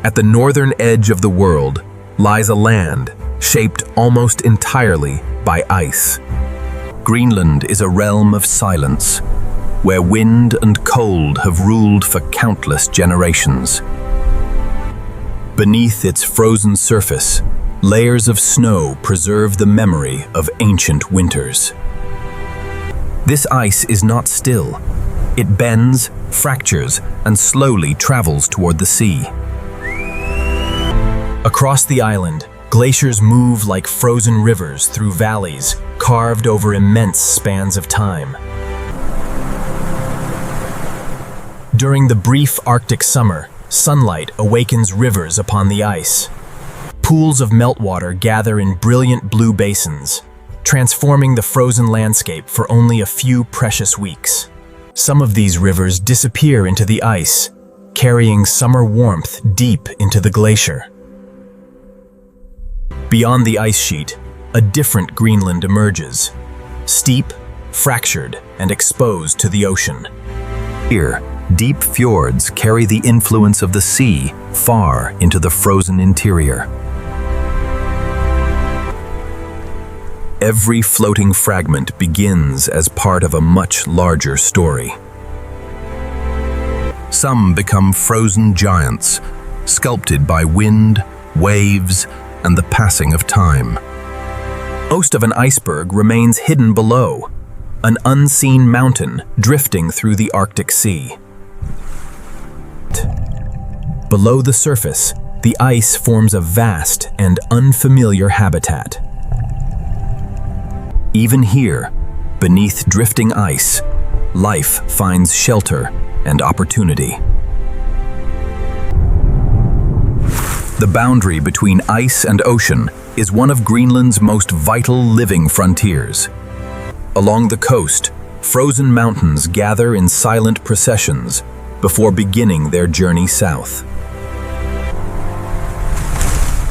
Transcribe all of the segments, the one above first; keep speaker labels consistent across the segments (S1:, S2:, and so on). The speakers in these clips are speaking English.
S1: At the northern edge of the world lies a land shaped almost entirely by ice. Greenland is a realm of silence, where wind and cold have ruled for countless generations. Beneath its frozen surface, layers of snow preserve the memory of ancient winters. This ice is not still. It bends, fractures, and slowly travels toward the sea. Across the island, glaciers move like frozen rivers through valleys carved over immense spans of time. During the brief Arctic summer, sunlight awakens rivers upon the ice. Pools of meltwater gather in brilliant blue basins, transforming the frozen landscape for only a few precious weeks. Some of these rivers disappear into the ice, carrying summer warmth deep into the glacier. Beyond the ice sheet, a different Greenland emerges, steep, fractured, and exposed to the ocean. Here, deep fjords carry the influence of the sea far into the frozen interior. Every floating fragment begins as part of a much larger story. Some become frozen giants, sculpted by wind, waves, and the passing of time. Most of an iceberg remains hidden below, an unseen mountain drifting through the Arctic Sea. Below the surface, the ice forms a vast and unfamiliar habitat. Even here, beneath drifting ice, life finds shelter and opportunity. The boundary between ice and ocean is one of Greenland's most vital living frontiers. Along the coast, frozen mountains gather in silent processions before beginning their journey south.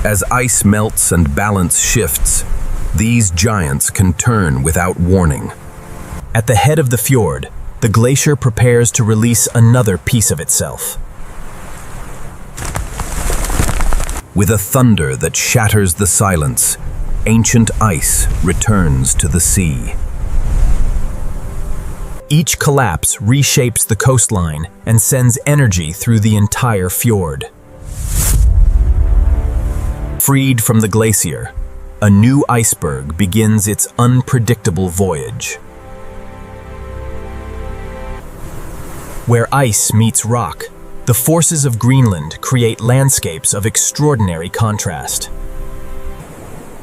S1: As ice melts and balance shifts, these giants can turn without warning. At the head of the fjord, the glacier prepares to release another piece of itself. With a thunder that shatters the silence, ancient ice returns to the sea. Each collapse reshapes the coastline and sends energy through the entire fjord. Freed from the glacier, a new iceberg begins its unpredictable voyage. Where ice meets rock, the forces of Greenland create landscapes of extraordinary contrast.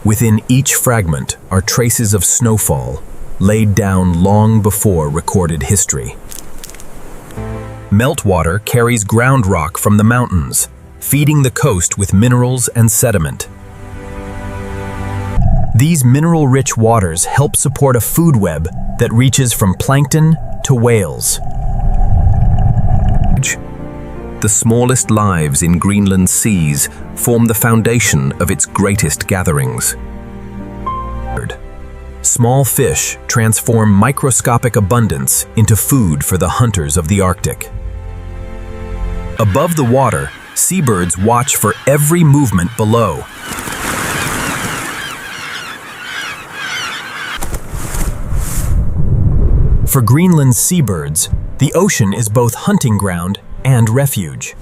S1: Within each fragment are traces of snowfall, laid down long before recorded history. Meltwater carries ground rock from the mountains, feeding the coast with minerals and sediment. These mineral-rich waters help support a food web that reaches from plankton to whales. The smallest lives in Greenland's seas form the foundation of its greatest gatherings. Small fish transform microscopic abundance into food for the hunters of the Arctic. Above the water, seabirds watch for every movement below. For Greenland's seabirds, the ocean is both hunting ground and refuge.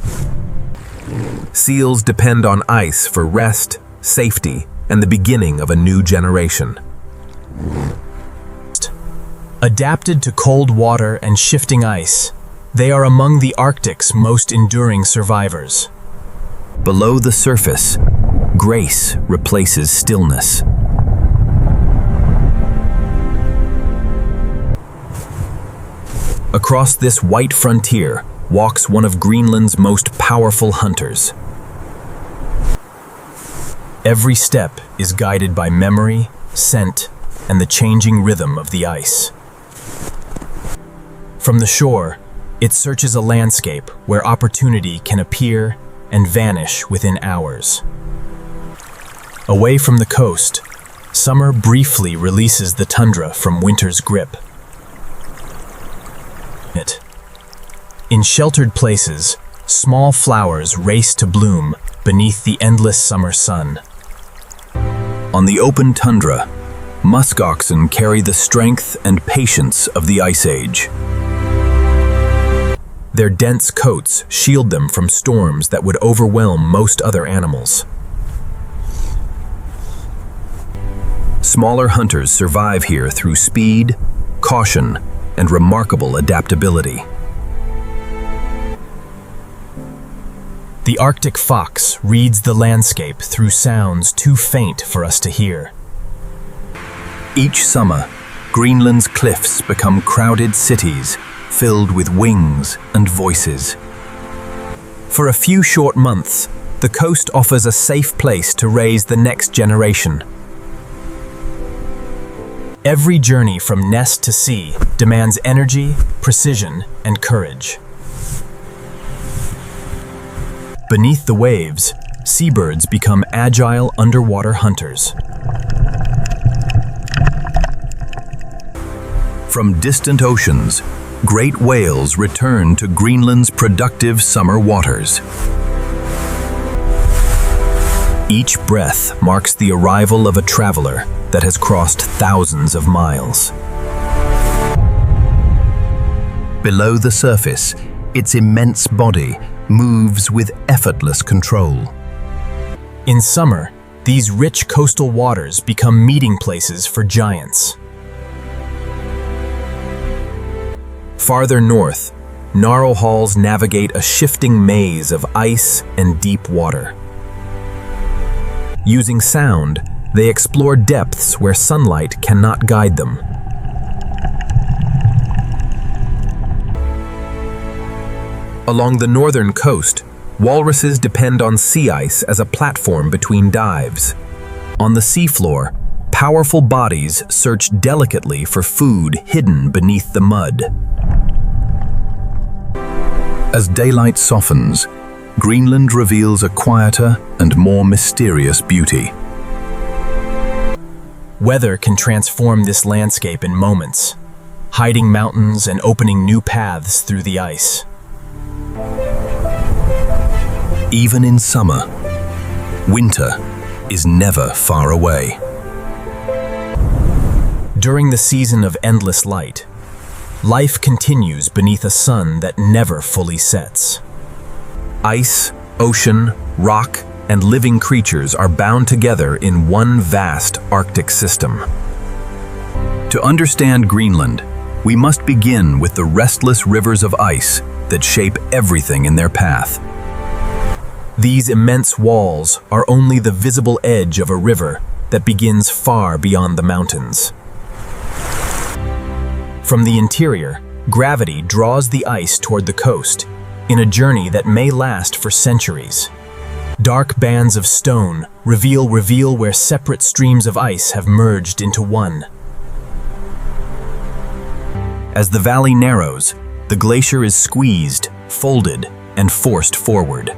S1: Seals depend on ice for rest, safety, and the beginning of a new generation. Adapted to cold water and shifting ice, they are among the Arctic's most enduring survivors. Below the surface, grace replaces stillness. Across this white frontier walks one of Greenland's most powerful hunters. Every step is guided by memory, scent, and the changing rhythm of the ice. From the shore, it searches a landscape where opportunity can appear and vanish within hours. Away from the coast, summer briefly releases the tundra from winter's grip. In sheltered places, small flowers race to bloom beneath the endless summer sun. On the open tundra, musk oxen carry the strength and patience of the Ice Age. Their dense coats shield them from storms that would overwhelm most other animals. Smaller hunters survive here through speed, caution, and remarkable adaptability. The Arctic fox reads the landscape through sounds too faint for us to hear. Each summer, Greenland's cliffs become crowded cities filled with wings and voices. For a few short months, the coast offers a safe place to raise the next generation. Every journey from nest to sea demands energy, precision, and courage. Beneath the waves, seabirds become agile underwater hunters. From distant oceans, great whales return to Greenland's productive summer waters. Each breath marks the arrival of a traveler that has crossed thousands of miles. Below the surface, its immense body moves with effortless control. In summer, these rich coastal waters become meeting places for giants. Farther north, narwhals navigate a shifting maze of ice and deep water. Using sound, they explore depths where sunlight cannot guide them. Along the northern coast, walruses depend on sea ice as a platform between dives. On the seafloor, powerful bodies search delicately for food hidden beneath the mud. As daylight softens, Greenland reveals a quieter and more mysterious beauty. Weather can transform this landscape in moments, hiding mountains and opening new paths through the ice. Even in summer, winter is never far away. During the season of endless light, life continues beneath a sun that never fully sets. Ice, ocean, rock, and living creatures are bound together in one vast Arctic system. To understand Greenland, we must begin with the restless rivers of ice that shape everything in their path. These immense walls are only the visible edge of a river that begins far beyond the mountains. From the interior, gravity draws the ice toward the coast in a journey that may last for centuries. Dark bands of stone reveal where separate streams of ice have merged into one. As the valley narrows, the glacier is squeezed, folded, and forced forward.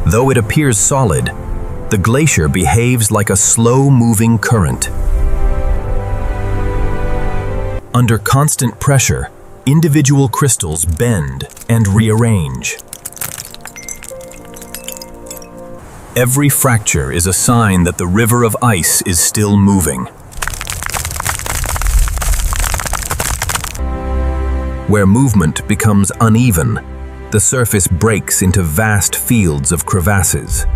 S1: Though it appears solid, the glacier behaves like a slow-moving current. Under constant pressure, individual crystals bend and rearrange. Every fracture is a sign that the river of ice is still moving. Where movement becomes uneven, the surface breaks into vast fields of crevasses.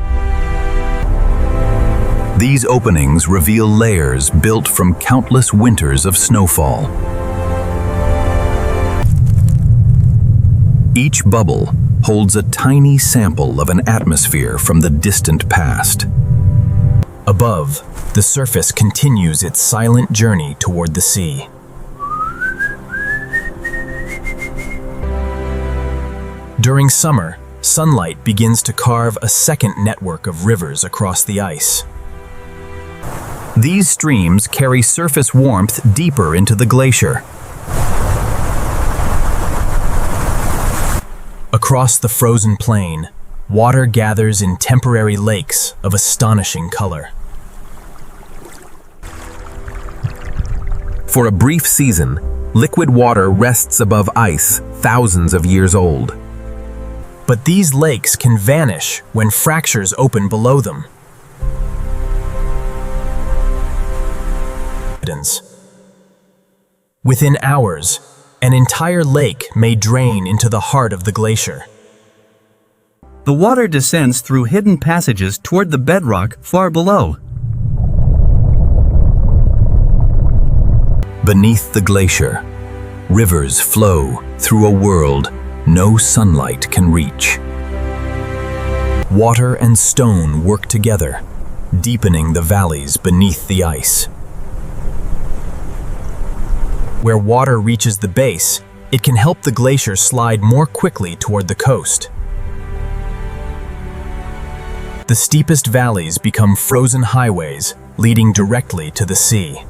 S1: These openings reveal layers built from countless winters of snowfall. Each bubble holds a tiny sample of an atmosphere from the distant past. Above, the surface continues its silent journey toward the sea. During summer, sunlight begins to carve a second network of rivers across the ice. These streams carry surface warmth deeper into the glacier. Across the frozen plain, water gathers in temporary lakes of astonishing color. For a brief season,
S2: liquid water rests above ice thousands of years old.
S1: But these lakes can vanish when fractures open below them. Within hours, an entire lake may drain into the heart of the glacier.
S3: The water descends through hidden passages toward the bedrock far below.
S2: Beneath the glacier, rivers flow through a world no sunlight can reach. Water and stone work together, deepening the valleys beneath the ice. Where water reaches the base, it can help the glacier slide more quickly toward the coast. The steepest valleys become frozen highways, leading directly to the sea.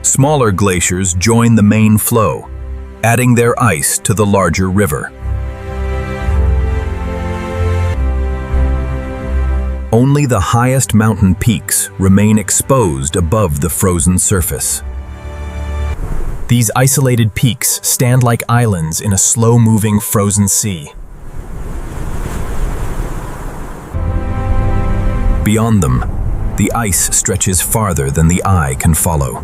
S2: Smaller glaciers join the main flow, adding their ice to the larger river. Only the highest mountain peaks remain exposed above the frozen surface. These isolated peaks stand like islands in a slow-moving frozen sea. Beyond them, the ice stretches farther than the eye can follow.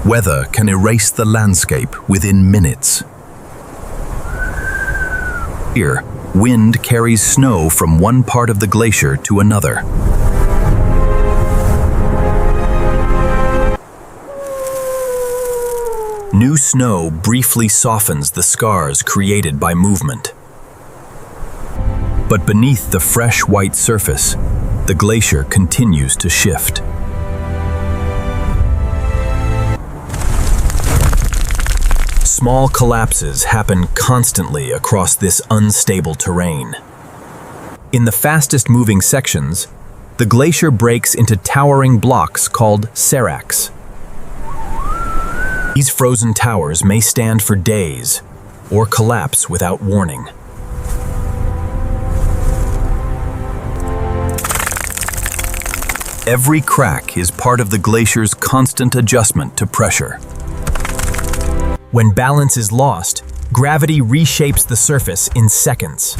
S2: Weather can erase the landscape within minutes. Here, wind carries snow from one part of the glacier to another. New snow briefly softens the scars created by movement. But beneath the fresh white surface, the glacier continues to shift. Small collapses happen constantly across this unstable terrain. In the fastest moving sections, the glacier breaks into towering blocks called seracs. These frozen towers may stand for days or collapse without warning. Every crack is part of the glacier's constant adjustment to pressure. When balance is lost, gravity reshapes the surface in seconds.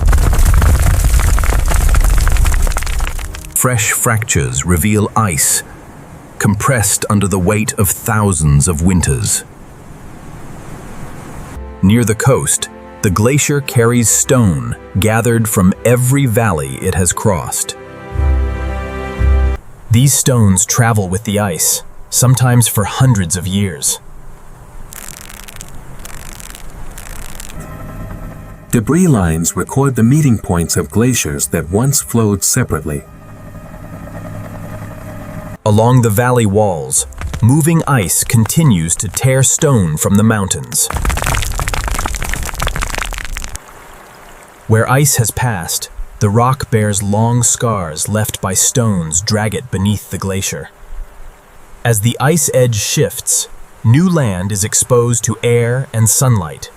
S2: Fresh fractures reveal ice, compressed under the weight of thousands of winters. Near the coast, the glacier carries stone gathered from every valley it has crossed. These stones travel with the ice, sometimes for hundreds of years.
S4: Debris lines record the meeting points of glaciers that once flowed separately.
S1: Along the valley walls, moving ice continues to tear stone from the mountains. Where ice has passed, the rock bears long scars left by stones drag it beneath the glacier. As the ice edge shifts, new land is exposed to air and sunlight.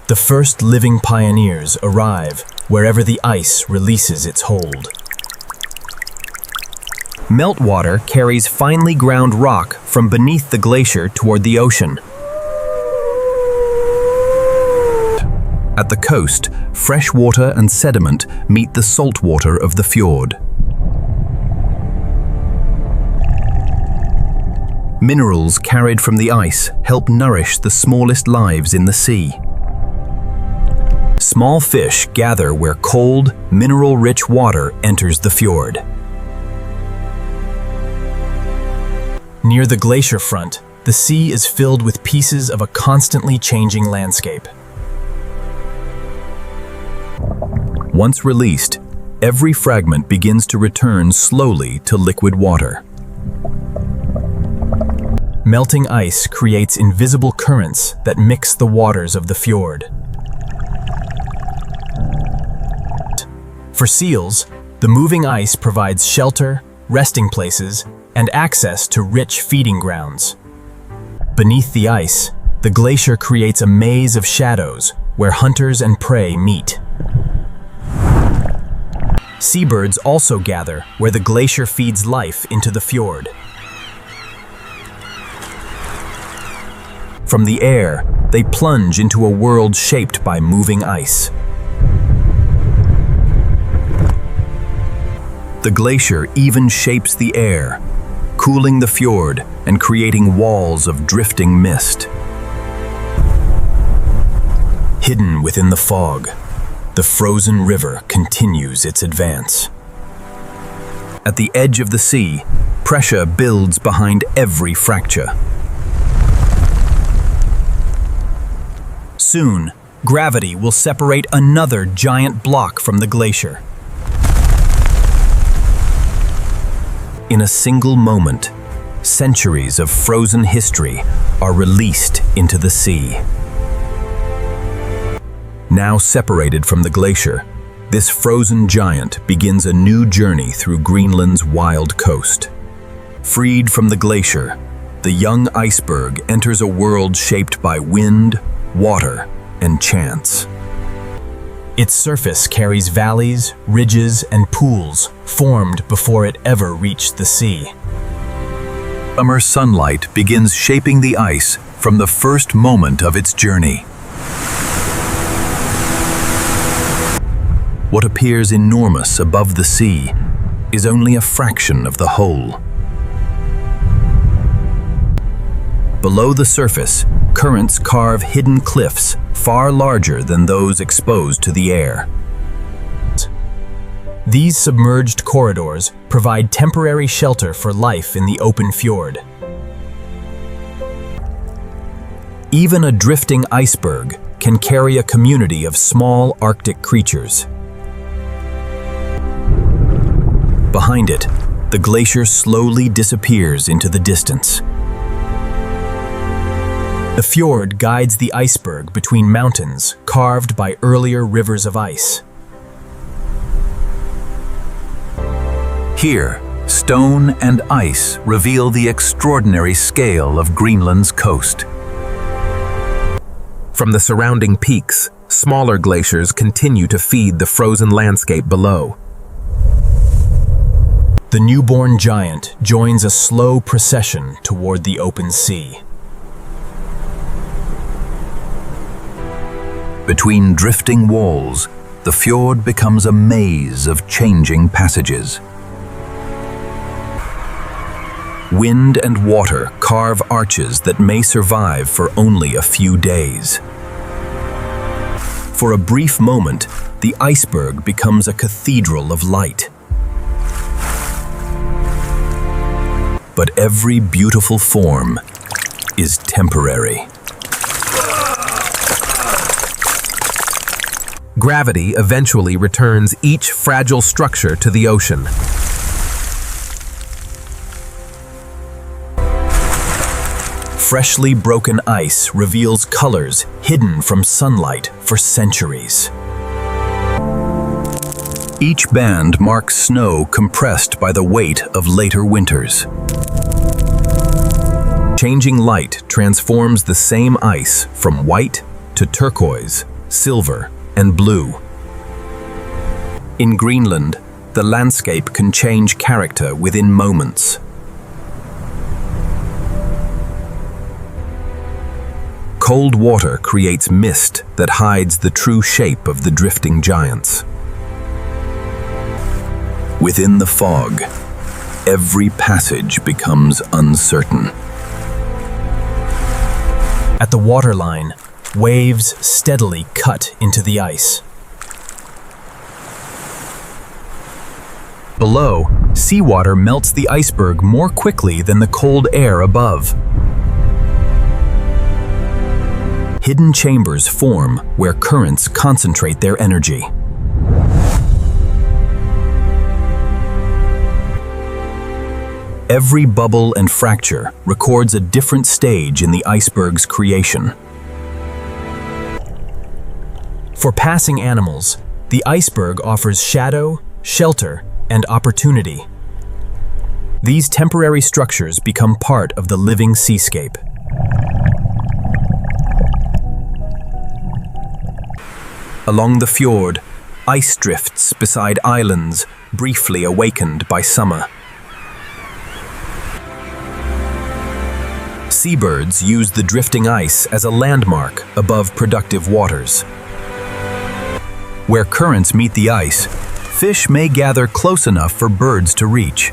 S1: The first living pioneers arrive wherever the ice releases its hold. Meltwater carries finely ground rock from beneath the glacier toward the ocean. At the coast, fresh water and sediment meet the salt water of the fjord. Minerals carried from the ice help nourish the smallest lives in the sea. Small fish gather where cold, mineral-rich water enters the fjord. Near the glacier front, the sea is filled with pieces of a constantly changing landscape. Once released, every fragment begins to return slowly to liquid water. Melting ice creates invisible currents that mix the waters of the fjord. For seals, the moving ice provides shelter, resting places, and access to rich feeding grounds. Beneath the ice, the glacier creates a maze of shadows where hunters and prey meet. Seabirds also gather where the glacier feeds life into the fjord. From the air, they plunge into a world shaped by moving ice. The glacier even shapes the air, cooling the fjord and creating walls of drifting mist. Hidden within the fog, the frozen river continues its advance. At the edge of the sea, pressure builds behind every fracture. Soon, gravity will separate another giant block from the glacier. In a single moment, centuries of frozen history are released into the sea. Now separated from the glacier, this frozen giant begins a new journey through Greenland's wild coast. Freed from the glacier, the young iceberg enters a world shaped by wind, water, and chance. Its surface carries valleys, ridges, and pools formed before it ever reached the sea. Summer sunlight begins shaping the ice from the first moment of its journey. What appears enormous above the sea is only a fraction of the whole. Below the surface, currents carve hidden cliffs far larger than those exposed to the air. These submerged corridors provide temporary shelter for life in the open fjord. Even a drifting iceberg can carry a community of small Arctic creatures. Behind it, the glacier slowly disappears into the distance. The fjord guides the iceberg between mountains carved by earlier rivers of ice. Here, stone and ice reveal the extraordinary scale of Greenland's coast.
S2: From the surrounding peaks, smaller glaciers continue to feed the frozen landscape below.
S1: The newborn giant joins a slow procession toward the open sea.
S2: Between drifting walls, the fjord becomes a maze of changing passages. Wind and water carve arches that may survive for only a few days. For a brief moment, the iceberg becomes a cathedral of light. But every beautiful form is temporary. Gravity eventually returns each fragile structure to the ocean.
S1: Freshly broken ice reveals colors hidden from sunlight for centuries. Each band marks snow compressed by the weight of later winters. Changing light transforms the same ice from white to turquoise, silver, and blue. In Greenland, the landscape can change character within moments. Cold water creates mist that hides the true shape of the drifting giants. Within the fog, every passage becomes uncertain. At the waterline, waves steadily cut into the ice. Below, seawater melts the iceberg more quickly than the cold air above. Hidden chambers form where currents concentrate their energy. Every bubble and fracture records a different stage in the iceberg's creation. For passing animals, the iceberg offers shadow, shelter, and opportunity. These temporary structures become part of the living seascape. Along the fjord,
S2: ice drifts beside islands briefly awakened by summer. Seabirds use the drifting ice as a landmark above productive waters. Where currents meet the ice, fish may gather close enough for birds to reach.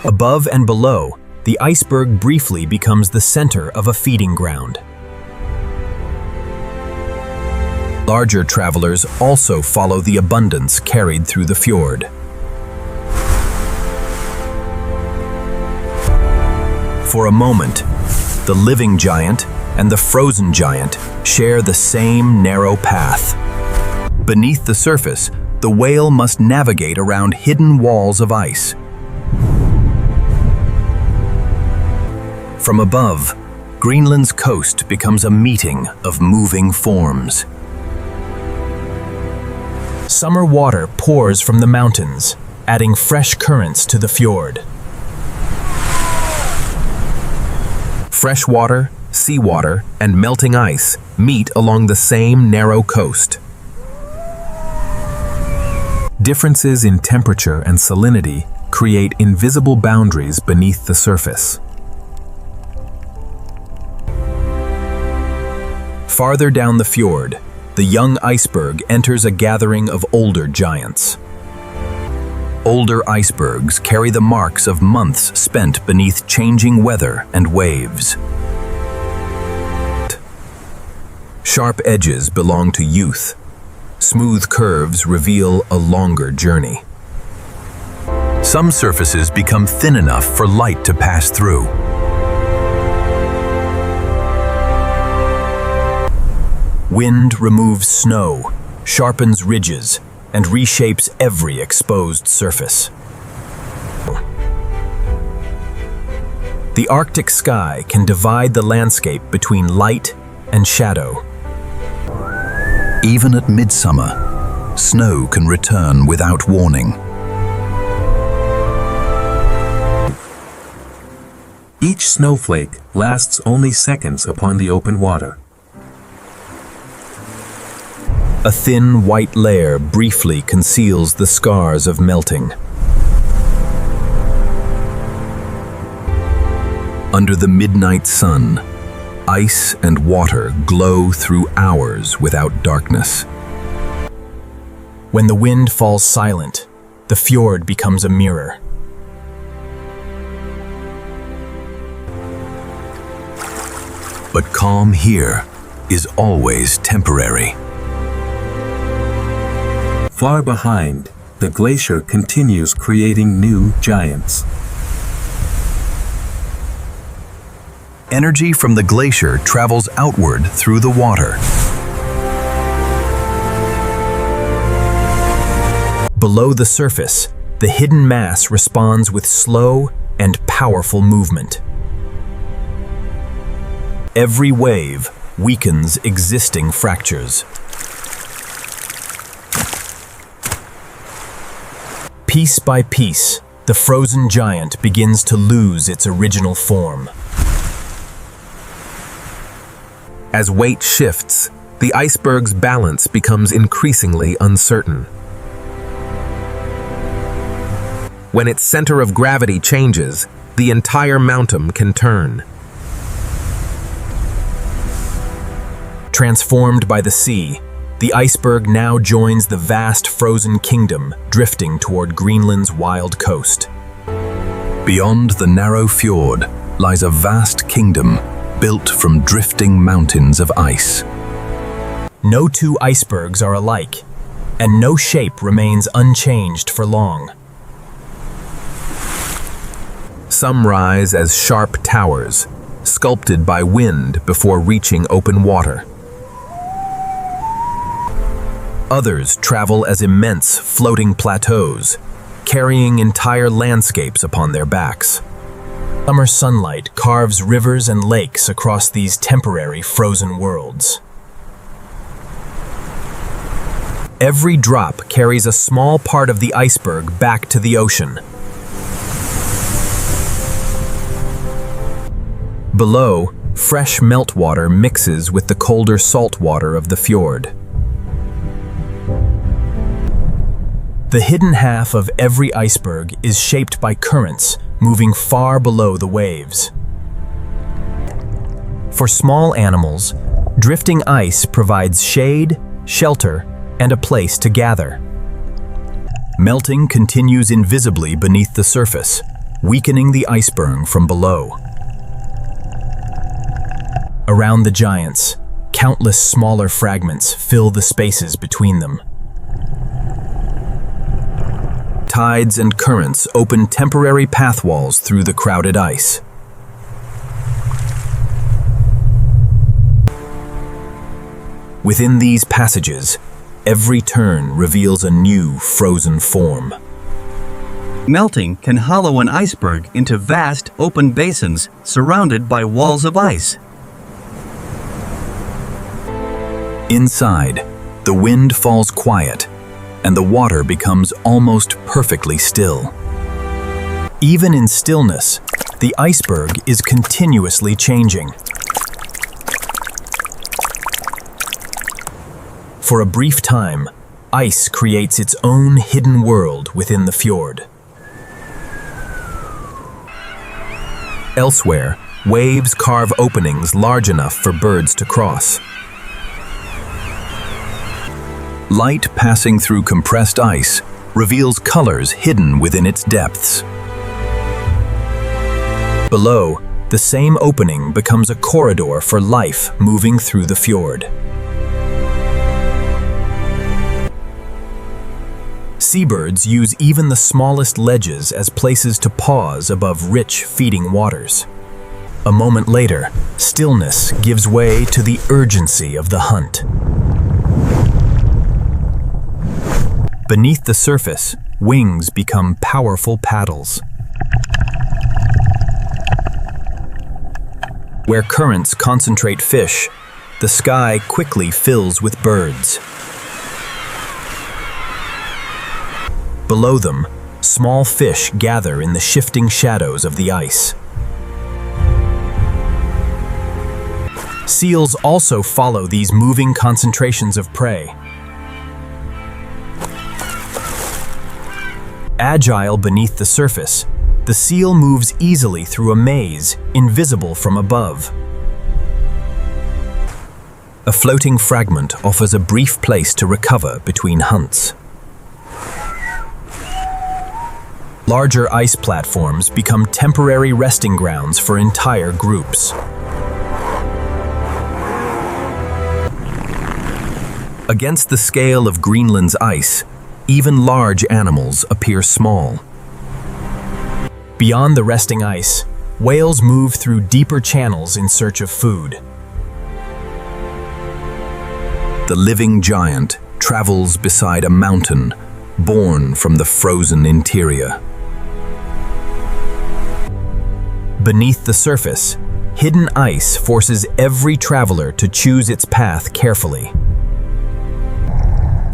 S2: Above and below, the iceberg briefly becomes the center of a feeding ground. Larger travelers also follow the abundance carried through the fjord. For a moment, the living giant and the frozen giant share the same narrow path. Beneath the surface, the whale must navigate around hidden walls of ice. From above, Greenland's coast becomes a meeting of moving forms. Summer water pours from the mountains, adding fresh currents to the fjord. Fresh water, seawater, and melting ice meet along the same narrow coast. Differences in temperature and salinity create invisible boundaries beneath the surface. Farther down the fjord, the young iceberg enters a gathering of older giants. Older icebergs carry the marks of months spent beneath changing weather and waves. Sharp edges belong to youth. Smooth curves reveal a longer journey. Some surfaces become thin enough for light to pass through. Wind removes snow, sharpens ridges, and reshapes every exposed surface. The Arctic sky can divide the landscape between light and shadow. Even at midsummer, snow can return without warning.
S4: Each snowflake lasts only seconds upon the open water.
S2: A thin white layer briefly conceals the scars of melting. Under the midnight sun, ice and water glow through hours without darkness. When the wind falls silent, the fjord becomes a mirror. But calm here is always temporary.
S4: Far behind, the glacier continues creating new giants.
S2: Energy from the glacier travels outward through the water. Below the surface, the hidden mass responds with slow and powerful movement. Every wave weakens existing fractures. Piece by piece, the frozen giant begins to lose its original form. As weight shifts, the iceberg's balance becomes increasingly uncertain. When its center of gravity changes, the entire mountain can turn. Transformed by the sea, the iceberg now joins the vast frozen kingdom drifting toward Greenland's wild coast. Beyond the narrow fjord lies a vast kingdom built from drifting mountains of ice. No two icebergs are alike, and no shape remains unchanged for long. Some rise as sharp towers, sculpted by wind before reaching open water. Others travel as immense floating plateaus, carrying entire landscapes upon their backs. Summer sunlight carves rivers and lakes across these temporary frozen worlds. Every drop carries a small part of the iceberg back to the ocean. Below, fresh meltwater mixes with the colder salt water of the fjord.
S1: The hidden half of every iceberg is shaped by currents moving far below the waves. For small animals, drifting ice provides shade, shelter, and a place to gather. Melting continues invisibly beneath the surface, weakening the iceberg from below. Around the giants, countless smaller fragments fill the spaces between them. Tides and currents open temporary pathwalls through the crowded ice. Within these passages, every turn reveals a new frozen form.
S3: Melting can hollow an iceberg into vast, open basins surrounded by walls of ice.
S2: Inside, the wind falls quiet, and the water becomes almost perfectly still.
S1: Even in stillness, the iceberg is continuously changing. For a brief time, ice creates its own hidden world within the fjord. Elsewhere, waves carve openings large enough for birds to cross.
S2: Light passing through compressed ice reveals colors hidden within its depths.
S1: Below, the same opening becomes a corridor for life moving through the fjord. Seabirds use even the smallest ledges as places to pause above rich feeding waters. A moment later, stillness gives way to the urgency of the hunt. Beneath the surface, wings become powerful paddles. Where currents concentrate fish, the sky quickly fills with birds. Below them, small fish gather in the shifting shadows of the ice. Seals also follow these moving concentrations of prey. Agile beneath the surface, the seal moves easily through a maze, invisible from above. A floating fragment offers a brief place to recover between hunts. Larger ice platforms become temporary resting grounds for entire groups. Against the scale of Greenland's ice, even large animals appear small. Beyond the resting ice, whales move through deeper channels in search of food.
S2: The living giant travels beside a mountain, born from the frozen interior.
S1: Beneath the surface, hidden ice forces every traveler to choose its path carefully.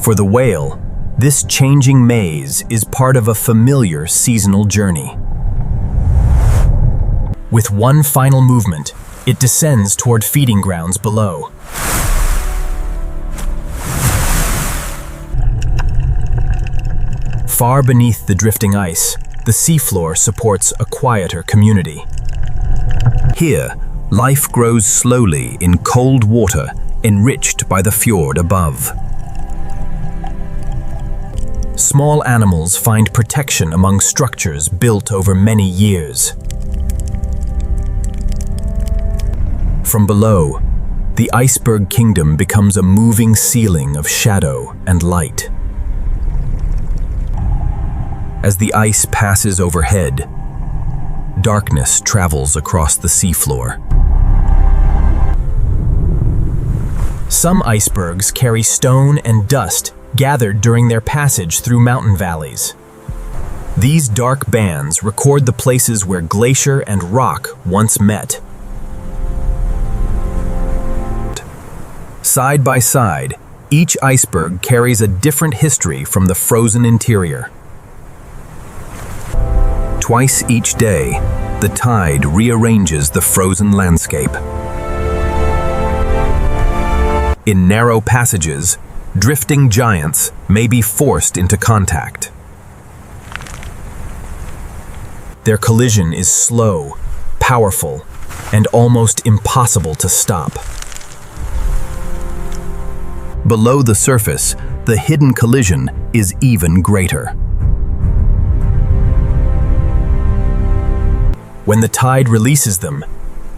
S1: For the whale, this changing maze is part of a familiar seasonal journey. With one final movement, it descends toward feeding grounds below. Far beneath the drifting ice, the seafloor supports a quieter community.
S2: Here, life grows slowly in cold water, enriched by the fjord above.
S1: Small animals find protection among structures built over many years. From below, the iceberg kingdom becomes a moving ceiling of shadow and light. As the ice passes overhead, darkness travels across the seafloor. Some icebergs carry stone and dust gathered during their passage through mountain valleys. These dark bands record the places where glacier and rock once met. Side by side, each iceberg carries a different history from the frozen interior.
S2: Twice each day, the tide rearranges the frozen landscape.
S1: In narrow passages,
S2: drifting giants may be forced into contact. Their collision is slow, powerful, and almost impossible to stop. Below the surface, the hidden collision is even greater. When the tide releases them,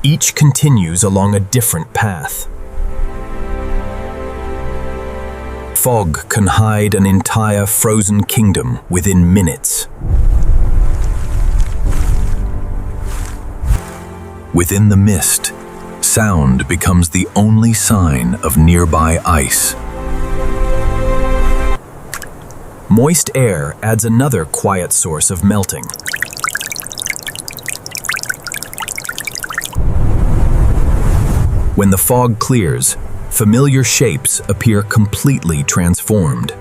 S2: each continues along a different path. Fog can hide an entire frozen kingdom within minutes. Within the mist, sound becomes the only sign of nearby ice. Moist air adds another quiet source of melting. When the fog clears, familiar shapes appear completely transformed.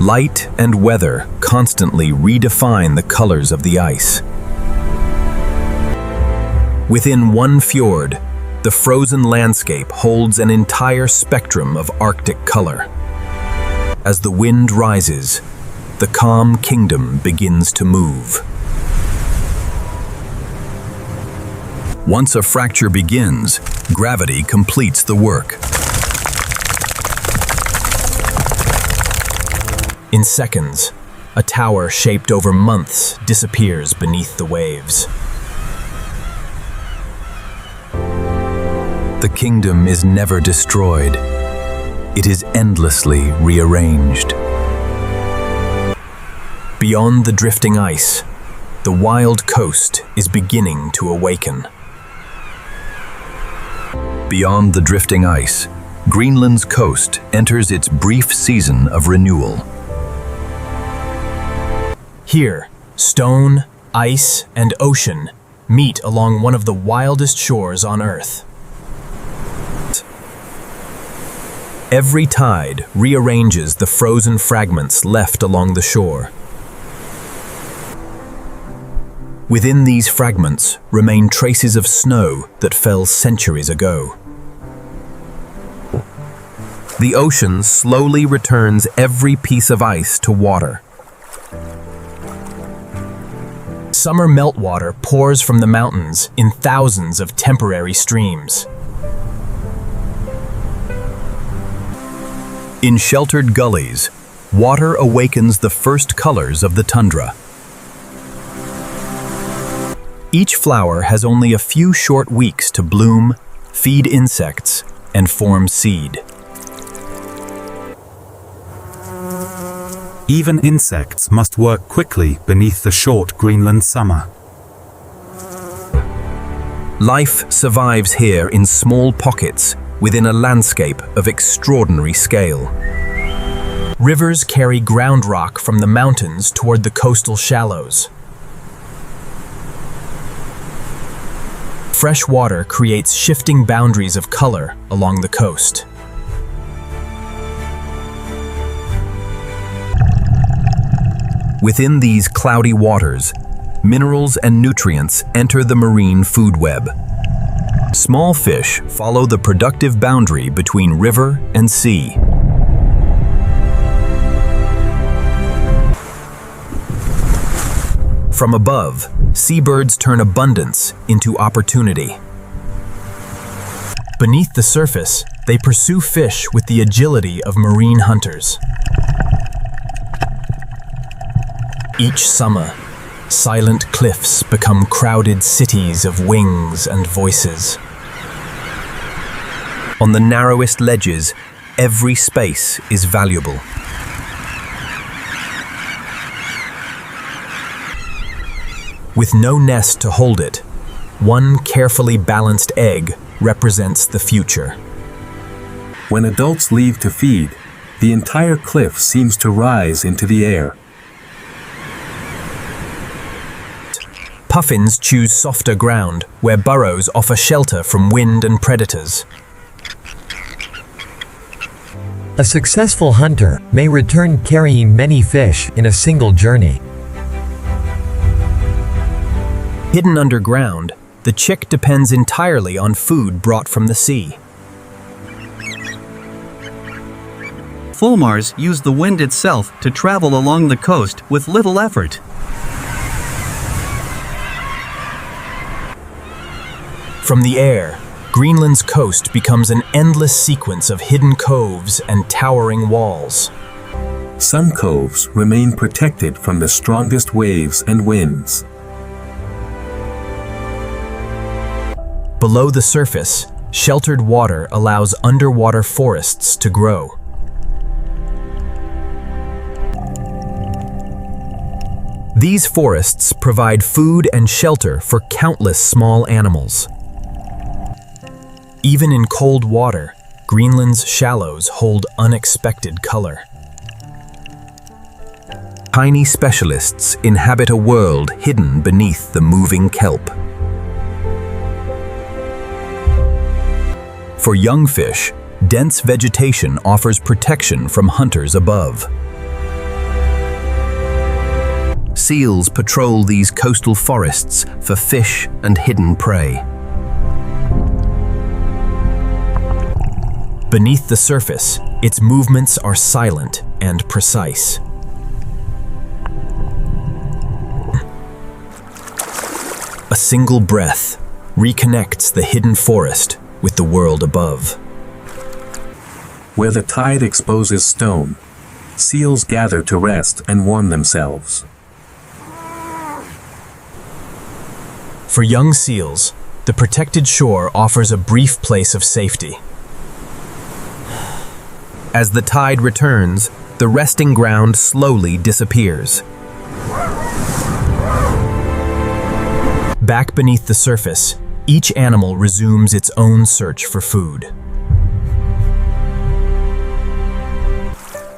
S2: Light and weather constantly redefine the colors of the ice. Within one fjord, the frozen landscape holds an entire spectrum of Arctic color. As the wind rises, the calm kingdom begins to move. Once a fracture begins, gravity completes the work. In seconds, a tower shaped over months disappears beneath the waves. The kingdom is never destroyed. It is endlessly rearranged. Beyond the drifting ice, the wild coast is beginning to awaken. Beyond the drifting ice, Greenland's coast enters its brief season of renewal. Here, stone, ice, and ocean meet along one of the wildest shores on Earth. Every tide rearranges the frozen fragments left along the shore. Within these fragments remain traces of snow that fell centuries ago. The ocean slowly returns every piece of ice to water. Summer meltwater pours from the mountains in thousands of temporary streams. In sheltered gullies, water awakens the first colors of the tundra. Each flower has only a few short weeks to bloom, feed insects, and form seed.
S5: Even insects must work quickly beneath the short Greenland summer.
S2: Life survives here in small pockets within a landscape of extraordinary scale. Rivers carry ground rock from the mountains toward the coastal shallows. Fresh water creates shifting boundaries of color along the coast. Within these cloudy waters, minerals and nutrients enter the marine food web. Small fish follow the productive boundary between river and sea. From above, seabirds turn abundance into opportunity. Beneath the surface, they pursue fish with the agility of marine hunters. Each summer, silent cliffs become crowded cities of wings and voices. On the narrowest ledges, every space is valuable. With no nest to hold it, one carefully balanced egg represents the future.
S4: When adults leave to feed, the entire cliff seems to rise into the air.
S2: Puffins choose softer ground, where burrows offer shelter from wind and predators.
S6: A successful hunter may return carrying many fish in a single journey.
S2: Hidden underground, the chick depends entirely on food brought from the sea.
S3: Fulmars use the wind itself to travel along the coast with little effort.
S1: From the air, Greenland's coast becomes an endless sequence of hidden coves and towering walls.
S4: Some coves remain protected from the strongest waves and winds.
S1: Below the surface, sheltered water allows underwater forests to grow. These forests provide food and shelter for countless small animals. Even in cold water, Greenland's shallows hold unexpected color.
S2: Tiny specialists inhabit a world hidden beneath the moving kelp. For young fish, dense vegetation offers protection from hunters above. Seals patrol these coastal forests for fish and hidden prey.
S1: Beneath the surface, its movements are silent and precise. A single breath reconnects the hidden forest with the world above.
S4: Where the tide exposes stone, seals gather to rest and warm themselves.
S1: For young seals, the protected shore offers a brief place of safety.
S2: As the tide returns, the resting ground slowly disappears.
S1: Back beneath the surface, each animal resumes its own search for food.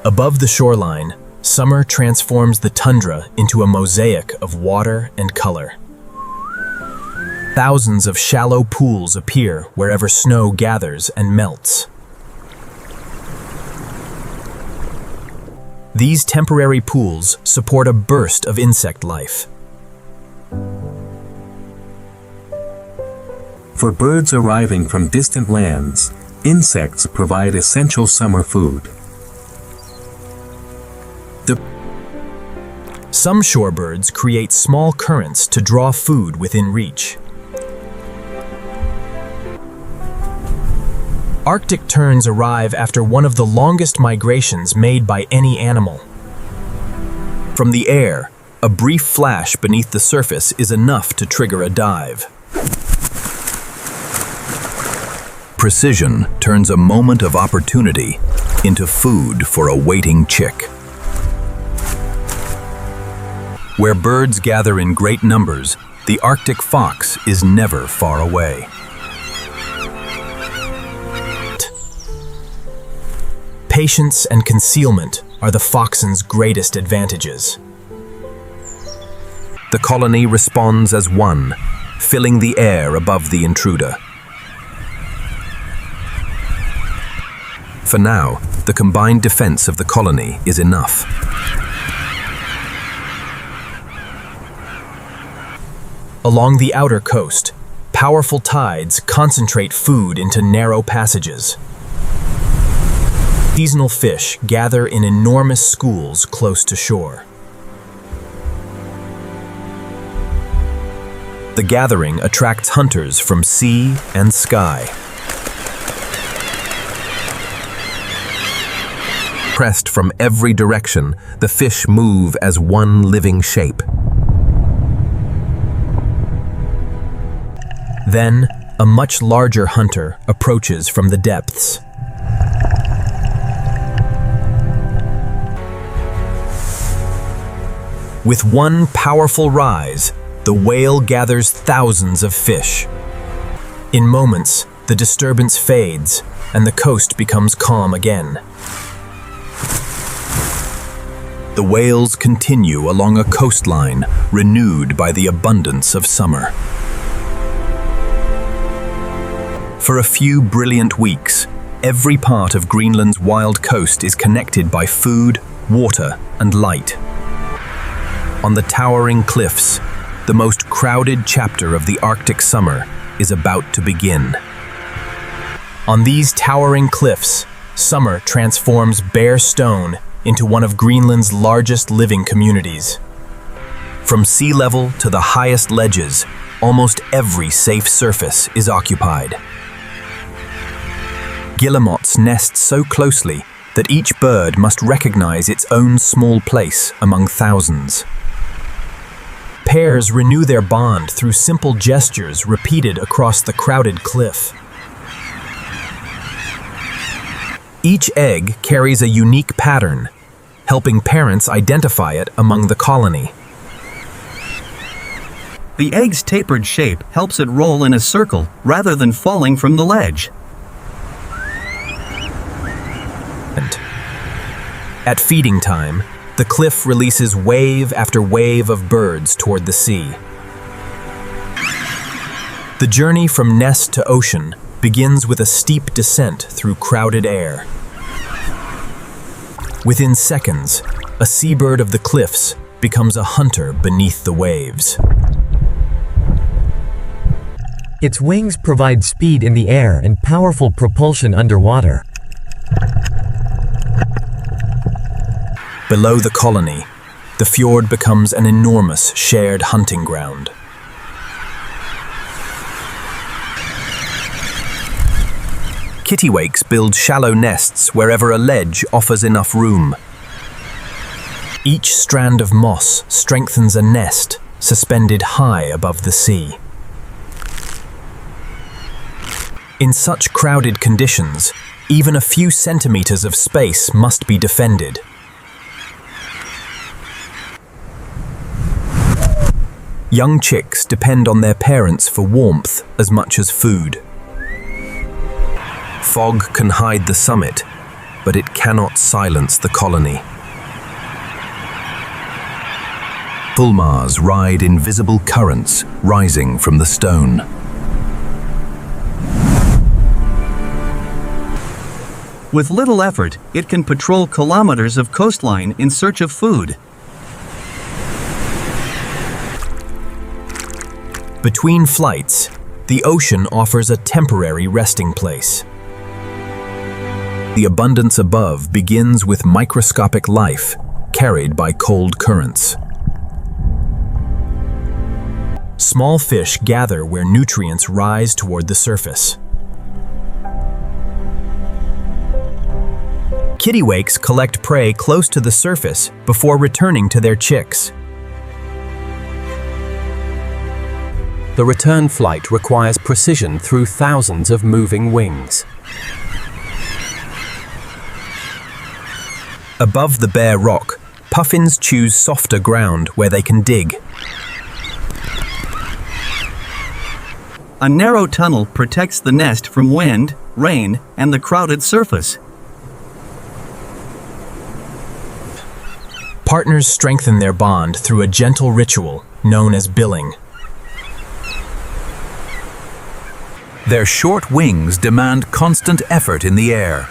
S1: Above the shoreline, summer transforms the tundra into a mosaic of water and color. Thousands of shallow pools appear wherever snow gathers and melts. These temporary pools support a burst of insect life.
S4: For birds arriving from distant lands, insects provide essential summer food.
S1: Some shorebirds create small currents to draw food within reach. Arctic terns arrive after one of the longest migrations made by any animal.
S2: From the air, a brief flash beneath the surface is enough to trigger a dive. Precision turns a moment of opportunity into food for a waiting chick. Where birds gather in great numbers, the Arctic fox is never far away.
S1: Patience and concealment are the foxen's greatest advantages.
S2: The colony responds as one, filling the air above the intruder. For now, the combined defense of the colony is enough.
S1: Along the outer coast, powerful tides concentrate food into narrow passages. Seasonal fish gather in enormous schools close to shore. The gathering attracts hunters from sea and sky.
S2: Pressed from every direction, the fish move as one living shape.
S1: Then, a much larger hunter approaches from the depths. With one powerful rise, the whale gathers thousands of fish. In moments, the disturbance fades, and the coast becomes calm again.
S2: The whales continue along a coastline renewed by the abundance of summer. For a few brilliant weeks, every part of Greenland's wild coast is connected by food, water, and light. On the towering cliffs, the most crowded chapter of the Arctic summer is about to begin.
S1: On these towering cliffs, summer transforms bare stone into one of Greenland's largest living communities. From sea level to the highest ledges, almost every safe surface is occupied. Guillemots nest so closely that each bird must recognize its own small place among thousands. Pairs renew their bond through simple gestures repeated across the crowded cliff. Each egg carries a unique pattern, helping parents identify it among the colony.
S3: The egg's tapered shape helps it roll in a circle rather than falling from the ledge.
S1: At feeding time, the cliff releases wave after wave of birds toward the sea. The journey from nest to ocean begins with a steep descent through crowded air. Within seconds, a seabird of the cliffs becomes a hunter beneath the waves.
S6: Its wings provide speed in the air and powerful propulsion underwater.
S1: Below the colony, the fjord becomes an enormous shared hunting ground. Kittiwakes build shallow nests wherever a ledge offers enough room. Each strand of moss strengthens a nest suspended high above the sea. In such crowded conditions, even a few centimeters of space must be defended. Young chicks depend on their parents for warmth as much as food. Fog can hide the summit, but it cannot silence the colony. Fulmars ride invisible currents rising from the stone.
S3: With little effort, it can patrol kilometers of coastline in search of food.
S1: Between flights, the ocean offers a temporary resting place. The abundance above begins with microscopic life carried by cold currents. Small fish gather where nutrients rise toward the surface. Kittiwakes collect prey close to the surface before returning to their chicks. The return flight requires precision through thousands of moving wings. Above the bare rock, puffins choose softer ground where they can dig.
S3: A narrow tunnel protects the nest from wind, rain, and the crowded surface.
S1: Partners strengthen their bond through a gentle ritual known as billing.
S2: Their short wings demand constant effort in the air.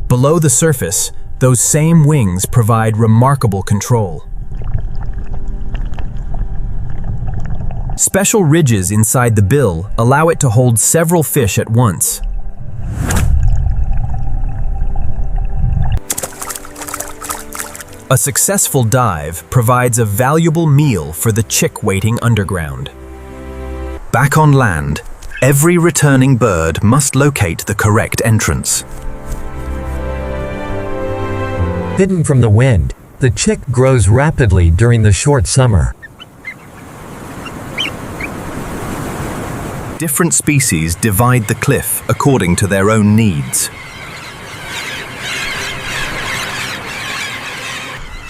S1: Below the surface, those same wings provide remarkable control. Special ridges inside the bill allow it to hold several fish at once. A successful dive provides a valuable meal for the chick waiting underground.
S2: Back on land, every returning bird must locate the correct entrance.
S6: Hidden from the wind, the chick grows rapidly during the short summer.
S2: Different species divide the cliff according to their own needs.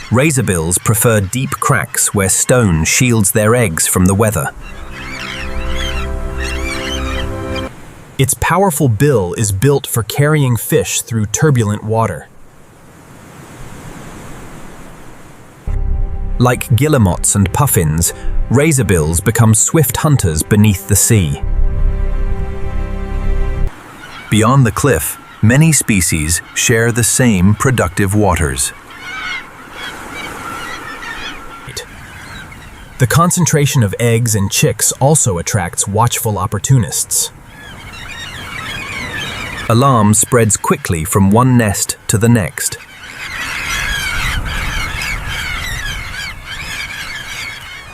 S2: Razorbills prefer deep cracks where stone shields their eggs from the weather.
S1: Its powerful bill is built for carrying fish through turbulent water. Like guillemots and puffins, razorbills become swift hunters beneath the sea.
S2: Beyond the cliff, many species share the same productive waters.
S1: The concentration of eggs and chicks also attracts watchful opportunists.
S2: Alarm spreads quickly from one nest to the next.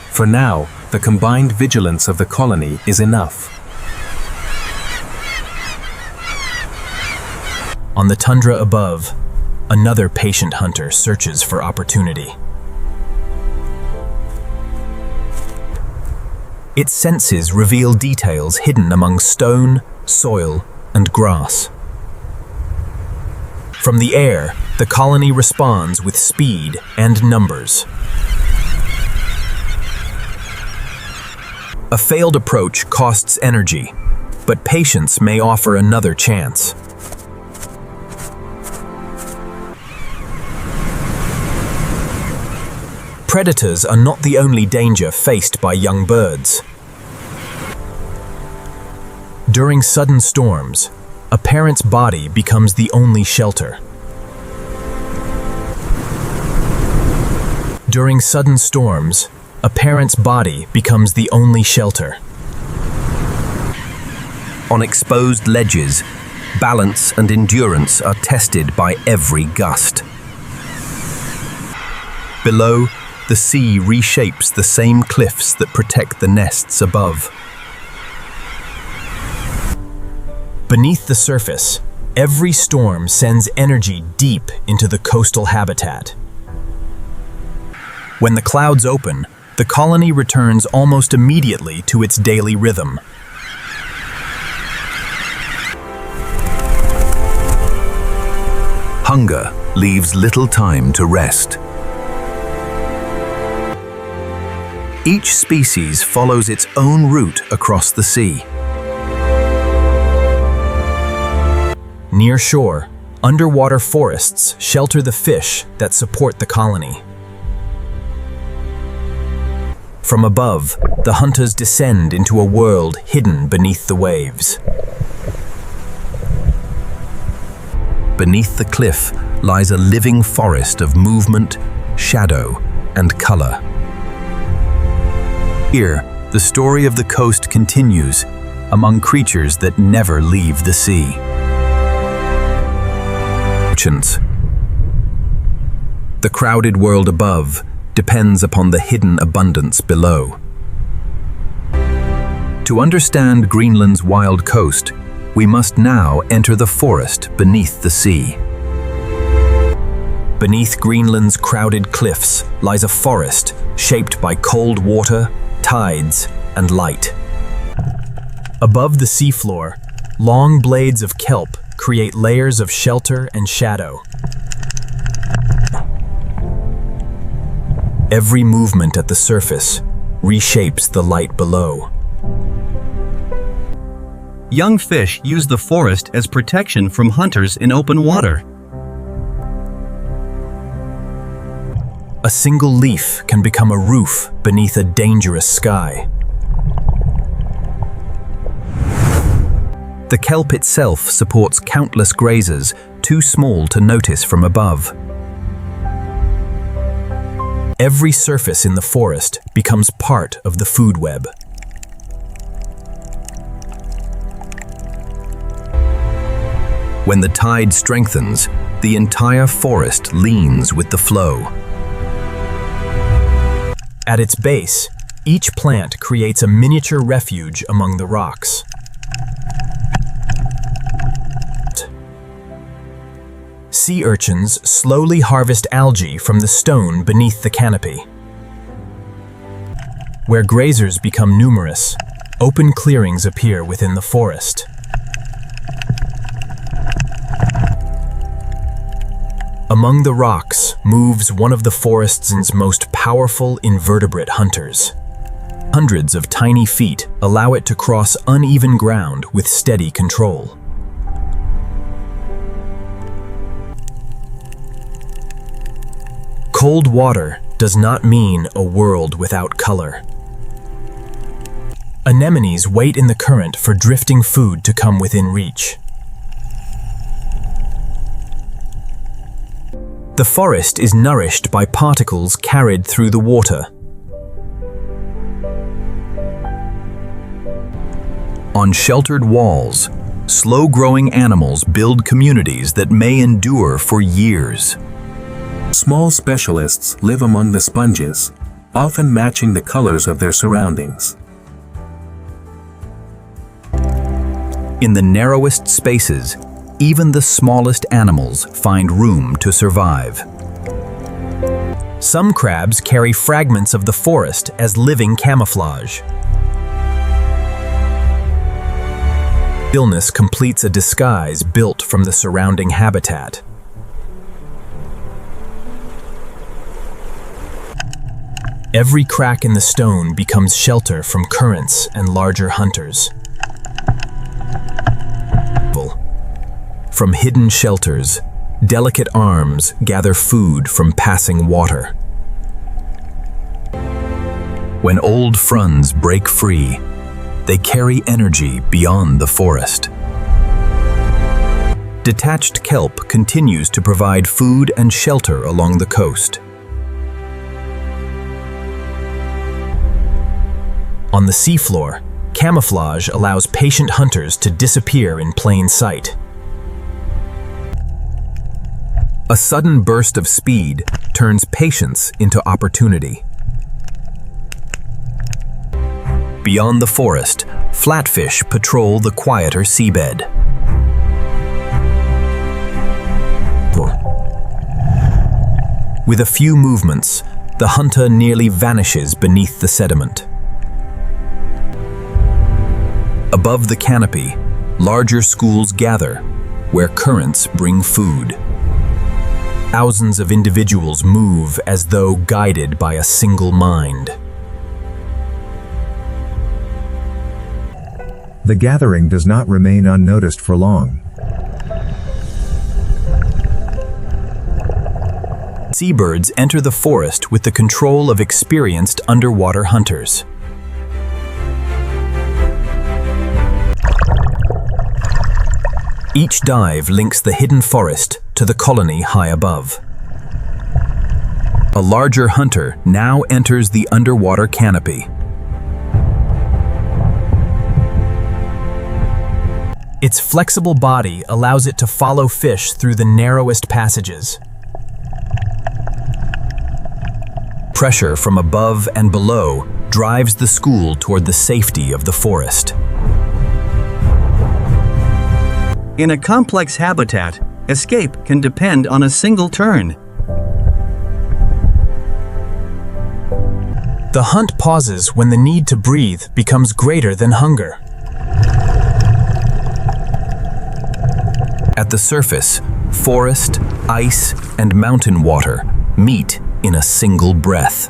S4: For now, the combined vigilance of the colony is enough.
S1: On the tundra above, another patient hunter searches for opportunity. Its senses reveal details hidden among stone, soil, and grass. From the air, the colony responds with speed and numbers. A failed approach costs energy, but patience may offer another chance. Predators are not the only danger faced by young birds. During sudden storms, a parent's body becomes the only shelter. During sudden storms, a parent's body becomes the only shelter.
S2: On exposed ledges, balance and endurance are tested by every gust. Below, the sea reshapes the same cliffs that protect the nests above.
S1: Beneath the surface, every storm sends energy deep into the coastal habitat. When the clouds open, the colony returns almost immediately to its daily rhythm.
S2: Hunger leaves little time to rest. Each species follows its own route across the sea.
S1: Near shore, underwater forests shelter the fish that support the colony. From above, the hunters descend into a world hidden beneath the waves. Beneath the cliff lies a living forest of movement, shadow, and color. Here, the story of the coast continues among creatures that never leave the sea. The crowded world above depends upon the hidden abundance below. To understand Greenland's wild coast, we must now enter the forest beneath the sea. Beneath Greenland's crowded cliffs lies a forest shaped by cold water, tides, and light. Above the seafloor, long blades of kelp create layers of shelter and shadow. Every movement at the surface reshapes the light below.
S3: Young fish use the forest as protection from hunters in open water.
S1: A single leaf can become a roof beneath a dangerous sky.
S2: The kelp itself supports countless grazers, too small to notice from above.
S1: Every surface in the forest becomes part of the food web.
S2: When the tide strengthens, the entire forest leans with the flow.
S1: At its base, each plant creates a miniature refuge among the rocks. Sea urchins slowly harvest algae from the stone beneath the canopy. Where grazers become numerous, open clearings appear within the forest. Among the rocks moves one of the forest's most powerful invertebrate hunters. Hundreds of tiny feet allow it to cross uneven ground with steady control. Cold water does not mean a world without color. Anemones wait in the current for drifting food to come within reach. The forest is nourished by particles carried through the water.
S2: On sheltered walls, slow-growing animals build communities that may endure for years.
S4: Small specialists live among the sponges, often matching the colors of their surroundings.
S2: In the narrowest spaces, even the smallest animals find room to survive.
S1: Some crabs carry fragments of the forest as living camouflage. Stillness completes a disguise built from the surrounding habitat. Every crack in the stone becomes shelter from currents and larger hunters. From hidden shelters, delicate arms gather food from passing water.
S2: When old fronds break free, they carry energy beyond the forest. Detached kelp continues to provide food and shelter along the coast.
S1: On the seafloor, camouflage allows patient hunters to disappear in plain sight.
S2: A sudden burst of speed turns patience into opportunity. Beyond the forest, flatfish patrol the quieter seabed. With a few movements, the hunter nearly vanishes beneath the sediment. Above the canopy, larger schools gather, where currents bring food. Thousands of individuals move as though guided by a single mind.
S7: The gathering does not remain unnoticed for long.
S2: Seabirds enter the forest with the control of experienced underwater hunters. Each dive links the hidden forest to the colony high above. A larger hunter now enters the underwater canopy.
S1: Its flexible body allows it to follow fish through the narrowest passages.
S2: Pressure from above and below drives the school toward the safety of the forest.
S3: In a complex habitat, escape can depend on a single turn.
S1: The hunt pauses when the need to breathe becomes greater than hunger.
S2: At the surface, forest, ice, and mountain water meet in a single breath.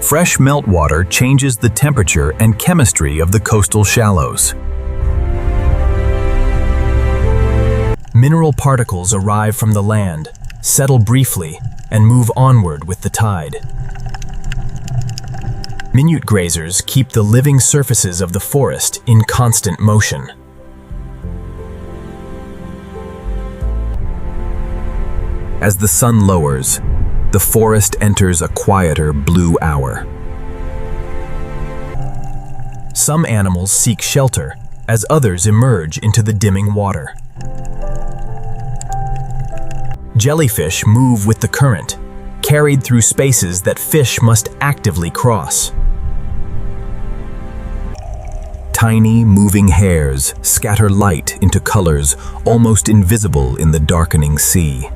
S2: Fresh meltwater changes the temperature and chemistry of the coastal shallows.
S1: Mineral particles arrive from the land, settle briefly, and move onward with the tide. Minute grazers keep the living surfaces of the forest in constant motion.
S2: As the sun lowers, the forest enters a quieter blue hour.
S1: Some animals seek shelter, as others emerge into the dimming water. Jellyfish move with the current, carried through spaces that fish must actively cross.
S2: Tiny, moving hairs scatter light into colors almost invisible in the darkening sea.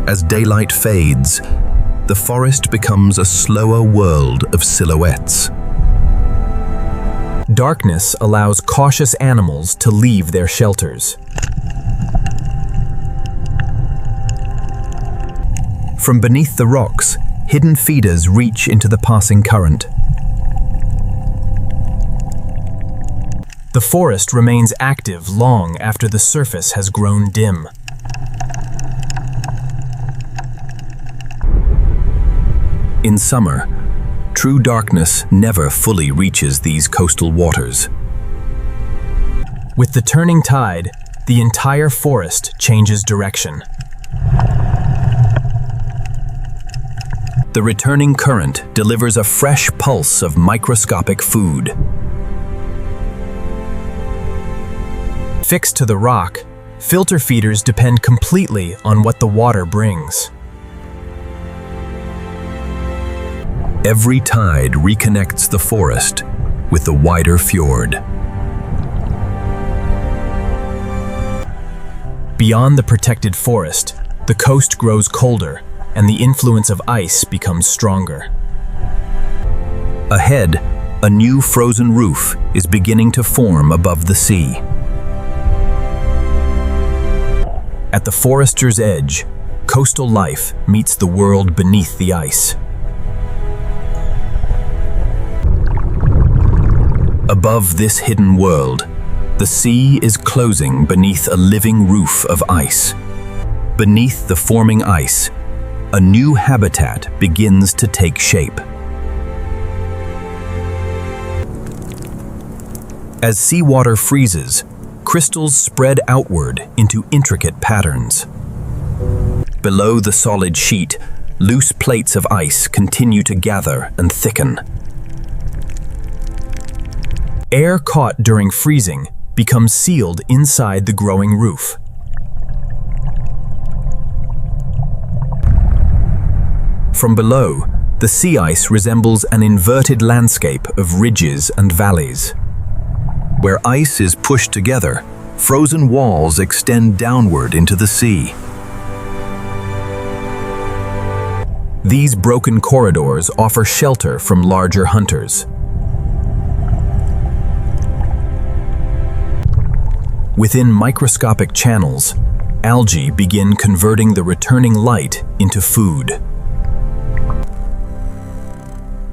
S2: As daylight fades, the forest becomes a slower world of silhouettes.
S1: Darkness allows cautious animals to leave their shelters.
S2: From beneath the rocks, hidden feeders reach into the passing current.
S1: The forest remains active long after the surface has grown dim.
S2: In summer, true darkness never fully reaches these coastal waters.
S1: With the turning tide, the entire forest changes direction.
S2: The returning current delivers a fresh pulse of microscopic food.
S1: Fixed to the rock, filter feeders depend completely on what the water brings.
S2: Every tide reconnects the forest with the wider fjord.
S1: Beyond the protected forest, the coast grows colder, and the influence of ice becomes stronger.
S2: Ahead, a new frozen roof is beginning to form above the sea. At the forester's edge, coastal life meets the world beneath the ice. Above this hidden world, the sea is closing beneath a living roof of ice. Beneath the forming ice, a new habitat begins to take shape. As seawater freezes, crystals spread outward into intricate patterns. Below the solid sheet, loose plates of ice continue to gather and thicken. Air caught during freezing becomes sealed inside the growing roof. From below, the sea ice resembles an inverted landscape of ridges and valleys. Where ice is pushed together, frozen walls extend downward into the sea. These broken corridors offer shelter from larger hunters. Within microscopic channels, algae begin converting the returning light into food.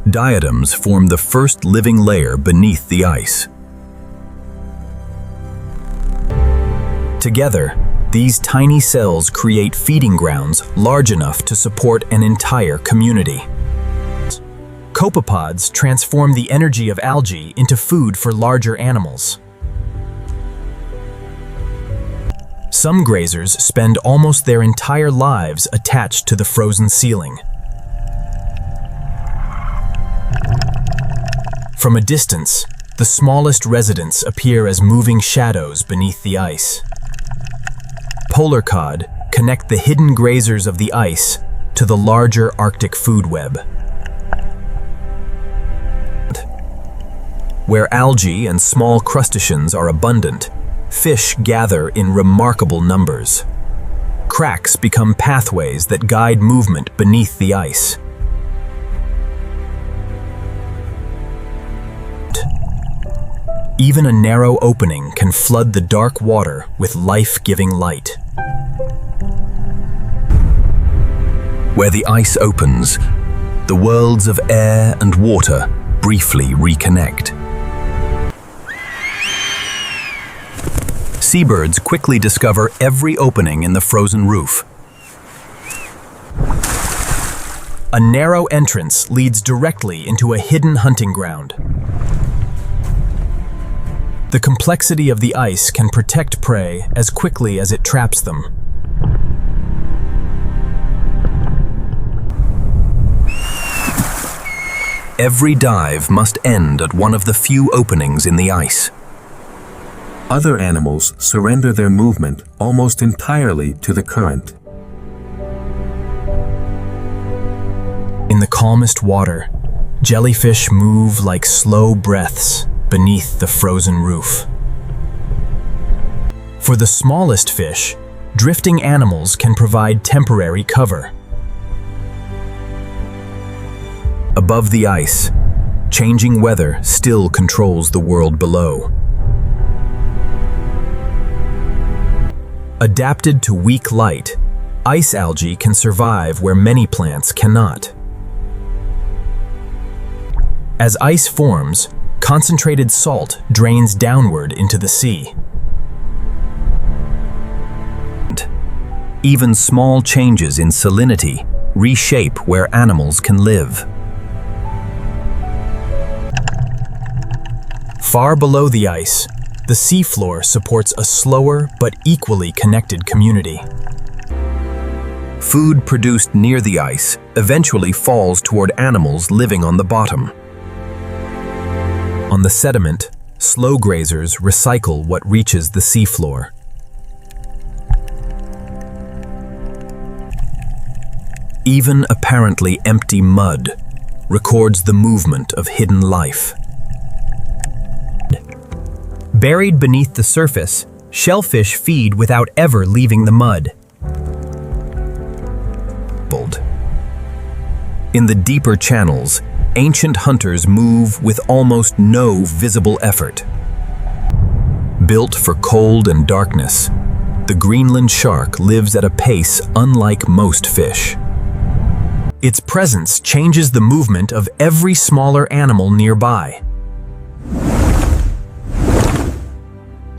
S2: Diatoms form the first living layer beneath the ice. Together, these tiny cells create feeding grounds large enough to support an entire community. Copepods transform the energy of algae into food for larger animals. Some grazers spend almost their entire lives attached to the frozen ceiling. From a distance, the smallest residents appear as moving shadows beneath the ice. Polar cod connect the hidden grazers of the ice to the larger Arctic food web. Where algae and small crustaceans are abundant, fish gather in remarkable numbers. Cracks become pathways that guide movement beneath the ice. Even a narrow opening can flood the dark water with life-giving light. Where the ice opens, the worlds of air and water briefly reconnect. Seabirds quickly discover every opening in the frozen roof.
S1: A narrow entrance leads directly into a hidden hunting ground. The complexity of the ice can protect prey as quickly as it traps them.
S2: Every dive must end at one of the few openings in the ice.
S4: Other animals surrender their movement almost entirely to the current.
S1: In the calmest water, jellyfish move like slow breaths beneath the frozen roof. For the smallest fish, drifting animals can provide temporary cover.
S2: Above the ice, changing weather still controls the world below.
S1: Adapted to weak light, ice algae can survive where many plants cannot. As ice forms, concentrated salt drains downward into the sea.
S2: Even small changes in salinity reshape where animals can live.
S1: Far below the ice, the seafloor supports a slower but equally connected community.
S2: Food produced near the ice eventually falls toward animals living on the bottom.
S1: On the sediment,
S2: Slow grazers recycle what reaches the seafloor. Even apparently empty mud records the movement of hidden life.
S1: Buried beneath the surface, shellfish feed without ever leaving the mud.
S2: In the deeper channels, ancient hunters move with almost no visible effort. Built for cold and darkness, the Greenland shark lives at a pace unlike most fish.
S1: Its presence changes the movement of every smaller animal nearby.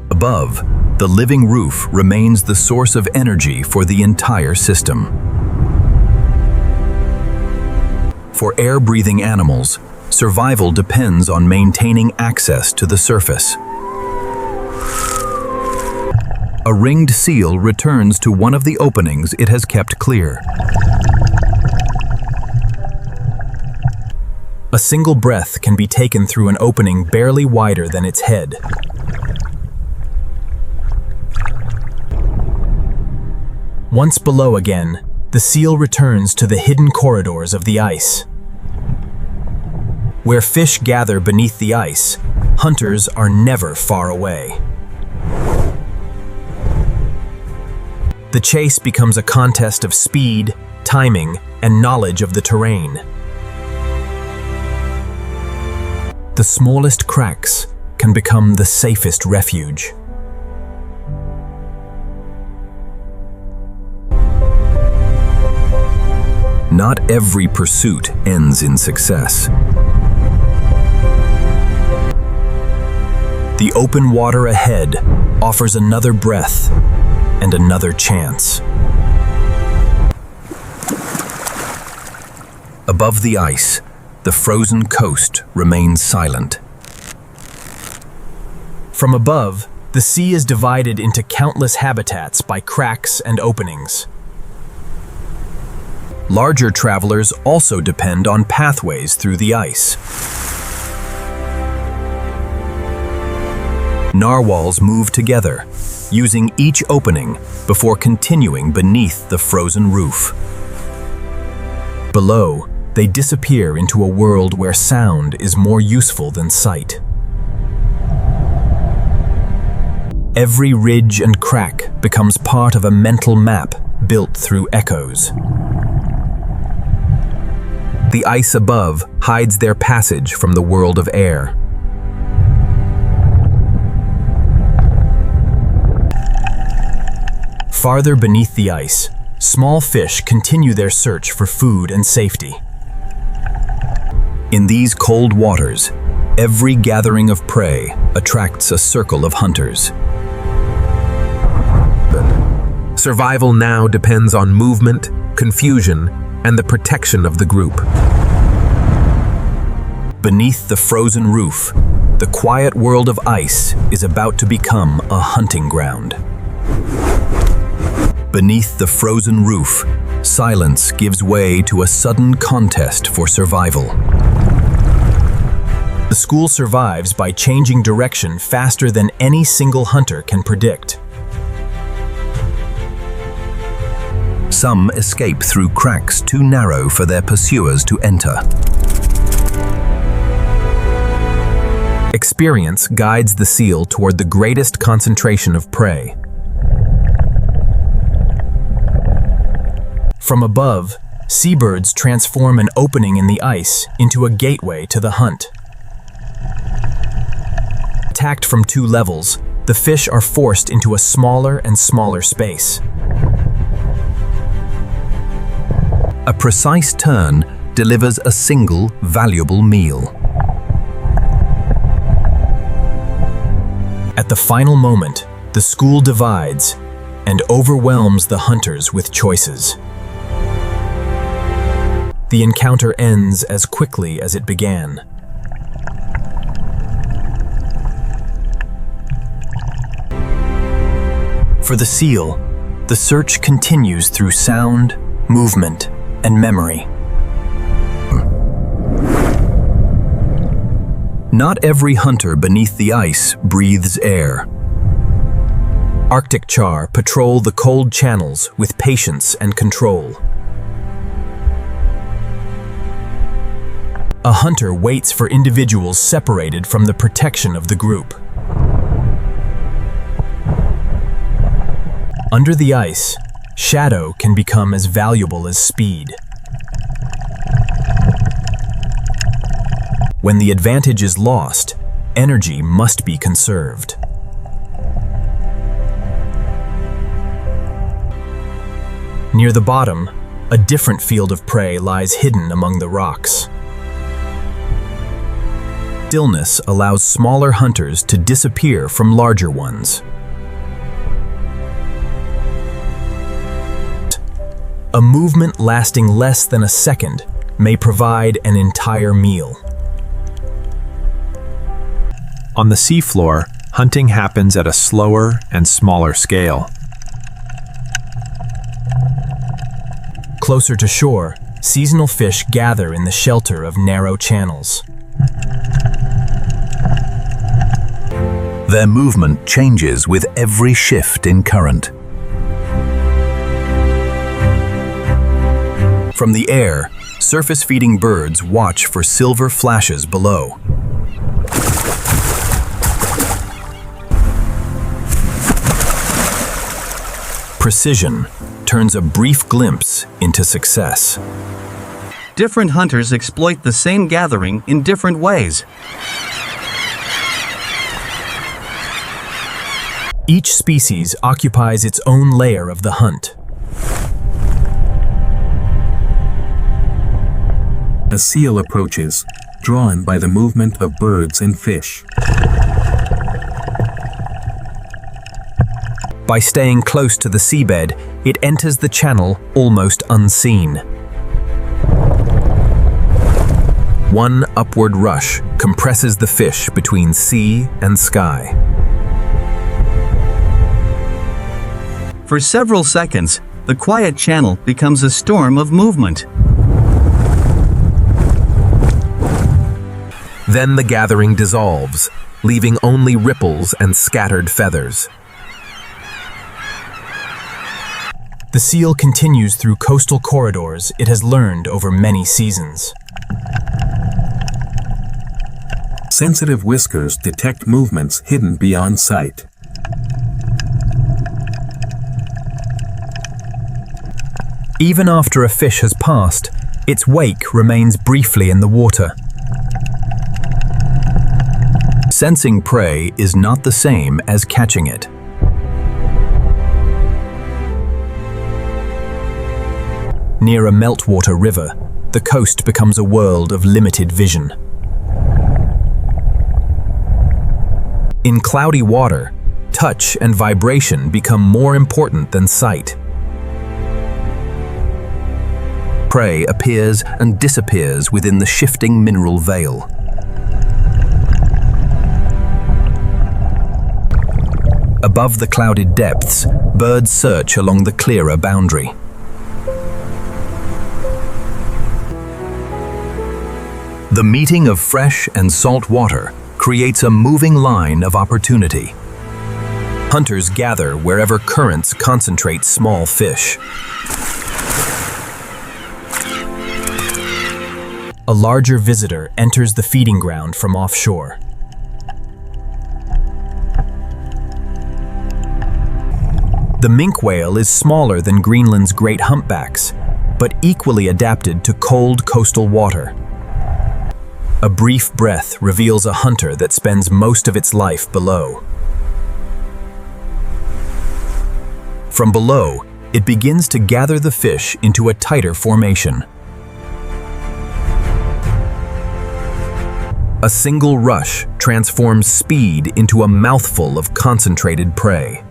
S2: Above, the living roof remains the source of energy for the entire system. For air-breathing animals, survival depends on maintaining access to the surface. A ringed seal returns to one of the openings it has kept clear.
S1: A single breath can be taken through an opening barely wider than its head. Once below again, the seal returns to the hidden corridors of the ice. Where fish gather beneath the ice, hunters are never far away. The chase becomes a contest of speed, timing, and knowledge of the terrain. The smallest cracks can become the safest refuge.
S2: Not every pursuit ends in success. The open water ahead offers another breath and another chance. Above the ice, the frozen coast remains silent.
S1: From above, the sea is divided into countless habitats by cracks and openings.
S2: Larger travelers also depend on pathways through the ice. Narwhals move together, using each opening before continuing beneath the frozen roof.
S1: Below, they disappear into a world where sound is more useful than sight. Every ridge and crack becomes part of a mental map built through echoes.
S2: The ice above hides their passage from the world of air.
S1: Farther beneath the ice, small fish continue their search for food and safety.
S2: In these cold waters, every gathering of prey attracts a circle of hunters.
S8: Survival now depends on movement, confusion, and the protection of the group.
S2: Beneath the frozen roof, the quiet world of ice is about to become a hunting ground. Beneath the frozen roof, silence gives way to a sudden contest for survival.
S1: The school survives by changing direction faster than any single hunter can predict.
S2: Some escape through cracks too narrow for their pursuers to enter.
S1: Experience guides the seal toward the greatest concentration of prey. From above, seabirds transform an opening in the ice into a gateway to the hunt. Attacked from two levels, the fish are forced into a smaller and smaller space.
S2: A precise turn delivers a single valuable meal.
S1: At the final moment, the school divides and overwhelms the hunters with choices. The encounter ends as quickly as it began. For the seal, the search continues through sound, movement, and memory.
S2: Not every hunter beneath the ice breathes air. Arctic char patrol the cold channels with patience and control. A hunter waits for individuals separated from the protection of the group. Under the ice, shadow can become as valuable as speed. When the advantage is lost, energy must be conserved. Near the bottom, a different field of prey lies hidden among the rocks. Stillness allows smaller hunters to disappear from larger ones. A movement lasting less than a second may provide an entire meal.
S1: On the seafloor, hunting happens at a slower and smaller scale.
S2: Closer to shore, seasonal fish gather in the shelter of narrow channels.
S9: Their movement changes with every shift in current.
S2: From the air, surface-feeding birds watch for silver flashes below. Precision turns a brief glimpse into success.
S3: Different hunters exploit the same gathering in different ways.
S2: Each species occupies its own layer of the hunt.
S4: A seal approaches, drawn by the movement of birds and fish.
S2: By staying close to the seabed, it enters the channel almost unseen. One upward rush compresses the fish between sea and sky.
S3: For several seconds, the quiet channel becomes a storm of movement.
S8: Then the gathering dissolves, leaving only ripples and scattered feathers.
S2: The seal continues through coastal corridors it has learned over many seasons.
S4: Sensitive whiskers detect movements hidden beyond sight.
S2: Even after a fish has passed, its wake remains briefly in the water.
S9: Sensing prey is not the same as catching it.
S2: Near a meltwater river, the coast becomes a world of limited vision. In cloudy water, touch and vibration become more important than sight.
S9: Prey appears and disappears within the shifting mineral veil.
S2: Above the clouded depths, birds search along the clearer boundary.
S9: The meeting of fresh and salt water creates a moving line of opportunity.
S2: Hunters gather wherever currents concentrate small fish. A larger visitor enters the feeding ground from offshore. The minke whale is smaller than Greenland's great humpbacks, but equally adapted to cold coastal water. A brief breath reveals a hunter that spends most of its life below. From below, it begins to gather the fish into a tighter formation. A single rush transforms speed into a mouthful of concentrated prey.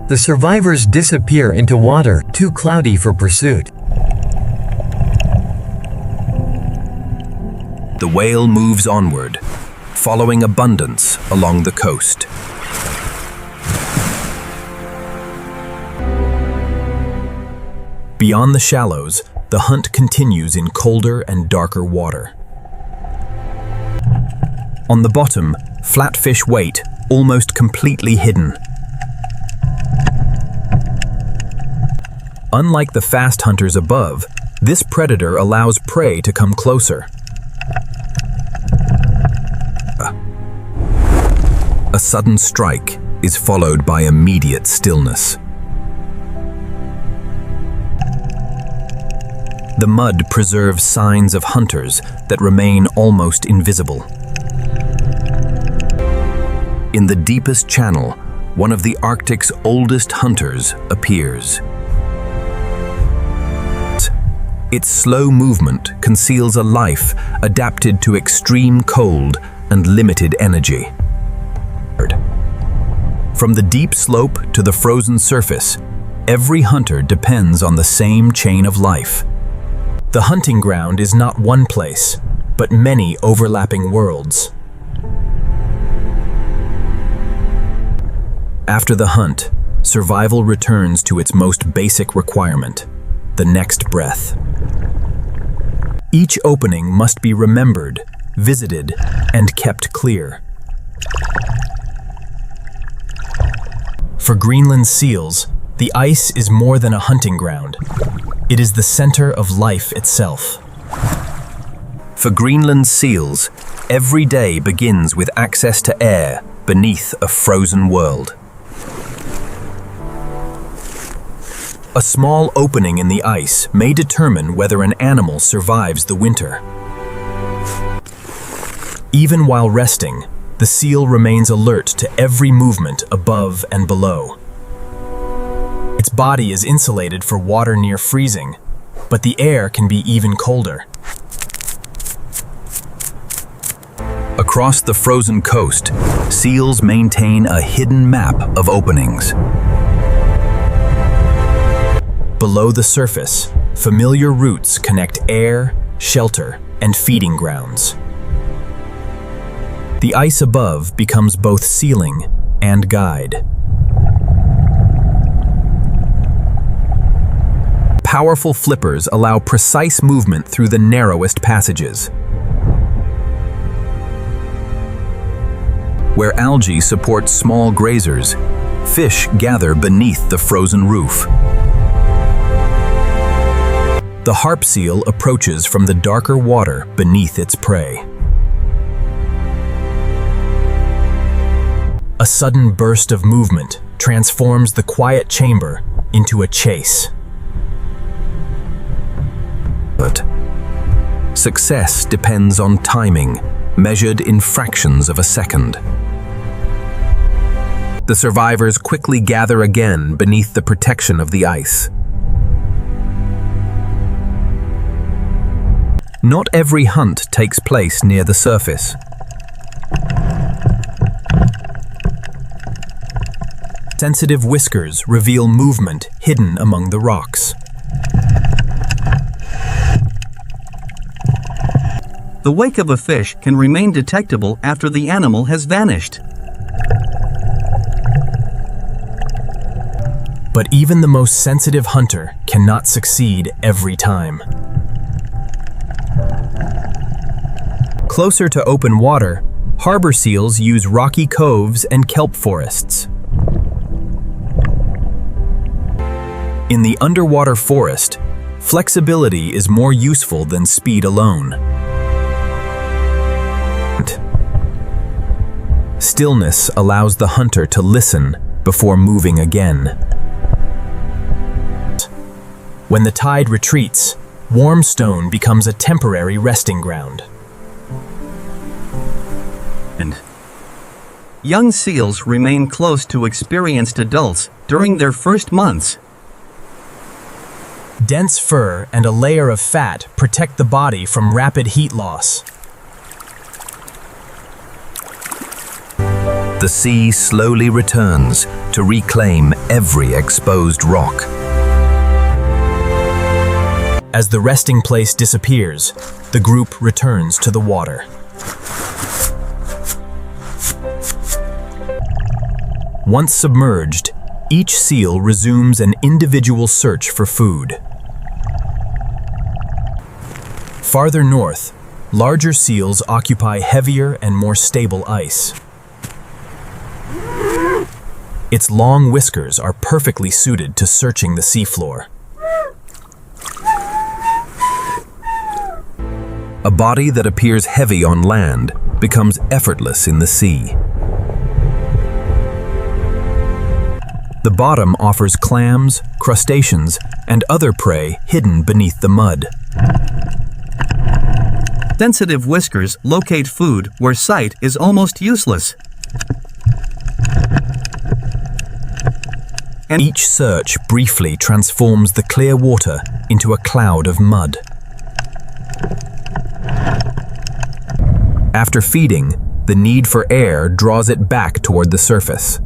S6: The survivors disappear into water too cloudy for pursuit.
S2: The whale moves onward, following abundance along the coast. Beyond the shallows, the hunt continues in colder and darker water. On the bottom, flatfish wait, almost completely hidden. Unlike the fast hunters above, this predator allows prey to come closer. A sudden strike is followed by immediate stillness. The mud preserves signs of hunters that remain almost invisible. In the deepest channel, one of the Arctic's oldest hunters appears. Its slow movement conceals a life adapted to extreme cold and limited energy. From the deep slope to the frozen surface, every hunter depends on the same chain of life. The hunting ground is not one place, but many overlapping worlds. After the hunt, survival returns to its most basic requirement: the next breath. Each opening must be remembered, visited, and kept clear. For Greenland seals, the ice is more than a hunting ground. It is the center of life itself. For Greenland seals, every day begins with access to air beneath a frozen world. A small opening in the ice may determine whether an animal survives the winter. Even while resting, the seal remains alert to every movement above and below. Its body is insulated for water near freezing, but the air can be even colder. Across the frozen coast, seals maintain a hidden map of openings. Below the surface, familiar routes connect air, shelter, and feeding grounds. The ice above becomes both ceiling and guide. Powerful flippers allow precise movement through the narrowest passages. Where algae supports small grazers, fish gather beneath the frozen roof. The harp seal approaches from the darker water beneath its prey. A sudden burst of movement transforms the quiet chamber into a chase. But success depends on timing, measured in fractions of a second. The survivors quickly gather again beneath the protection of the ice. Not every hunt takes place near the surface. Sensitive whiskers reveal movement hidden among the rocks.
S3: The wake of a fish can remain detectable after the animal has vanished.
S2: But even the most sensitive hunter cannot succeed every time. Closer to open water, harbor seals use rocky coves and kelp forests. In the underwater forest, flexibility is more useful than speed alone. Stillness allows the hunter to listen before moving again. When the tide retreats, warm stone becomes a temporary resting ground.
S3: And young seals remain close to experienced adults during their first months.
S2: Dense fur and a layer of fat protect the body from rapid heat loss.
S9: The sea slowly returns to reclaim every exposed rock.
S2: As the resting place disappears, the group returns to the water. Once submerged, each seal resumes an individual search for food. Farther north,
S1: Larger seals occupy heavier and more stable ice. Its long whiskers are perfectly suited to searching the seafloor.
S2: A body that appears heavy on land becomes effortless in the sea. The bottom offers clams, crustaceans, and other prey hidden beneath the mud.
S3: Sensitive whiskers locate food where sight is almost useless.
S2: And each search briefly transforms the clear water into a cloud of mud. After feeding, the need for air draws it back toward the surface.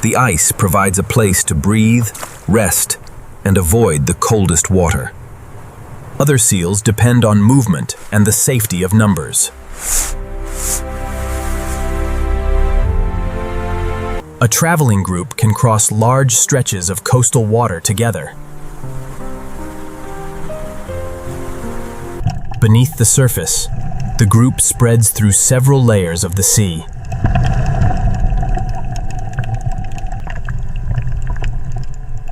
S2: The ice provides a place to breathe, rest, and avoid the coldest water. Other seals depend on movement and the safety of numbers.
S1: A traveling group can cross large stretches of coastal water together. Beneath the surface, the group spreads through several layers of the sea.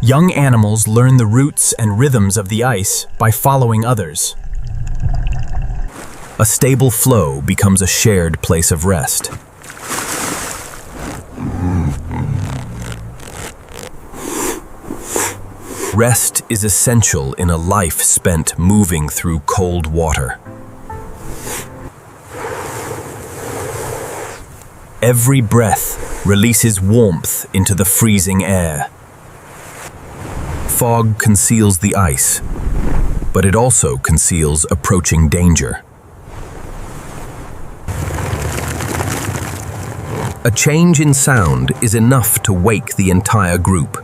S1: Young animals learn the roots and rhythms of the ice by following others.
S2: A stable flow becomes a shared place of rest. Rest is essential in a life spent moving through cold water. Every breath releases warmth into the freezing air. Fog conceals the ice, but it also conceals approaching danger. A change in sound is enough to wake the entire group.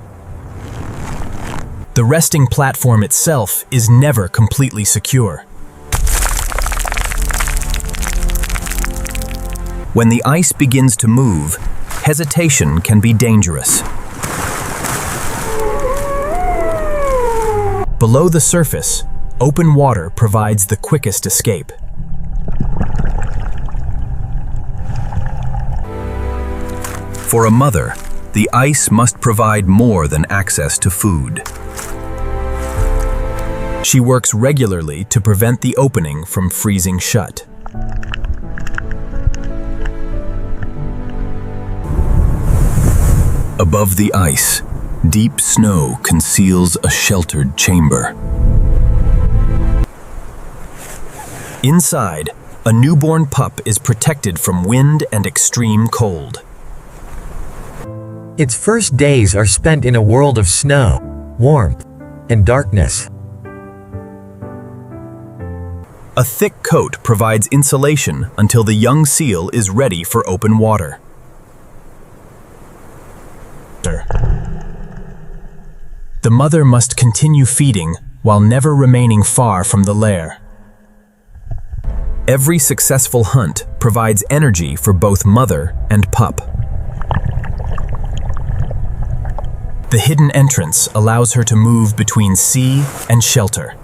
S1: The resting platform itself is never completely secure.
S2: When the ice begins to move, hesitation can be dangerous.
S1: Below the surface, open water provides the quickest escape.
S2: For a mother, the ice must provide more than access to food.
S1: She works regularly to prevent the opening from freezing shut.
S2: Above the ice, deep snow conceals a sheltered chamber.
S1: Inside, a newborn pup is protected from wind and extreme cold.
S6: Its first days are spent in a world of snow, warmth, and darkness.
S1: A thick coat provides insulation until the young seal is ready for open water. The mother must continue feeding while never remaining far from the lair.
S2: Every successful hunt provides energy for both mother and pup.
S1: The hidden entrance allows her to move between sea and shelter.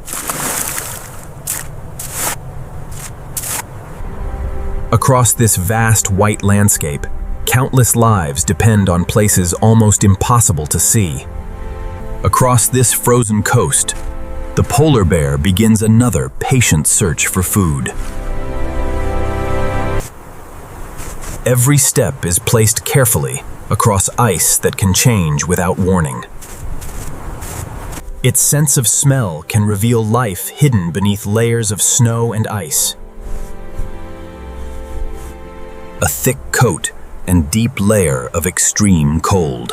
S2: Across this vast white landscape, countless lives depend on places almost impossible to see. Across this frozen coast, the polar bear begins another patient search for food. Every step is placed carefully across ice that can change without warning.
S1: Its sense of smell can reveal life hidden beneath layers of snow and ice.
S2: A thick coat and deep layer of extreme cold.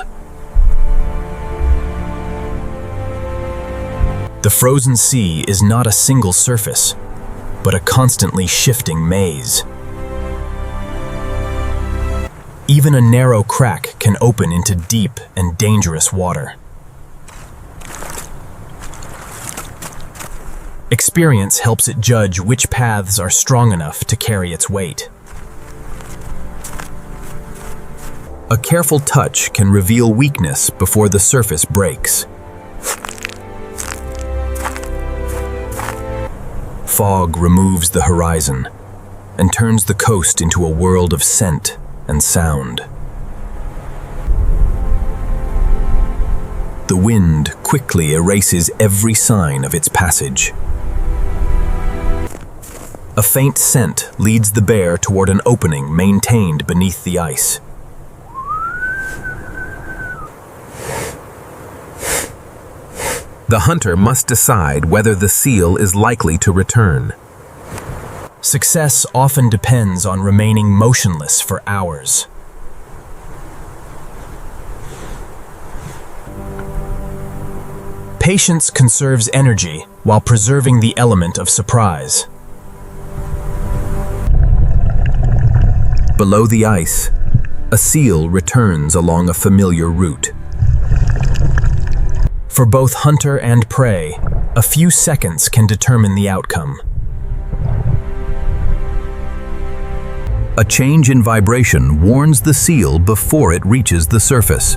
S1: The frozen sea is not a single surface, but a constantly shifting maze. Even a narrow crack can open into deep and dangerous water. Experience helps it judge which paths are strong enough to carry its weight.
S2: A careful touch can reveal weakness before the surface breaks. fog removes the horizon and turns the coast into a world of scent and sound. The wind quickly erases every sign of its passage. A faint scent leads the bear toward an opening maintained beneath the ice.
S8: The hunter must decide whether the seal is likely to return.
S1: Success often depends on remaining motionless for hours. Patience conserves energy while preserving the element of surprise.
S2: Below the ice, a seal returns along a familiar route.
S1: For both hunter and prey, a few seconds can determine the outcome.
S2: A change in vibration warns the seal before it reaches the surface.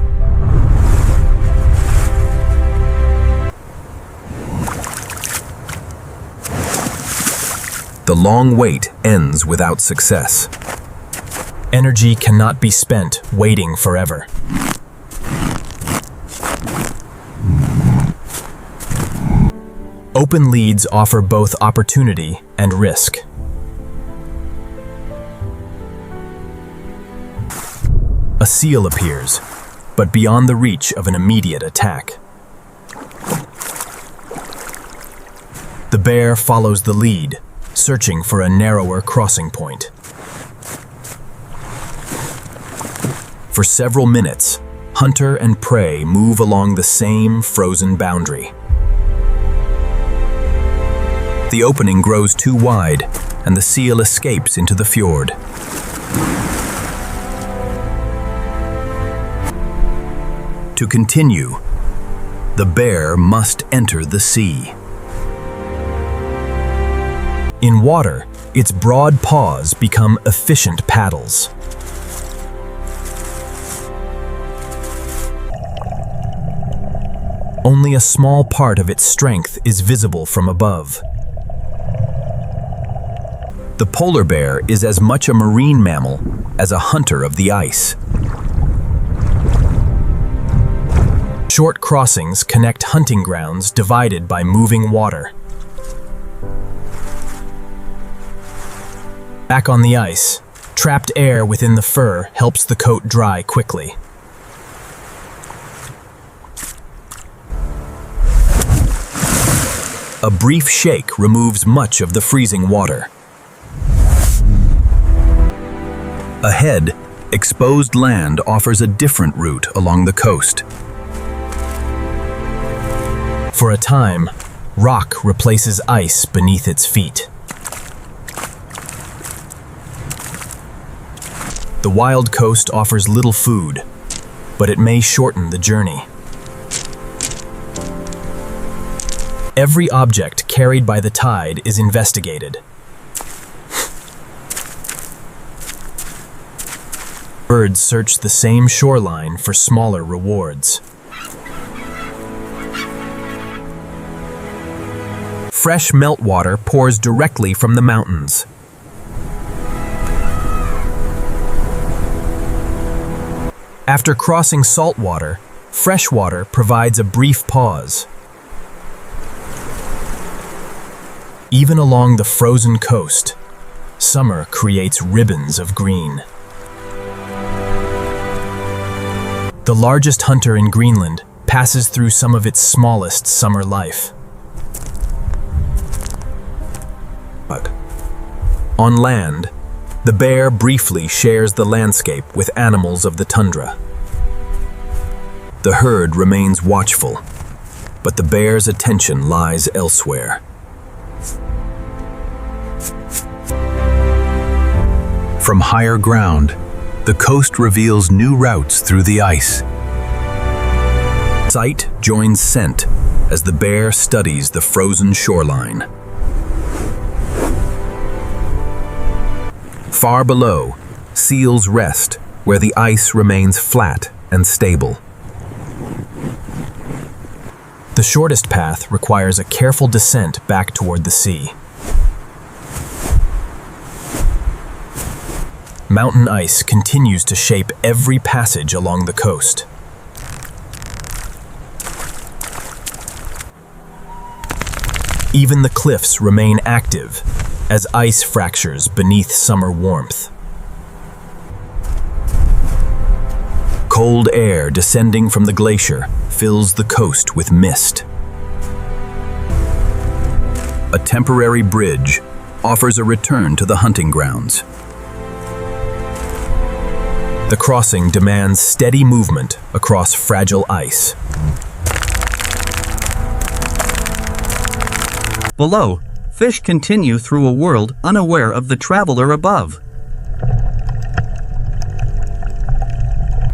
S2: The long wait ends without success.
S1: Energy cannot be spent waiting forever. Open leads offer both opportunity and risk. A seal appears, but beyond the reach of an immediate attack. The bear follows the lead, searching for a narrower crossing point. For several minutes, hunter and prey move along the same frozen boundary. The opening grows too wide, and the seal escapes into the fjord.
S2: To continue, the bear must enter the sea.
S1: In water, its broad paws become efficient paddles. Only a small part of its strength is visible from above.
S2: The polar bear is as much a marine mammal as a hunter of the ice.
S1: Short crossings connect hunting grounds divided by moving water. Back on the ice, trapped air within the fur helps the coat dry quickly.
S2: A brief shake removes much of the freezing water. Ahead, exposed land offers a different route along the coast.
S1: For a time, rock replaces ice beneath its feet. The wild coast offers little food, but it may shorten the journey. Every object carried by the tide is investigated. Birds search the same shoreline for smaller rewards.
S8: Fresh meltwater pours directly from the mountains.
S1: After crossing salt water, fresh water provides a brief pause. Even along the frozen coast, summer creates ribbons of green. The largest hunter in Greenland passes through some of its smallest summer life. On land, the bear briefly shares the landscape with animals of the tundra. The herd remains watchful, but the bear's attention lies elsewhere.
S2: From higher ground, the coast reveals new routes through the ice. Sight joins scent as the bear studies the frozen shoreline. Far below, seals rest where the ice remains flat and stable.
S1: The shortest path requires a careful descent back toward the sea. Mountain ice continues to shape every passage along the coast. Even the cliffs remain active as ice fractures beneath summer warmth. Cold air descending from the glacier fills the coast with mist. A temporary bridge offers a return to the hunting grounds. The crossing demands steady movement across fragile ice.
S3: Below, fish continue through a world unaware of the traveler above.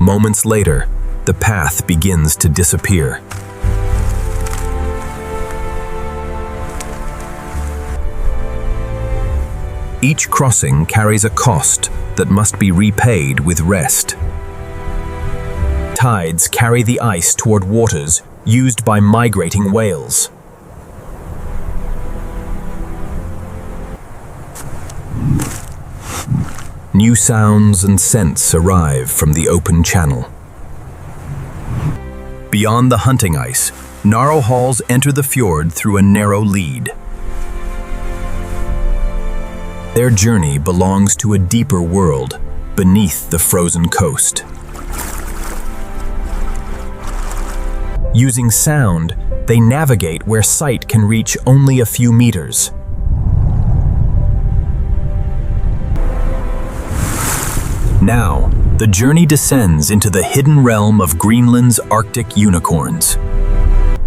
S1: Moments later, the path begins to disappear. Each crossing carries a cost that must be repaid with rest. Tides carry the ice toward waters used by migrating whales. New sounds and scents arrive from the open channel. Beyond the hunting ice, narwhals enter the fjord through a narrow lead. Their journey belongs to a deeper world beneath the frozen coast. Using sound, they navigate where sight can reach only a few meters. Now, the journey descends into the hidden realm of Greenland's Arctic unicorns.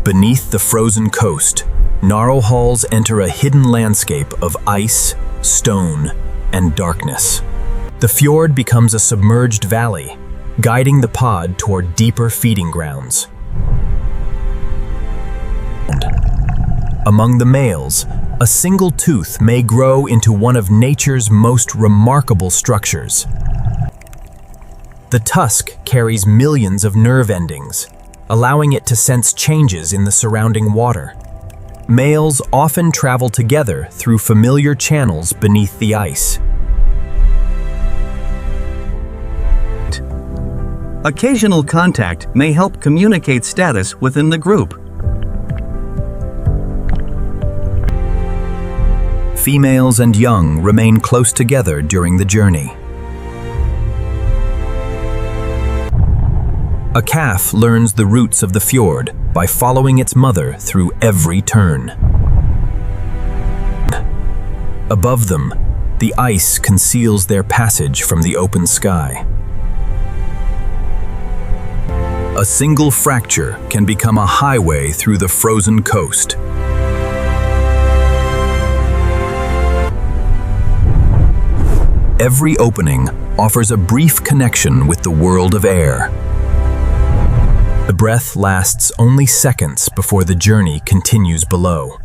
S1: Beneath the frozen coast, narwhals enter a hidden landscape of ice, stone, and darkness. The fjord becomes a submerged valley, guiding the pod toward deeper feeding grounds. Among the males, a single tooth may grow into one of nature's most remarkable structures. The tusk carries millions of nerve endings, allowing it to sense changes in the surrounding water. Males often travel together through familiar channels beneath the ice.
S3: Occasional contact may help communicate status within the group.
S1: Females and young remain close together during the journey. A calf learns the routes of the fjord by following its mother through every turn. Above them, the ice conceals their passage from the open sky. A single fracture can become a highway through the frozen coast. Every opening offers a brief connection with the world of air. The breath lasts only seconds before the journey continues below.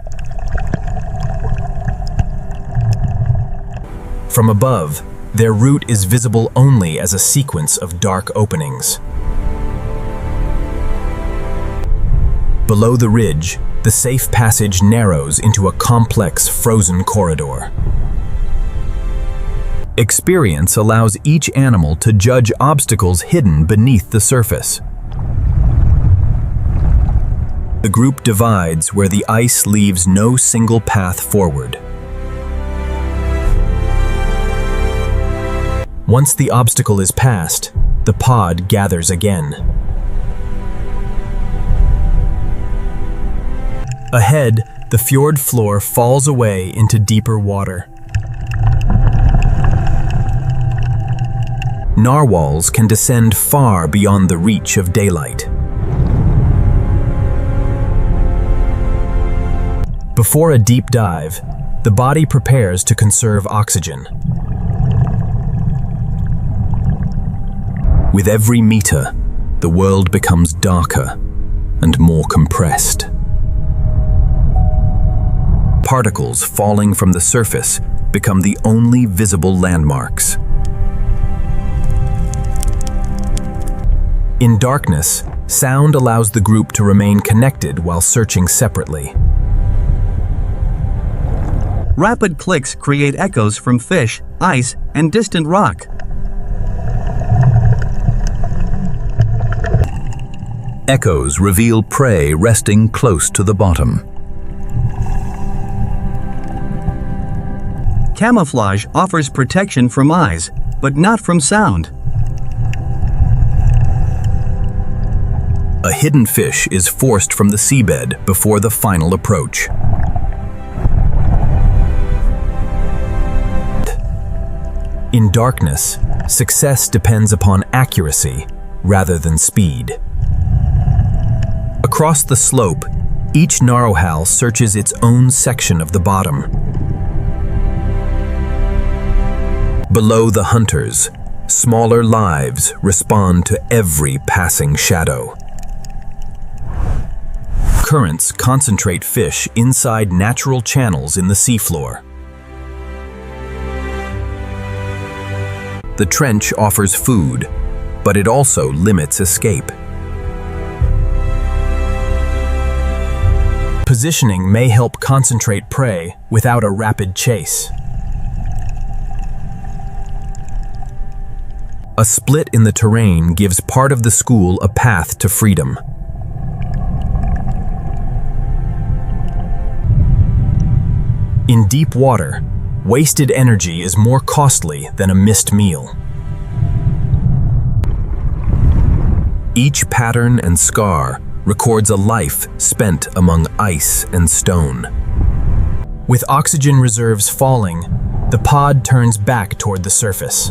S1: From above, their route is visible only as a sequence of dark openings. Below the ridge, the safe passage narrows into a complex frozen corridor. Experience allows each animal to judge obstacles hidden beneath the surface. The group divides where the ice leaves no single path forward. Once the obstacle is passed, the pod gathers again. Ahead, the fjord floor falls away into deeper water. Narwhals can descend far beyond the reach of daylight. Before a deep dive, the body prepares to conserve oxygen. With every meter, the world becomes darker and more compressed. Particles falling from the surface become the only visible landmarks. In darkness, sound allows the group to remain connected while searching separately.
S3: Rapid clicks create echoes from fish, ice, and distant rock.
S9: Echoes reveal prey resting close to the bottom.
S3: Camouflage offers protection from eyes, but not from sound.
S9: A hidden fish is forced from the seabed before the final approach.
S2: In darkness, success depends upon accuracy rather than speed. Across the slope, each narwhal searches its own section of the bottom. Below the hunters, smaller lives respond to every passing shadow. Currents concentrate fish inside natural channels in the seafloor. The trench offers food, but it also limits escape. Positioning may help concentrate prey without a rapid chase. A split in the terrain gives part of the school a path to freedom. In deep water, wasted energy is more costly than a missed meal. Each pattern and scar records a life spent among ice and stone. With oxygen reserves falling, the pod turns back toward the surface.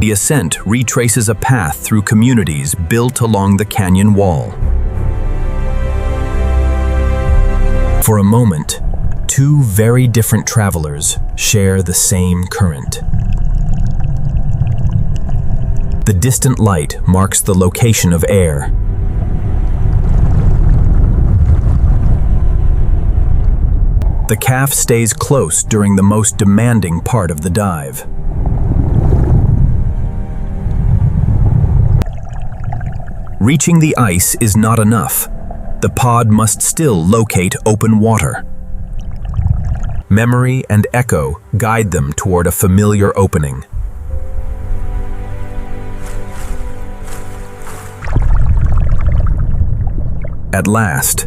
S2: The ascent retraces a path through communities built along the canyon wall. For a moment, two very different travelers share the same current. The distant light marks the location of air. The calf stays close during the most demanding part of the dive. Reaching the ice is not enough. The pod must still locate open water. Memory and echo guide them toward a familiar opening. At last,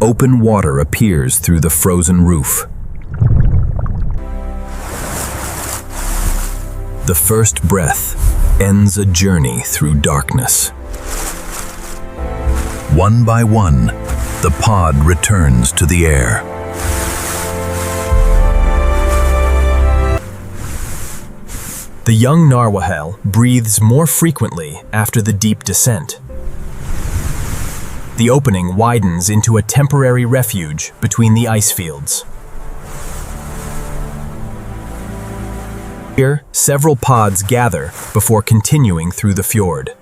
S2: open water appears through the frozen roof. The first breath ends a journey through darkness.
S9: One by one, the pod returns to the air.
S2: The young narwhal breathes more frequently after the deep descent. The opening widens into a temporary refuge between the ice fields. Here, several pods gather before continuing through the fjord.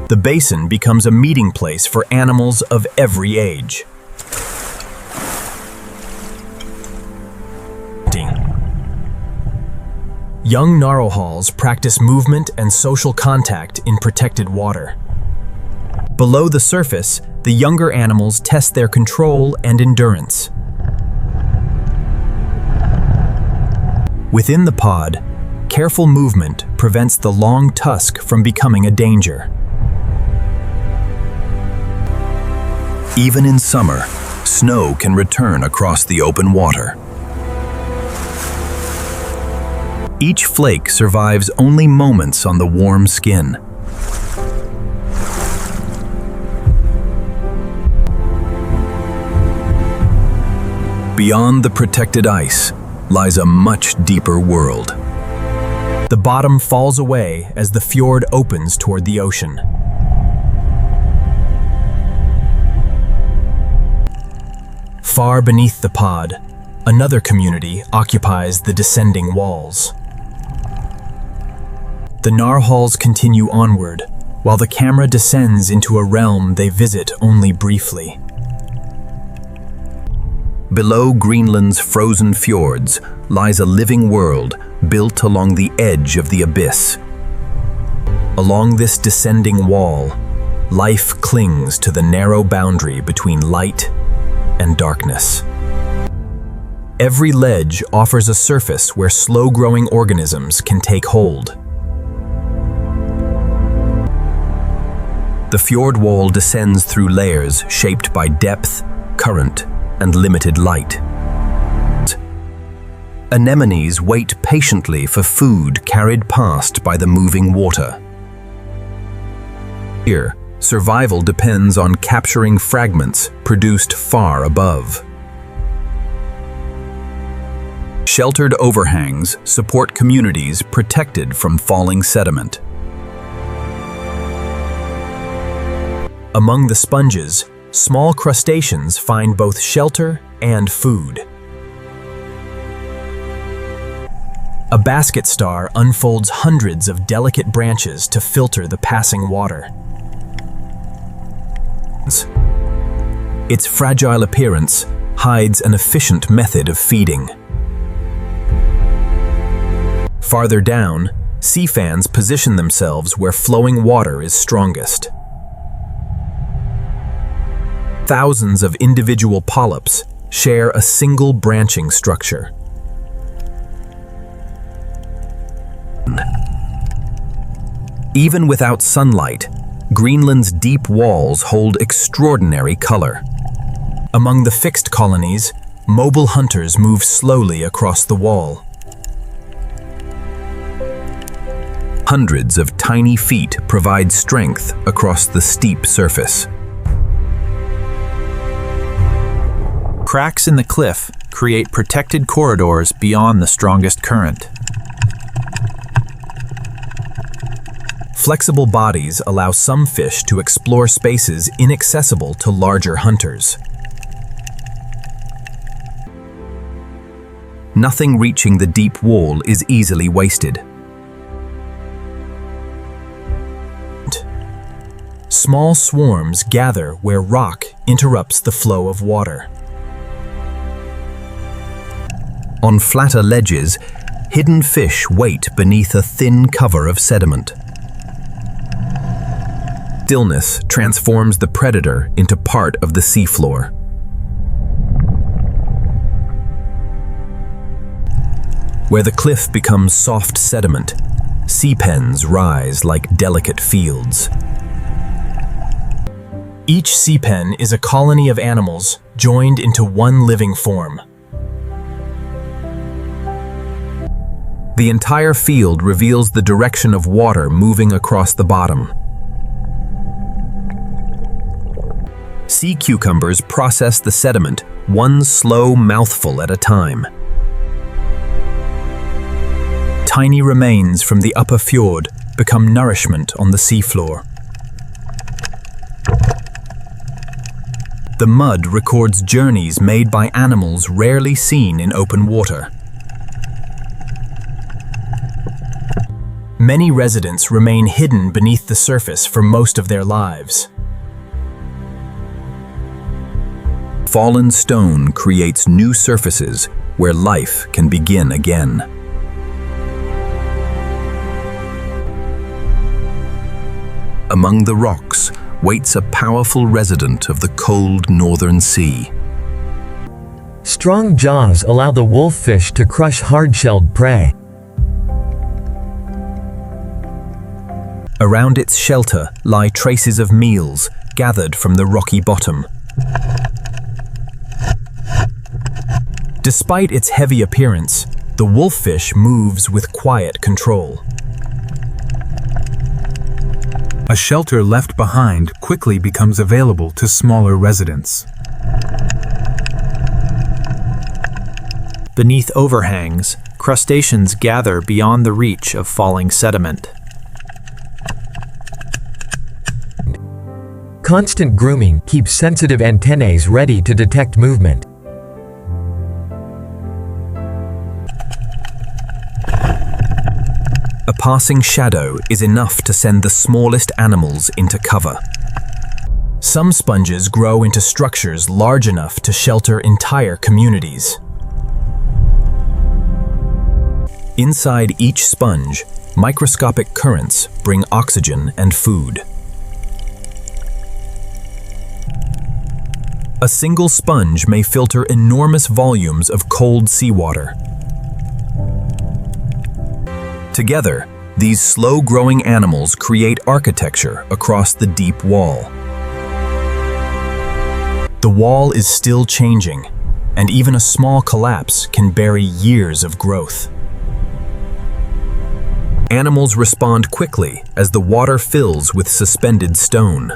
S2: The basin becomes a meeting place for animals of every age. Young narwhals practice movement and social contact in protected water. Below the surface, the younger animals test their control and endurance. Within the pod, careful movement prevents the long tusk from becoming a danger.
S9: Even in summer, snow can return across the open water. Each flake survives only moments on the warm skin. Beyond the protected ice lies a much deeper world.
S2: The bottom falls away as the fjord opens toward the ocean. Far beneath the pod, another community occupies the descending walls. The narwhals continue onward, while the camera descends into a realm they visit only briefly.
S9: Below Greenland's frozen fjords lies a living world built along the edge of the abyss.
S2: Along this descending wall, life clings to the narrow boundary between light and darkness.
S1: Every ledge offers a surface where slow-growing organisms can take hold. The fjord wall descends through layers shaped by depth, current, and limited light. Anemones wait patiently for food carried past by the moving water. Here, survival depends on capturing fragments produced far above. Sheltered overhangs support communities protected from falling sediment. Among the sponges, small crustaceans find both shelter and food. A basket star unfolds hundreds of delicate branches to filter the passing water. Its fragile appearance hides an efficient method of feeding. Farther down, sea fans position themselves where flowing water is strongest. Thousands of individual polyps share a single branching structure. Even without sunlight, Greenland's deep walls hold extraordinary color. Among the fixed colonies, mobile hunters move slowly across the wall. Hundreds of tiny feet provide strength across the steep surface.
S10: Cracks in the cliff create protected corridors beyond the strongest current.
S1: Flexible bodies allow some fish to explore spaces inaccessible to larger hunters.
S9: Nothing reaching the deep wall is easily wasted.
S1: Small swarms gather where rock interrupts the flow of water.
S9: On flatter ledges, hidden fish wait beneath a thin cover of sediment.
S1: Stillness transforms the predator into part of the seafloor. Where the cliff becomes soft sediment, sea pens rise like delicate fields. Each sea pen is a colony of animals joined into one living form. The entire field reveals the direction of water moving across the bottom. Sea cucumbers process the sediment, one slow mouthful at a time. Tiny remains from the upper fjord become nourishment on the seafloor. The mud records journeys made by animals rarely seen in open water. Many residents remain hidden beneath the surface for most of their lives.
S9: Fallen stone creates new surfaces where life can begin again. Among the rocks waits a powerful resident of the cold northern sea.
S6: Strong jaws allow the wolffish to crush hard-shelled prey.
S1: Around its shelter lie traces of meals gathered from the rocky bottom. Despite its heavy appearance, the wolffish moves with quiet control.
S5: A shelter left behind quickly becomes available to smaller residents.
S10: Beneath overhangs, crustaceans gather beyond the reach of falling sediment.
S6: Constant grooming keeps sensitive antennae ready to detect movement.
S1: A passing shadow is enough to send the smallest animals into cover. Some sponges grow into structures large enough to shelter entire communities. Inside each sponge, microscopic currents bring oxygen and food. A single sponge may filter enormous volumes of cold seawater. Together, these slow-growing animals create architecture across the deep wall. The wall is still changing, and even a small collapse can bury years of growth. Animals respond quickly as the water fills with suspended stone.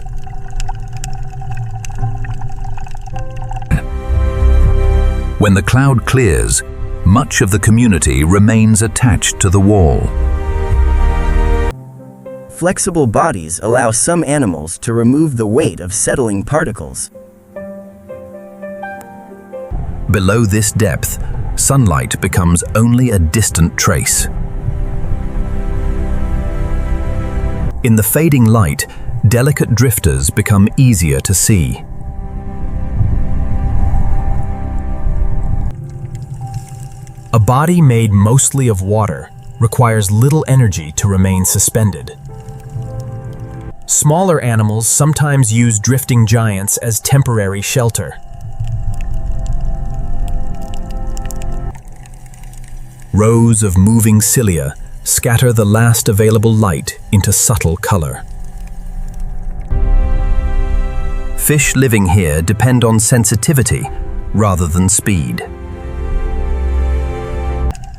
S9: When the cloud clears, much of the community remains attached to the wall.
S11: Flexible bodies allow some animals to remove the weight of settling particles.
S9: Below this depth, sunlight becomes only a distant trace. In the fading light, delicate drifters become easier to see.
S1: A body made mostly of water requires little energy to remain suspended. Smaller animals sometimes use drifting giants as temporary shelter.
S9: Rows of moving cilia scatter the last available light into subtle color. Fish living here depend on sensitivity rather than speed.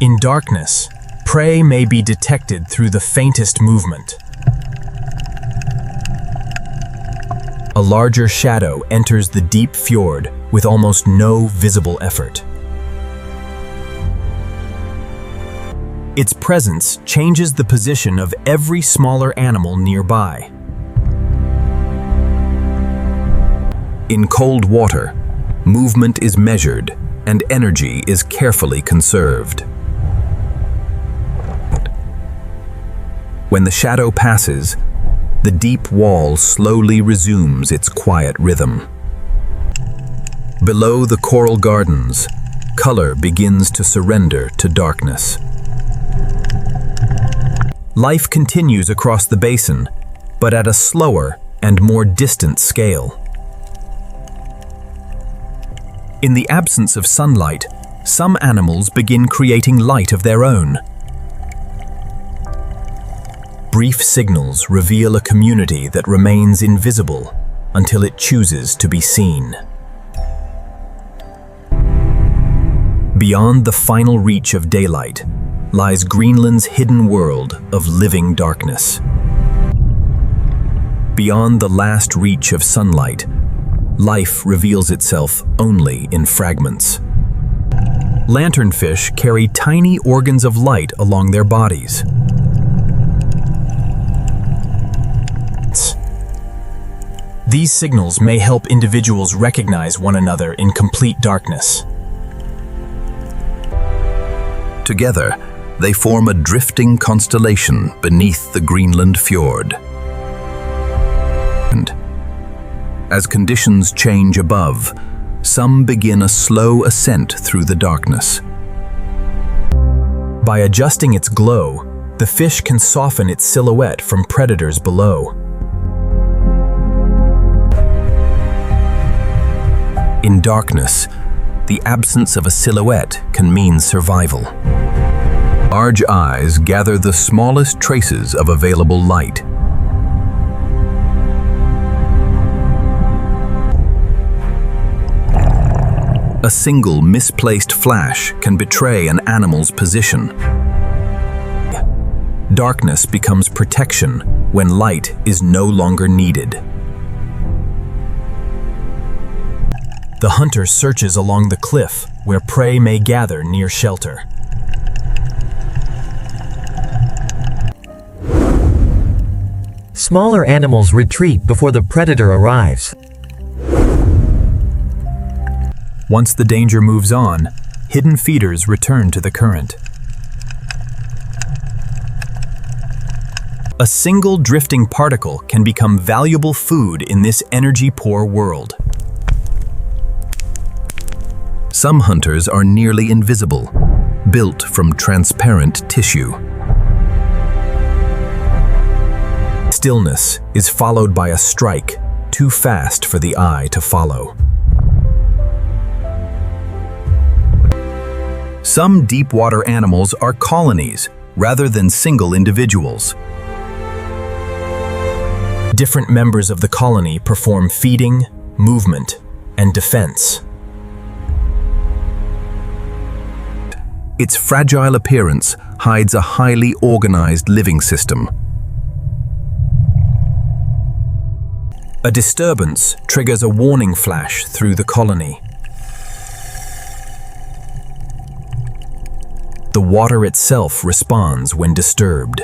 S1: In darkness, prey may be detected through the faintest movement. A larger shadow enters the deep fjord with almost no visible effort. Its presence changes the position of every smaller animal nearby.
S9: In cold water, movement is measured and energy is carefully conserved. When the shadow passes, the deep wall slowly resumes its quiet rhythm. Below the coral gardens, color begins to surrender to darkness.
S1: Life continues across the basin, but at a slower and more distant scale. In the absence of sunlight, some animals begin creating light of their own. Brief signals reveal a community that remains invisible until it chooses to be seen. Beyond the final reach of daylight lies Greenland's hidden world of living darkness. Beyond the last reach of sunlight, life reveals itself only in fragments. Lanternfish carry tiny organs of light along their bodies. These signals may help individuals recognize one another in complete darkness.
S9: Together, they form a drifting constellation beneath the Greenland fjord. And as conditions change above, some begin a slow ascent through the darkness.
S1: By adjusting its glow, the fish can soften its silhouette from predators below.
S9: In darkness, the absence of a silhouette can mean survival. Large eyes gather the smallest traces of available light. A single misplaced flash can betray an animal's position.
S1: Darkness becomes protection when light is no longer needed. The hunter searches along the cliff where prey may gather near shelter.
S6: Smaller animals retreat before the predator arrives.
S1: Once the danger moves on, hidden feeders return to the current. A single drifting particle can become valuable food in this energy-poor world.
S9: Some hunters are nearly invisible, built from transparent tissue.
S1: Stillness is followed by a strike, too fast for the eye to follow.
S9: Some deep-water animals are colonies rather than single individuals.
S1: Different members of the colony perform feeding, movement, and defense.
S9: Its fragile appearance hides a highly organized living system.
S1: A disturbance triggers a warning flash through the colony. The water itself responds when disturbed.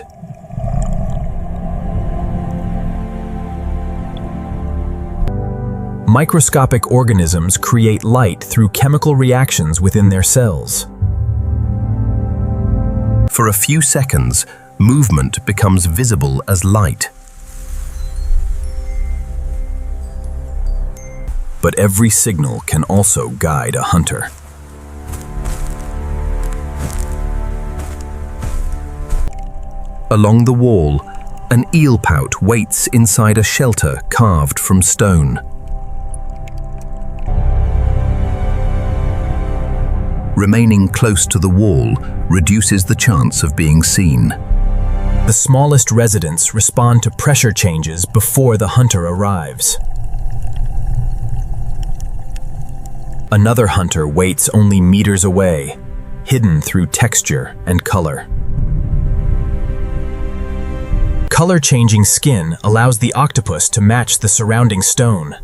S1: Microscopic organisms create light through chemical reactions within their cells.
S9: For a few seconds, movement becomes visible as light.
S1: But every signal can also guide a hunter.
S9: Along the wall, an eel pout waits inside a shelter carved from stone. Remaining close to the wall reduces the chance of being seen.
S1: The smallest residents respond to pressure changes before the hunter arrives. Another hunter waits only meters away, hidden through texture and color. Color-changing skin allows the octopus to match the surrounding stone.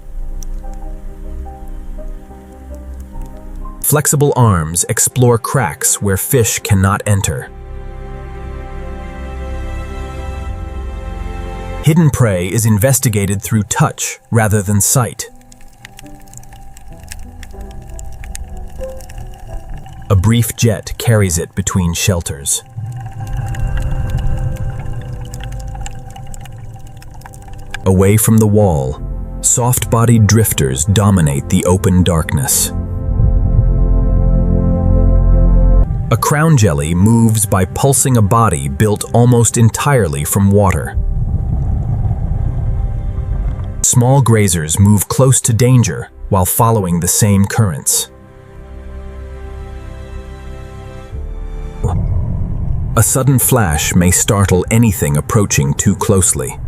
S1: Flexible arms explore cracks where fish cannot enter. Hidden prey is investigated through touch rather than sight. A brief jet carries it between shelters. Away from the wall, soft-bodied drifters dominate the open darkness. A crown jelly moves by pulsing a body built almost entirely from water. Small grazers move close to danger while following the same currents. A sudden flash may startle anything approaching too closely.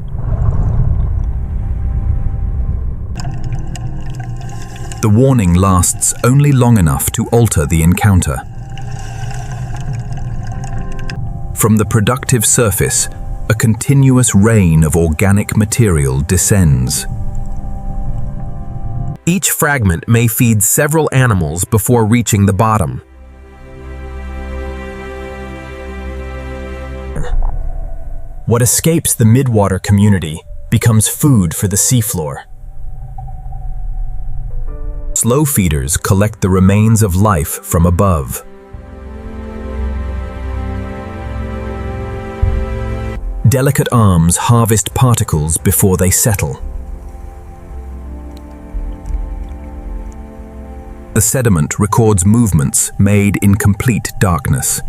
S1: The warning lasts only long enough to alter the encounter. From the productive surface, a continuous rain of organic material descends.
S8: Each fragment may feed several animals before reaching the bottom.
S1: What escapes the midwater community becomes food for the seafloor. Slow feeders collect the remains of life from above. Delicate arms harvest particles before they settle. The sediment records movements made in complete darkness.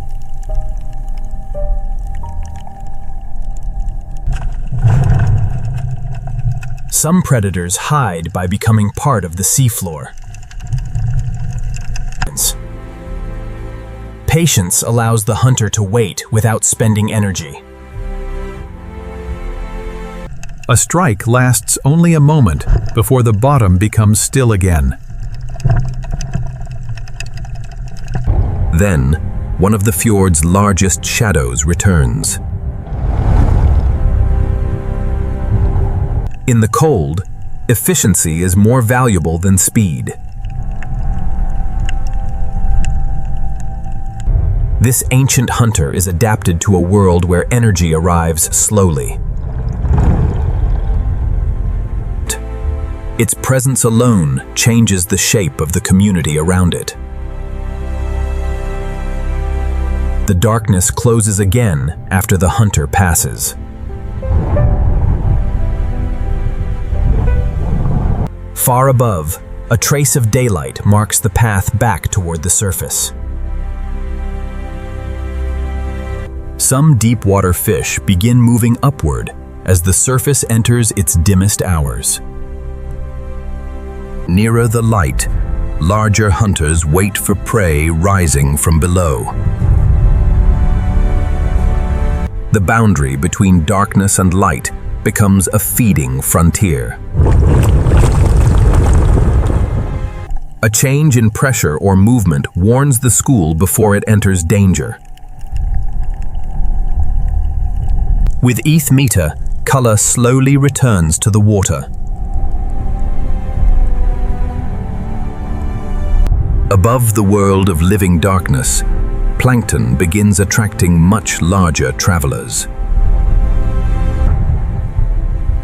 S1: Some predators hide by becoming part of the seafloor. Patience allows the hunter to wait without spending energy.
S10: A strike lasts only a moment before the bottom becomes still again.
S9: Then, one of the fjord's largest shadows returns.
S1: In the cold, efficiency is more valuable than speed. This ancient hunter is adapted to a world where energy arrives slowly. Its presence alone changes the shape of the community around it. The darkness closes again after the hunter passes. Far above, a trace of daylight marks the path back toward the surface. Some deep-water fish begin moving upward as the surface enters its dimmest hours.
S9: Nearer the light, larger hunters wait for prey rising from below. The boundary between darkness and light becomes a feeding frontier. A change in pressure or movement warns the school before it enters danger. With ETH meter, color slowly returns to the water. Above the world of living darkness, plankton begins attracting much larger travelers.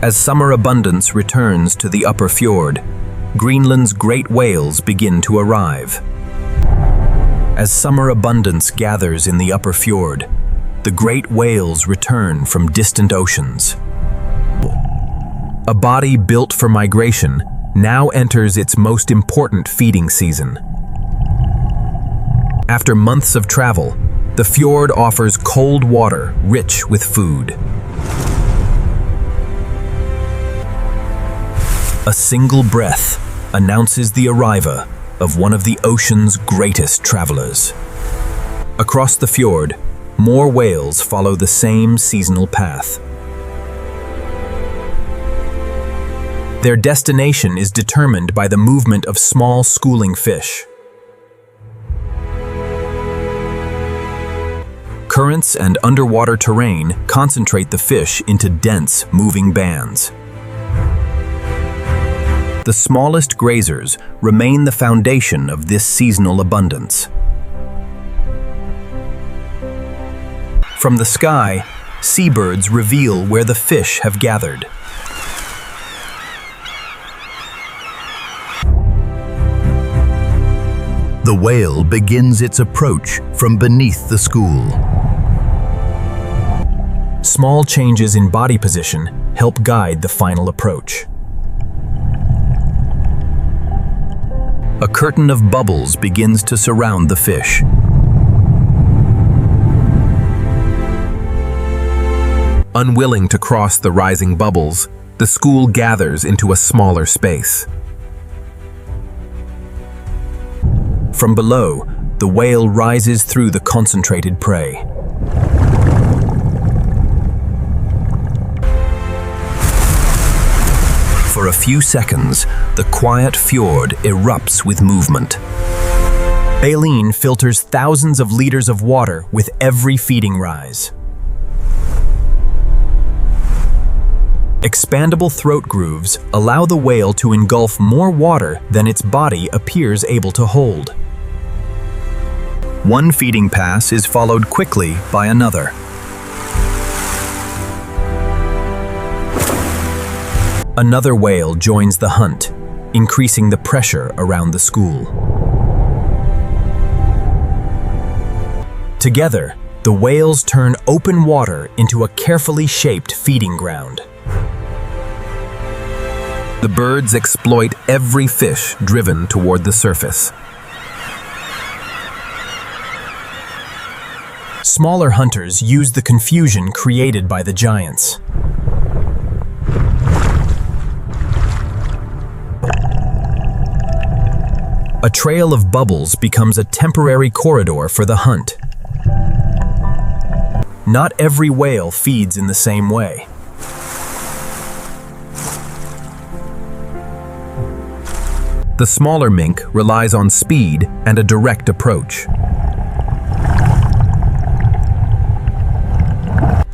S9: As summer abundance returns to the upper fjord, Greenland's great whales begin to arrive. As summer abundance gathers in the upper fjord, the great whales return from distant oceans. A body built for migration now enters its most important feeding season. After months of travel, the fjord offers cold water rich with food. A single breath announces the arrival of one of the ocean's greatest travelers. Across the fjord, more whales follow the same seasonal path. Their destination is determined by the movement of small schooling fish. Currents and underwater terrain concentrate the fish into dense, moving bands. The smallest grazers remain the foundation of this seasonal abundance. From the sky, seabirds reveal where the fish have gathered. The whale begins its approach from beneath the school.
S1: Small changes in body position help guide the final approach.
S9: A curtain of bubbles begins to surround the fish.
S8: Unwilling to cross the rising bubbles, the school gathers into a smaller space.
S1: From below, the whale rises through the concentrated prey.
S9: For a few seconds, the quiet fjord erupts with movement.
S1: Baleen filters thousands of liters of water with every feeding rise. Expandable throat grooves allow the whale to engulf more water than its body appears able to hold.
S9: One feeding pass is followed quickly by another.
S1: Another whale joins the hunt, increasing the pressure around the school. Together, the whales turn open water into a carefully shaped feeding ground.
S8: The birds exploit every fish driven toward the surface.
S1: Smaller hunters use the confusion created by the giants. A trail of bubbles becomes a temporary corridor for the hunt. Not every whale feeds in the same way.
S8: The smaller mink relies on speed and a direct approach.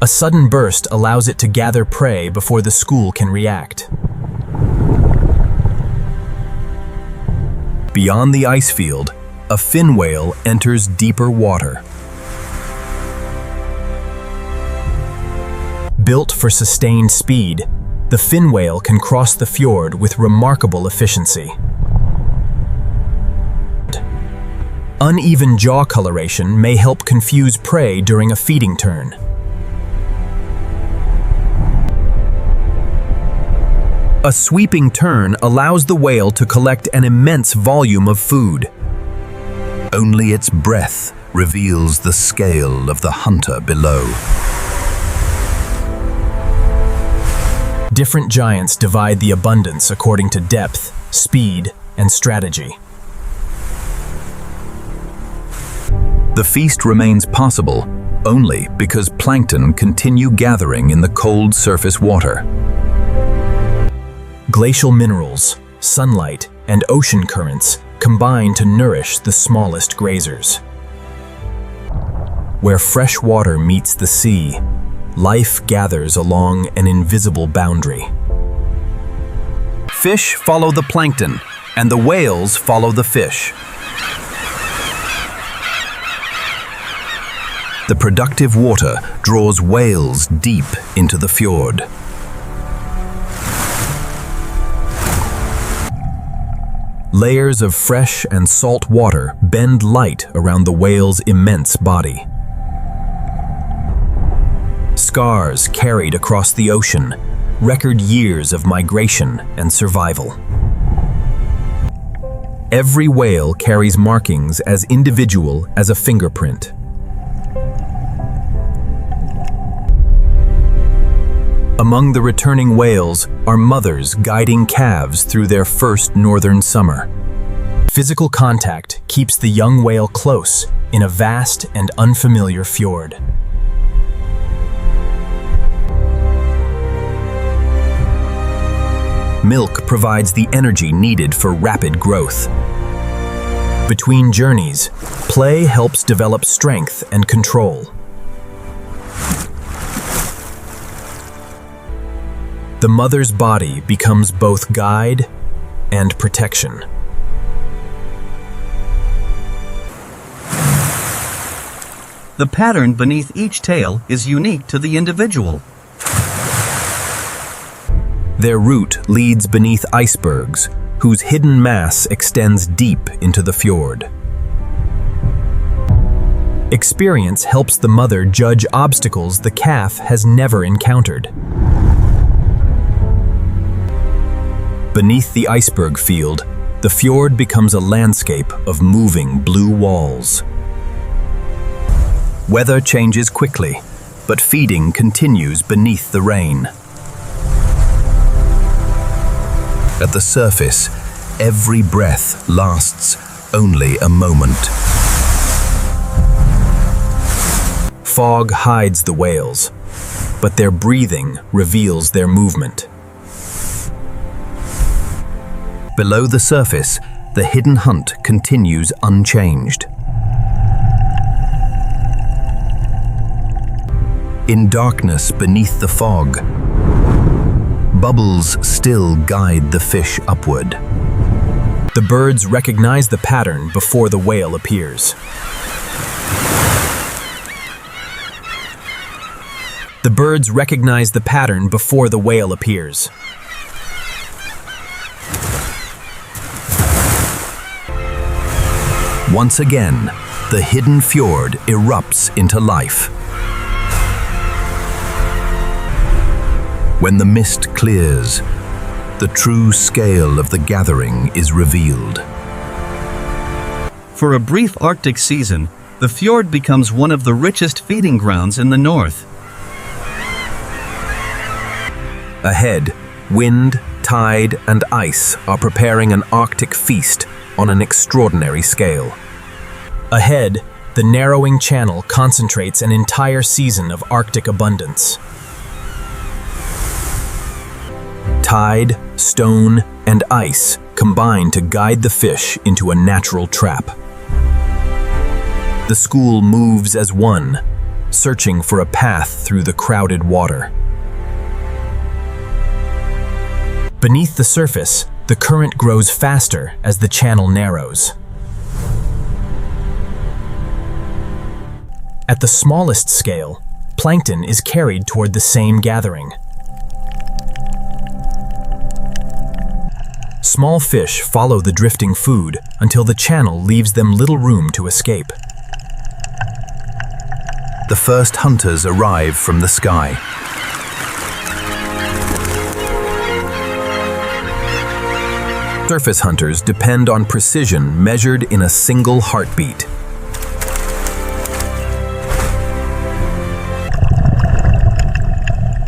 S1: A sudden burst allows it to gather prey before the school can react.
S9: Beyond the ice field, a fin whale enters deeper water.
S1: Built for sustained speed, the fin whale can cross the fjord with remarkable efficiency. Uneven jaw coloration may help confuse prey during a feeding turn.
S8: A sweeping turn allows the whale to collect an immense volume of food.
S9: Only its breath reveals the scale of the hunter below.
S1: Different giants divide the abundance according to depth, speed, and strategy.
S2: The feast remains possible only because plankton continue gathering in the cold surface water.
S1: Glacial minerals, sunlight, and ocean currents combine to nourish the smallest grazers. Where fresh water meets the sea, life gathers along an invisible boundary.
S2: Fish follow the plankton, and the whales follow the fish. The productive water draws whales deep into the fjord.
S1: Layers of fresh and salt water bend light around the whale's immense body. Scars carried across the ocean record years of migration and survival. Every whale carries markings as individual as a fingerprint. Among the returning whales are mothers guiding calves through their first northern summer. Physical contact keeps the young whale close in a vast and unfamiliar fjord. Milk provides the energy needed for rapid growth. Between journeys, play helps develop strength and control. The mother's body becomes both guide and protection.
S3: The pattern beneath each tail is unique to the individual.
S1: Their route leads beneath icebergs, whose hidden mass extends deep into the fjord. Experience helps the mother judge obstacles the calf has never encountered. Beneath the iceberg field, the fjord becomes a landscape of moving blue walls. Weather changes quickly, but feeding continues beneath the rain. At the surface, every breath lasts only a moment. Fog hides the whales, but their breathing reveals their movement. Below the surface, the hidden hunt continues unchanged. In darkness beneath the fog, bubbles still guide the fish upward. The birds recognize the pattern before the whale appears. The birds recognize the pattern before the whale appears. Once again, the hidden fjord erupts into life. When the mist clears, the true scale of the gathering is revealed.
S3: For a brief Arctic season, the fjord becomes one of the richest feeding grounds in the north.
S1: Ahead, wind, tide, and ice are preparing an Arctic feast on an extraordinary scale. Ahead, the narrowing channel concentrates an entire season of Arctic abundance. Tide, stone, and ice combine to guide the fish into a natural trap. The school moves as one, searching for a path through the crowded water. Beneath the surface, the current grows faster as the channel narrows. At the smallest scale, plankton is carried toward the same gathering. Small fish follow the drifting food until the channel leaves them little room to escape.
S2: The first hunters arrive from the sky.
S1: Surface hunters depend on precision measured in a single heartbeat.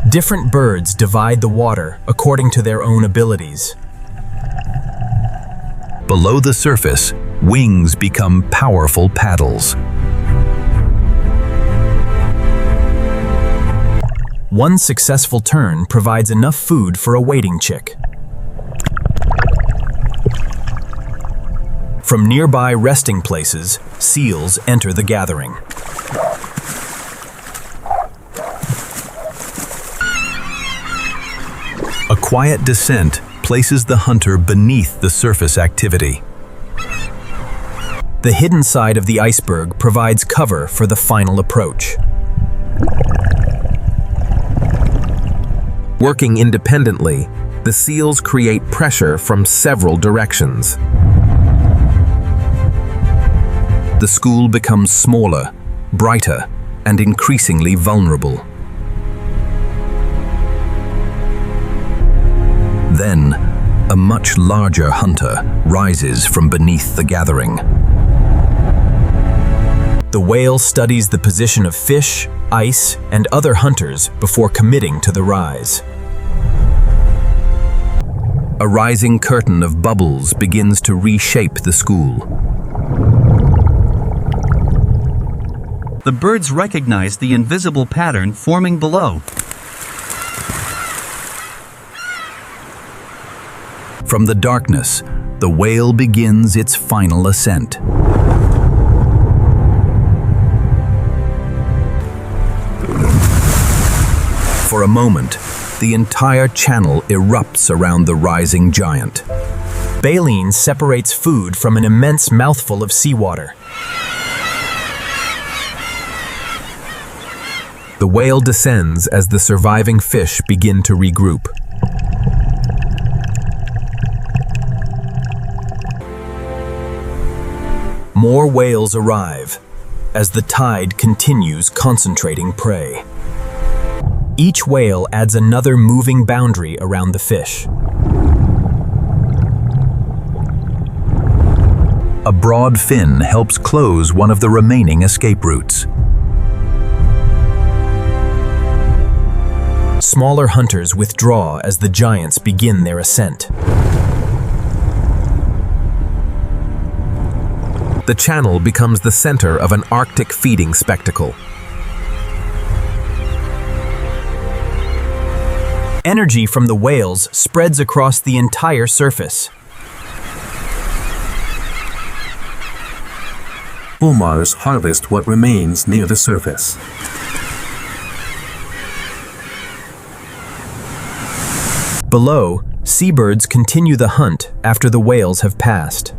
S1: Different birds divide the water according to their own abilities.
S2: Below the surface, wings become powerful paddles.
S1: One successful turn provides enough food for a waiting chick. From nearby resting places, seals enter the gathering. A quiet descent places the hunter beneath the surface activity. The hidden side of the iceberg provides cover for the final approach.
S8: Working independently, the seals create pressure from several directions. The school becomes smaller, brighter, and increasingly vulnerable. Then, a much larger hunter rises from beneath the gathering.
S1: The whale studies the position of fish, ice, and other hunters before committing to the rise.
S8: A rising curtain of bubbles begins to reshape the school.
S3: The birds recognize the invisible pattern forming below.
S8: From the darkness, the whale begins its final ascent. For a moment, the entire channel erupts around the rising giant.
S1: Baleen separates food from an immense mouthful of seawater.
S8: The whale descends as the surviving fish begin to regroup.
S1: More whales arrive as the tide continues concentrating prey. Each whale adds another moving boundary around the fish.
S8: A broad fin helps close one of the remaining escape routes.
S1: Smaller hunters withdraw as the giants begin their ascent.
S8: The channel becomes the center of an Arctic feeding spectacle.
S1: Energy from the whales spreads across the entire surface.
S4: Fulmars harvest what remains near the surface.
S1: Below, seabirds continue the hunt after the whales have passed.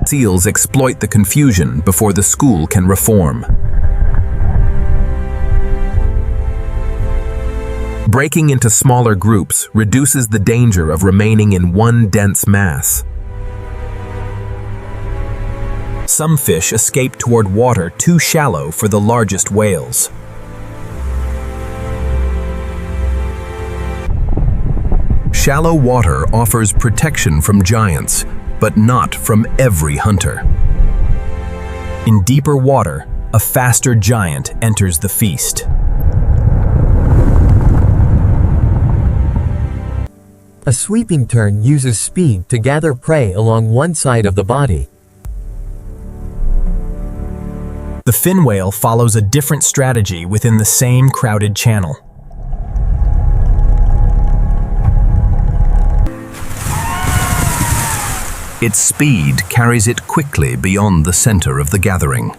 S8: Seals exploit the confusion before the school can reform. Breaking into smaller groups reduces the danger of remaining in one dense mass.
S1: Some fish escape toward water too shallow for the largest whales.
S8: Shallow water offers protection from giants, but not from every hunter.
S1: In deeper water, a faster giant enters the feast.
S6: A sweeping turn uses speed to gather prey along one side of the body.
S1: The fin whale follows a different strategy within the same crowded channel.
S8: Its speed carries it quickly beyond the center of the gathering.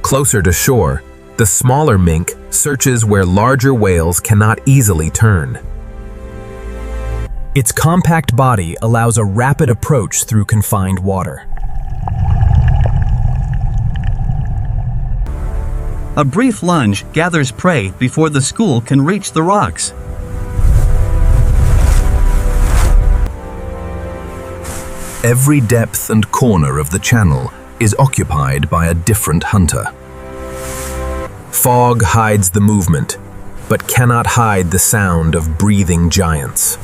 S8: Closer to shore, the smaller mink searches where larger whales cannot easily turn.
S1: Its compact body allows a rapid approach through confined water.
S3: A brief lunge gathers prey before the school can reach the rocks.
S8: Every depth and corner of the channel is occupied by a different hunter. Fog hides the movement, but cannot hide the sound of breathing giants.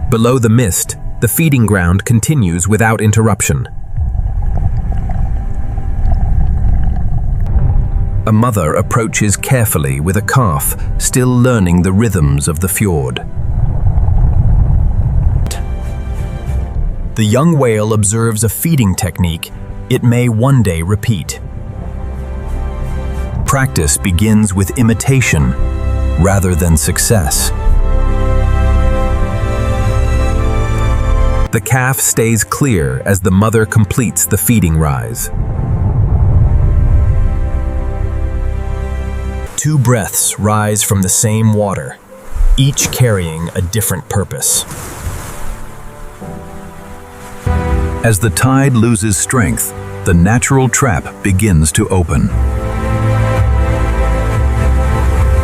S8: Below the mist, the feeding ground continues without interruption. A mother approaches carefully with a calf, still learning the rhythms of the fjord.
S1: The young whale observes a feeding technique it may one day repeat. Practice begins with imitation rather than success. The calf stays clear as the mother completes the feeding rise. 2 breaths rise from the same water, each carrying a different purpose.
S2: As the tide loses strength, the natural trap begins to open.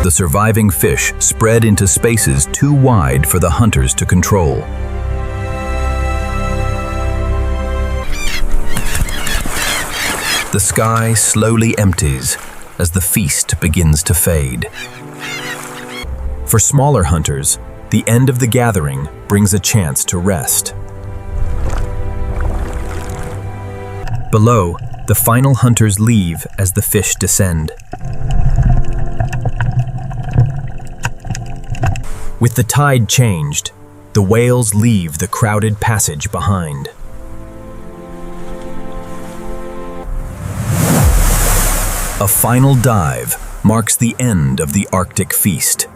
S2: The surviving fish spread into spaces too wide for the hunters to control. The sky slowly empties as the feast begins to fade.
S1: For smaller hunters, the end of the gathering brings a chance to rest. Below, the final hunters leave as the fish descend. With the tide changed, the whales leave the crowded passage behind. A final dive marks the end of the Arctic feast.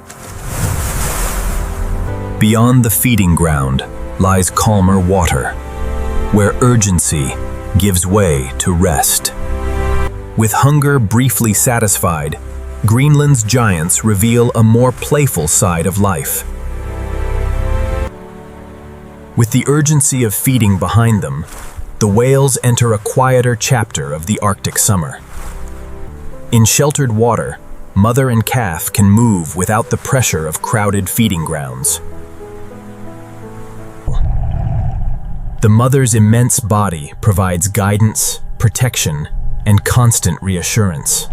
S1: Beyond the feeding ground lies calmer water, where urgency gives way to rest. With hunger briefly satisfied, Greenland's giants reveal a more playful side of life. With the urgency of feeding behind them, the whales enter a quieter chapter of the Arctic summer. In sheltered water, mother and calf can move without the pressure of crowded feeding grounds. The mother's immense body provides guidance, protection, and constant reassurance.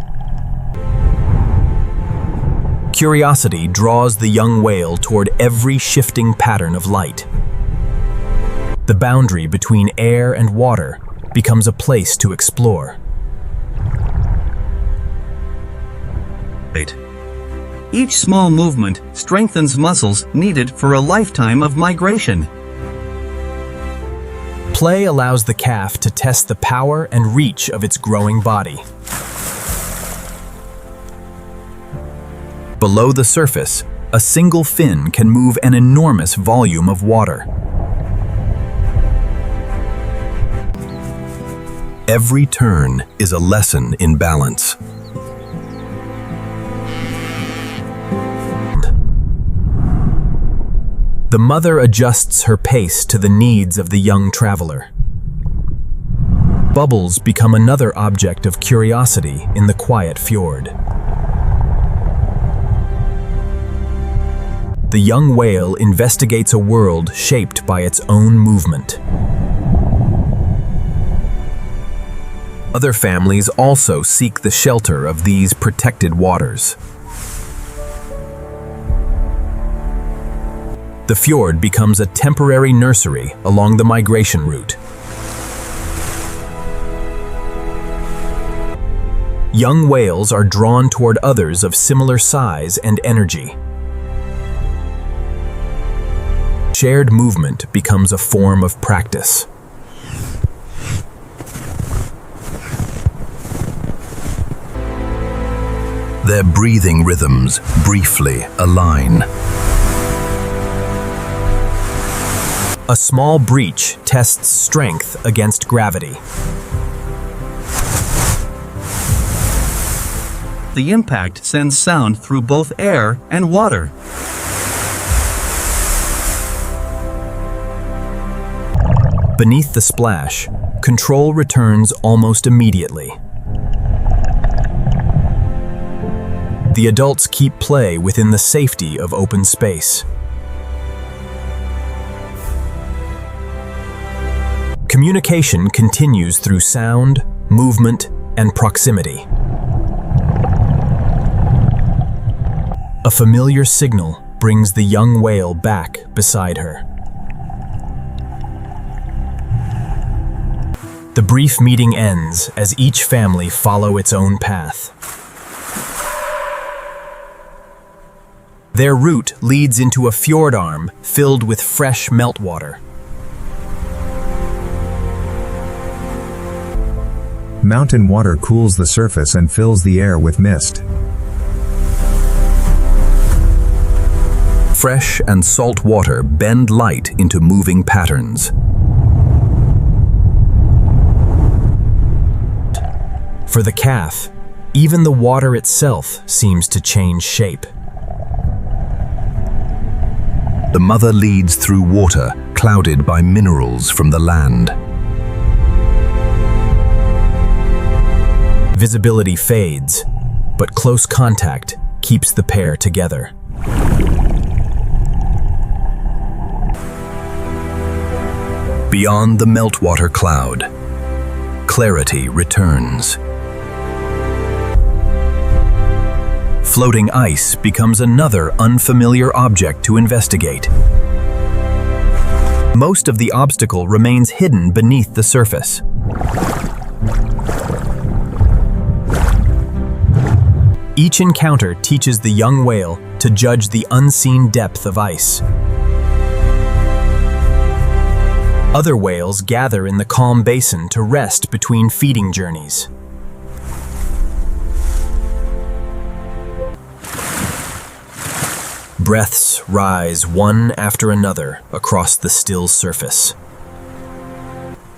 S1: Curiosity draws the young whale toward every shifting pattern of light. The boundary between air and water becomes a place to explore.
S3: Each small movement strengthens muscles needed for a lifetime of migration.
S1: Play allows the calf to test the power and reach of its growing body. Below the surface, a single fin can move an enormous volume of water.
S2: Every turn is a lesson in balance.
S1: The mother adjusts her pace to the needs of the young traveler. Bubbles become another object of curiosity in the quiet fjord. The young whale investigates a world shaped by its own movement. Other families also seek the shelter of these protected waters. The fjord becomes a temporary nursery along the migration route. Young whales are drawn toward others of similar size and energy. Shared movement becomes a form of practice.
S2: Their breathing rhythms briefly align.
S1: A small breach tests strength against gravity.
S3: The impact sends sound through both air and water.
S1: Beneath the splash, control returns almost immediately. The adults keep play within the safety of open space. Communication continues through sound, movement, and proximity. A familiar signal brings the young whale back beside her. The brief meeting ends as each family follow its own path. Their route leads into a fjord arm filled with fresh meltwater.
S7: Mountain water cools the surface and fills the air with mist.
S2: Fresh and salt water bend light into moving patterns.
S1: For the calf, even the water itself seems to change shape.
S2: The mother leads through water clouded by minerals from the land.
S1: Visibility fades, but close contact keeps the pair together.
S2: Beyond the meltwater cloud, clarity returns. Floating ice becomes another unfamiliar object to investigate. Most of the obstacle remains hidden beneath the surface.
S1: Each encounter teaches the young whale to judge the unseen depth of ice. Other whales gather in the calm basin to rest between feeding journeys. Breaths rise one after another across the still surface.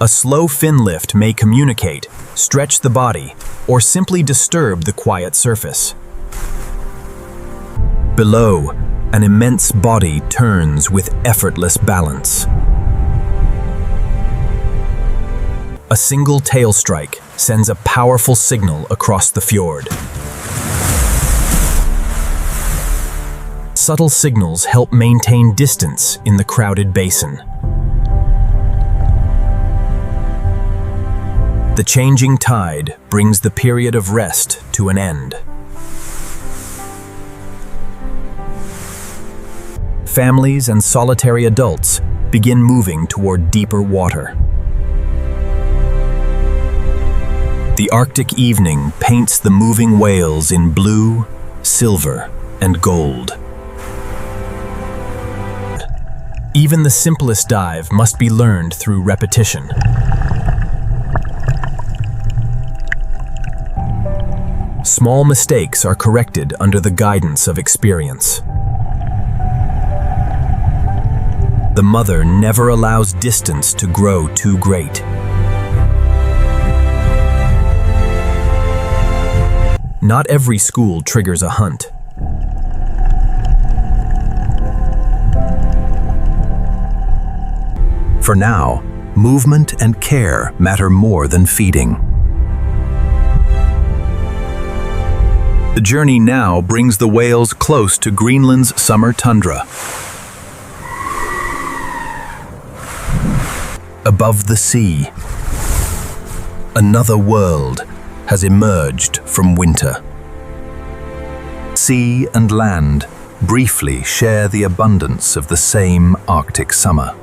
S1: A slow fin lift may communicate, stretch the body, or simply disturb the quiet surface. Below, an immense body turns with effortless balance. A single tail strike sends a powerful signal across the fjord. Subtle signals help maintain distance in the crowded basin. The changing tide brings the period of rest to an end. Families and solitary adults begin moving toward deeper water. The Arctic evening paints the moving whales in blue, silver, and gold. Even the simplest dive must be learned through repetition. Small mistakes are corrected under the guidance of experience. The mother never allows distance to grow too great. Not every school triggers a hunt.
S2: For now, movement and care matter more than feeding. The journey now brings the whales close to Greenland's summer tundra. Above the sea, another world has emerged from winter. Sea and land briefly share the abundance of the same Arctic summer.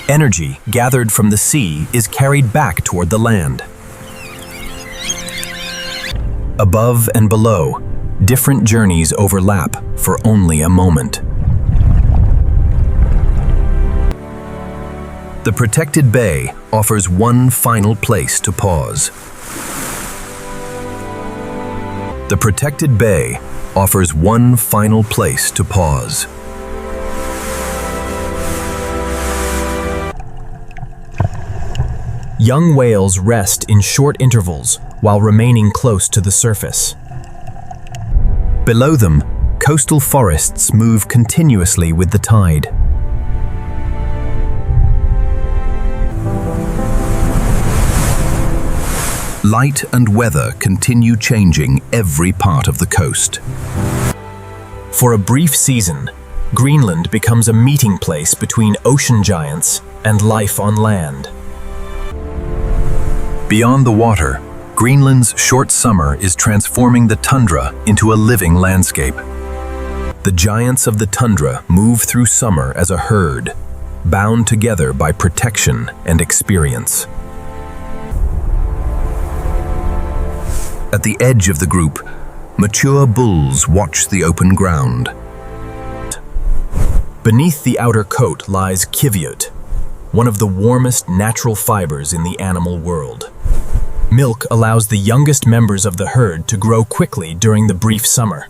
S1: Energy gathered from the sea is carried back toward the land. Above and below, different journeys overlap for only a moment. The protected bay offers one final place to pause. The protected bay offers one final place to pause. Young whales rest in short intervals while remaining close to the surface. Below them, coastal forests move continuously with the tide.
S2: Light and weather continue changing every part of the coast.
S1: For a brief season, Greenland becomes a meeting place between ocean giants and life on land.
S2: Beyond the water, Greenland's short summer is transforming the tundra into a living landscape.
S1: The giants of the tundra move through summer as a herd, bound together by protection and experience.
S2: At the edge of the group, mature bulls watch the open ground.
S1: Beneath the outer coat lies Kiviut, one of the warmest natural fibers in the animal world. Milk allows the youngest members of the herd to grow quickly during the brief summer.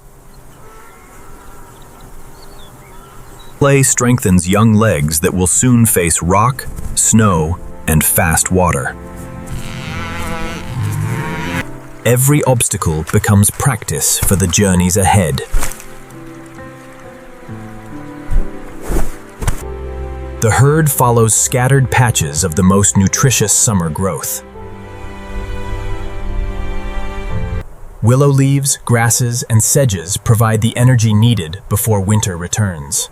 S1: Play strengthens young legs that will soon face rock, snow, and fast water. Every obstacle becomes practice for the journeys ahead. The herd follows scattered patches of the most nutritious summer growth. Willow leaves, grasses, and sedges provide the energy needed before winter returns.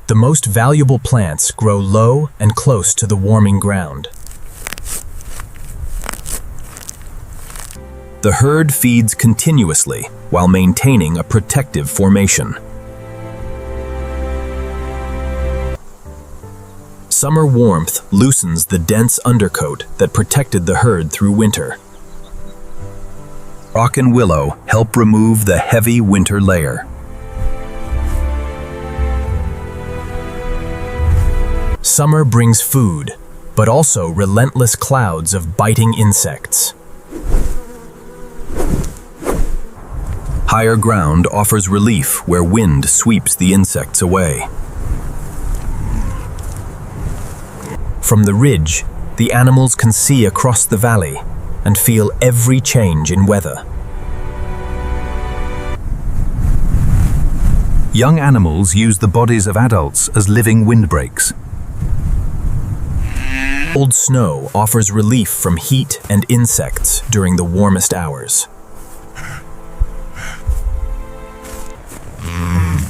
S1: The most valuable plants grow low and close to the warming ground. The herd feeds continuously while maintaining a protective formation. Summer warmth loosens the dense undercoat that protected the herd through winter. Rock and willow help remove the heavy winter layer. Summer brings food, but also relentless clouds of biting insects. Higher ground offers relief where wind sweeps the insects away. From the ridge, the animals can see across the valley and feel every change in weather.
S2: Young animals use the bodies of adults as living windbreaks.
S1: Old snow offers relief from heat and insects during the warmest hours.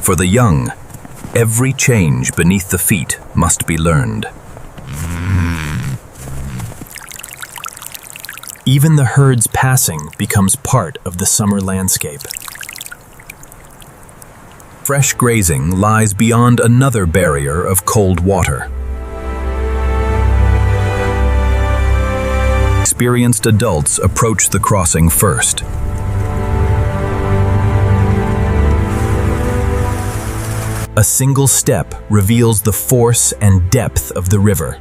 S2: For the young, every change beneath the feet must be learned.
S1: Even the herd's passing becomes part of the summer landscape.
S2: Fresh grazing lies beyond another barrier of cold water. Experienced adults approach the crossing first.
S1: A single step reveals the force and depth of the river.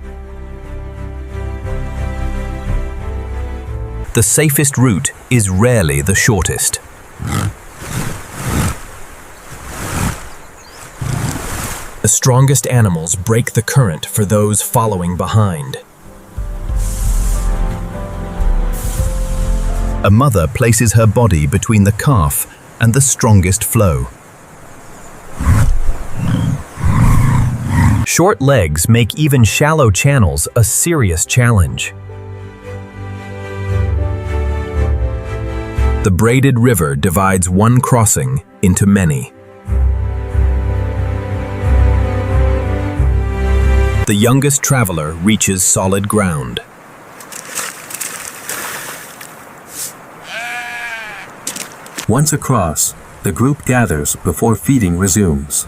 S2: The safest route is rarely the shortest.
S1: The strongest animals break the current for those following behind.
S2: A mother places her body between the calf and the strongest flow.
S1: Short legs make even shallow channels a serious challenge.
S2: The braided river divides one crossing into many.
S1: The youngest traveler reaches solid ground.
S4: Once across, the group gathers before feeding resumes.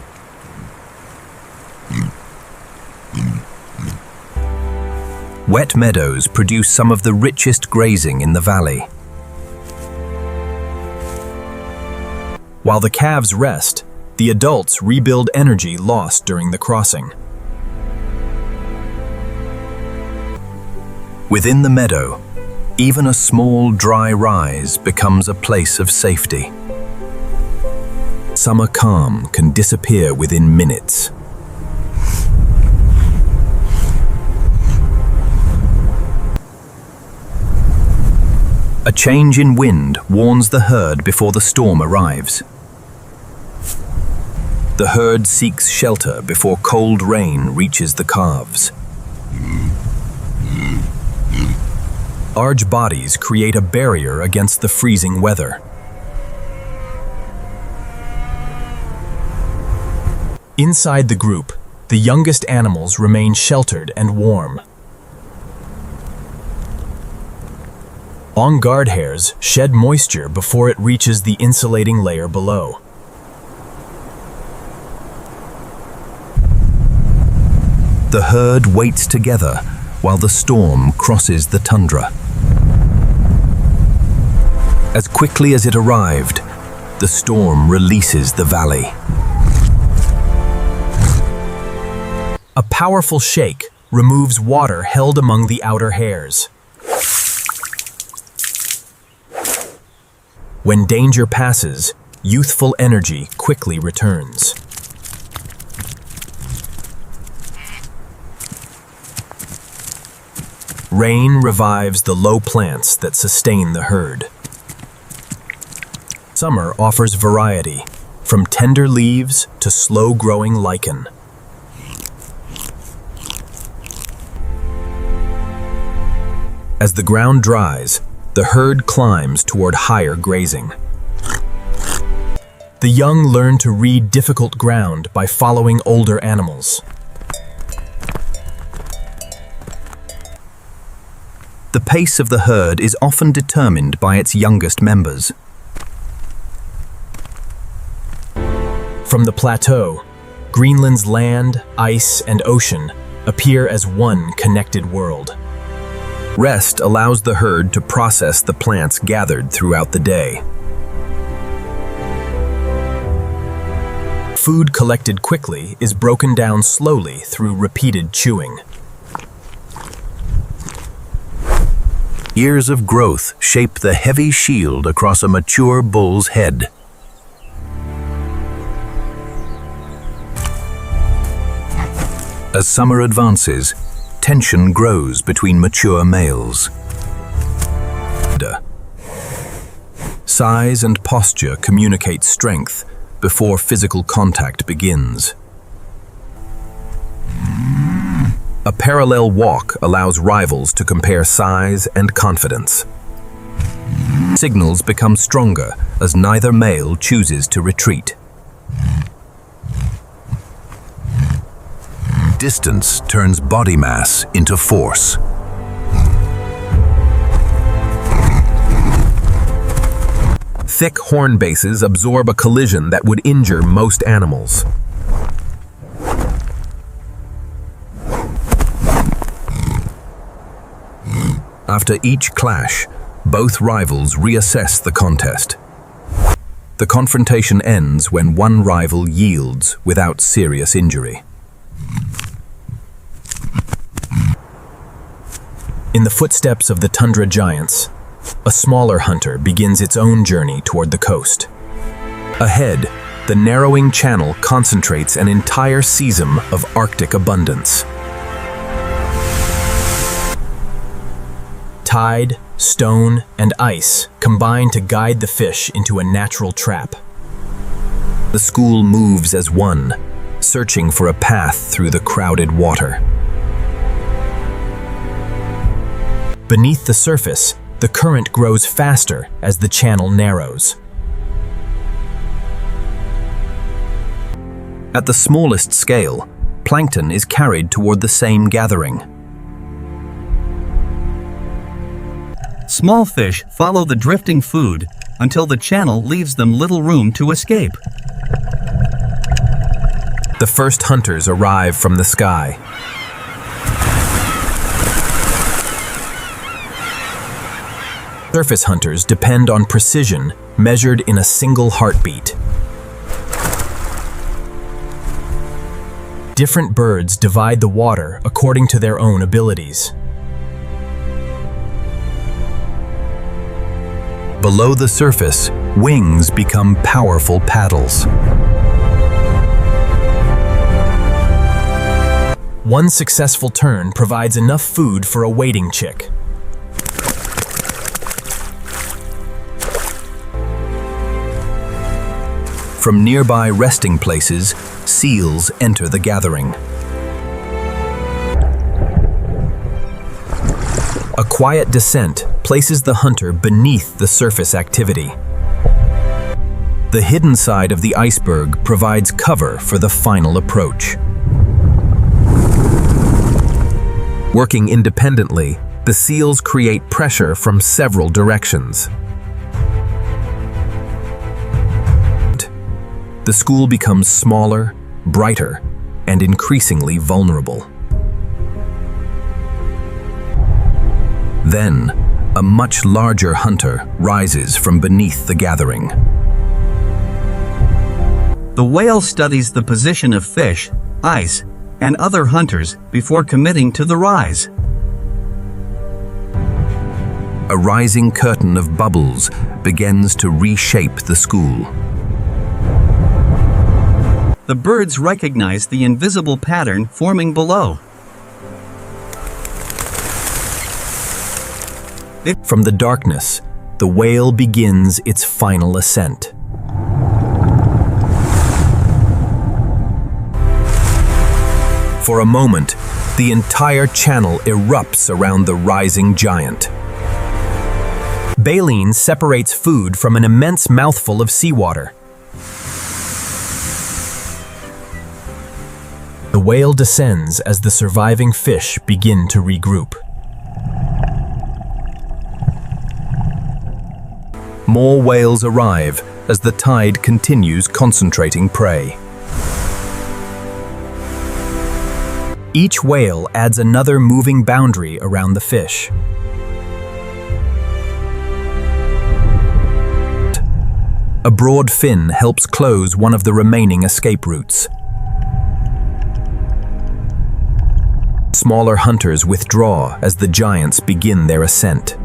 S2: Wet meadows produce some of the richest grazing in the valley.
S1: While the calves rest, the adults rebuild energy lost during the crossing.
S2: Within the meadow, even a small dry rise becomes a place of safety. Summer calm can disappear within minutes. A change in wind warns the herd before the storm arrives. The herd seeks shelter before cold rain reaches the calves.
S1: Large bodies create a barrier against the freezing weather. Inside the group, the youngest animals remain sheltered and warm. Long guard hairs shed moisture before it reaches the insulating layer below.
S2: The herd waits together while the storm crosses the tundra. As quickly as it arrived, the storm releases the valley.
S1: A powerful shake removes water held among the outer hairs. When danger passes, youthful energy quickly returns. Rain revives the low plants that sustain the herd. Summer offers variety, from tender leaves to slow-growing lichen. As the ground dries, the herd climbs toward higher grazing. The young learn to read difficult ground by following older animals.
S2: The pace of the herd is often determined by its youngest members.
S1: From the plateau, Greenland's land, ice, and ocean appear as one connected world.
S2: Rest allows the herd to process the plants gathered throughout the day.
S1: Food collected quickly is broken down slowly through repeated chewing.
S2: Years of growth shape the heavy shield across a mature bull's head. As summer advances, tension grows between mature males. Size and posture communicate strength before physical contact begins. A parallel walk allows rivals to compare size and confidence. Signals become stronger as neither male chooses to retreat. Distance turns body mass into force. Thick horn bases absorb a collision that would injure most animals. After each clash, both rivals reassess the contest. The confrontation ends when one rival yields without serious injury.
S1: In the footsteps of the tundra giants, a smaller hunter begins its own journey toward the coast.
S2: Ahead, the narrowing channel concentrates an entire season of Arctic abundance.
S1: Tide, stone, and ice combine to guide the fish into a natural trap.
S2: The school moves as one, searching for a path through the crowded water.
S1: Beneath the surface, the current grows faster as the channel narrows.
S2: At the smallest scale, plankton is carried toward the same gathering.
S3: Small fish follow the drifting food until the channel leaves them little room to escape.
S1: The first hunters arrive from the sky. Surface hunters depend on precision measured in a single heartbeat. Different birds divide the water according to their own abilities.
S2: Below the surface, wings become powerful paddles.
S1: One successful turn provides enough food for a wading chick.
S2: From nearby resting places, seals enter the gathering.
S1: A quiet descent places the hunter beneath the surface activity.
S2: The hidden side of the iceberg provides cover for the final approach. Working independently, the seals create pressure from several directions. The school becomes smaller, brighter, and increasingly vulnerable. Then, a much larger hunter rises from beneath the gathering.
S3: The whale studies the position of fish, ice, and other hunters before committing to the rise.
S8: A rising curtain of bubbles begins to reshape the school.
S3: The birds recognize the invisible pattern forming below.
S2: From the darkness, the whale begins its final ascent. For a moment, the entire channel erupts around the rising giant. Baleen separates food from an immense mouthful of seawater. The whale descends as the surviving fish begin to regroup. More whales arrive as the tide continues concentrating prey. Each whale adds another moving boundary around the fish. A broad fin helps close one of the remaining escape routes. Smaller hunters withdraw as the giants begin their ascent.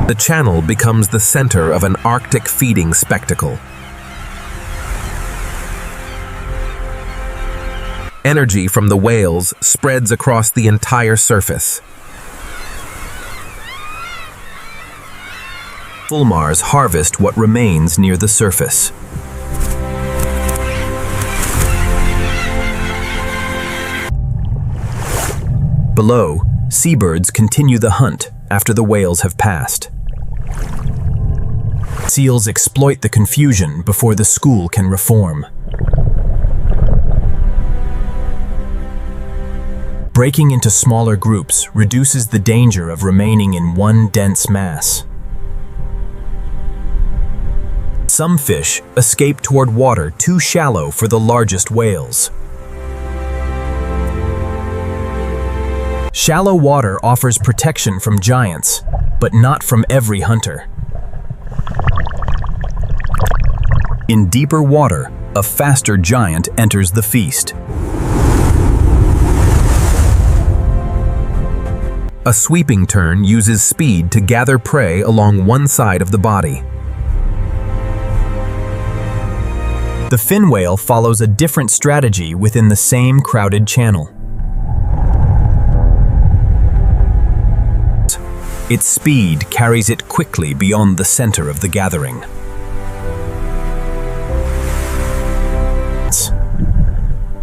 S8: The channel becomes the center of an Arctic feeding spectacle. Energy from the whales spreads across the entire surface.
S2: Fulmars harvest what remains near the surface. Below, seabirds continue the hunt after the whales have passed. Seals exploit the confusion before the school can reform. Breaking into smaller groups reduces the danger of remaining in one dense mass. Some fish escape toward water too shallow for the largest whales. Shallow water offers protection from giants, but not from every hunter. In deeper water, a faster giant enters the feast.
S8: A sweeping turn uses speed to gather prey along one side of the body.
S2: The fin whale follows a different strategy within the same crowded channel. Its speed carries it quickly beyond the center of the gathering.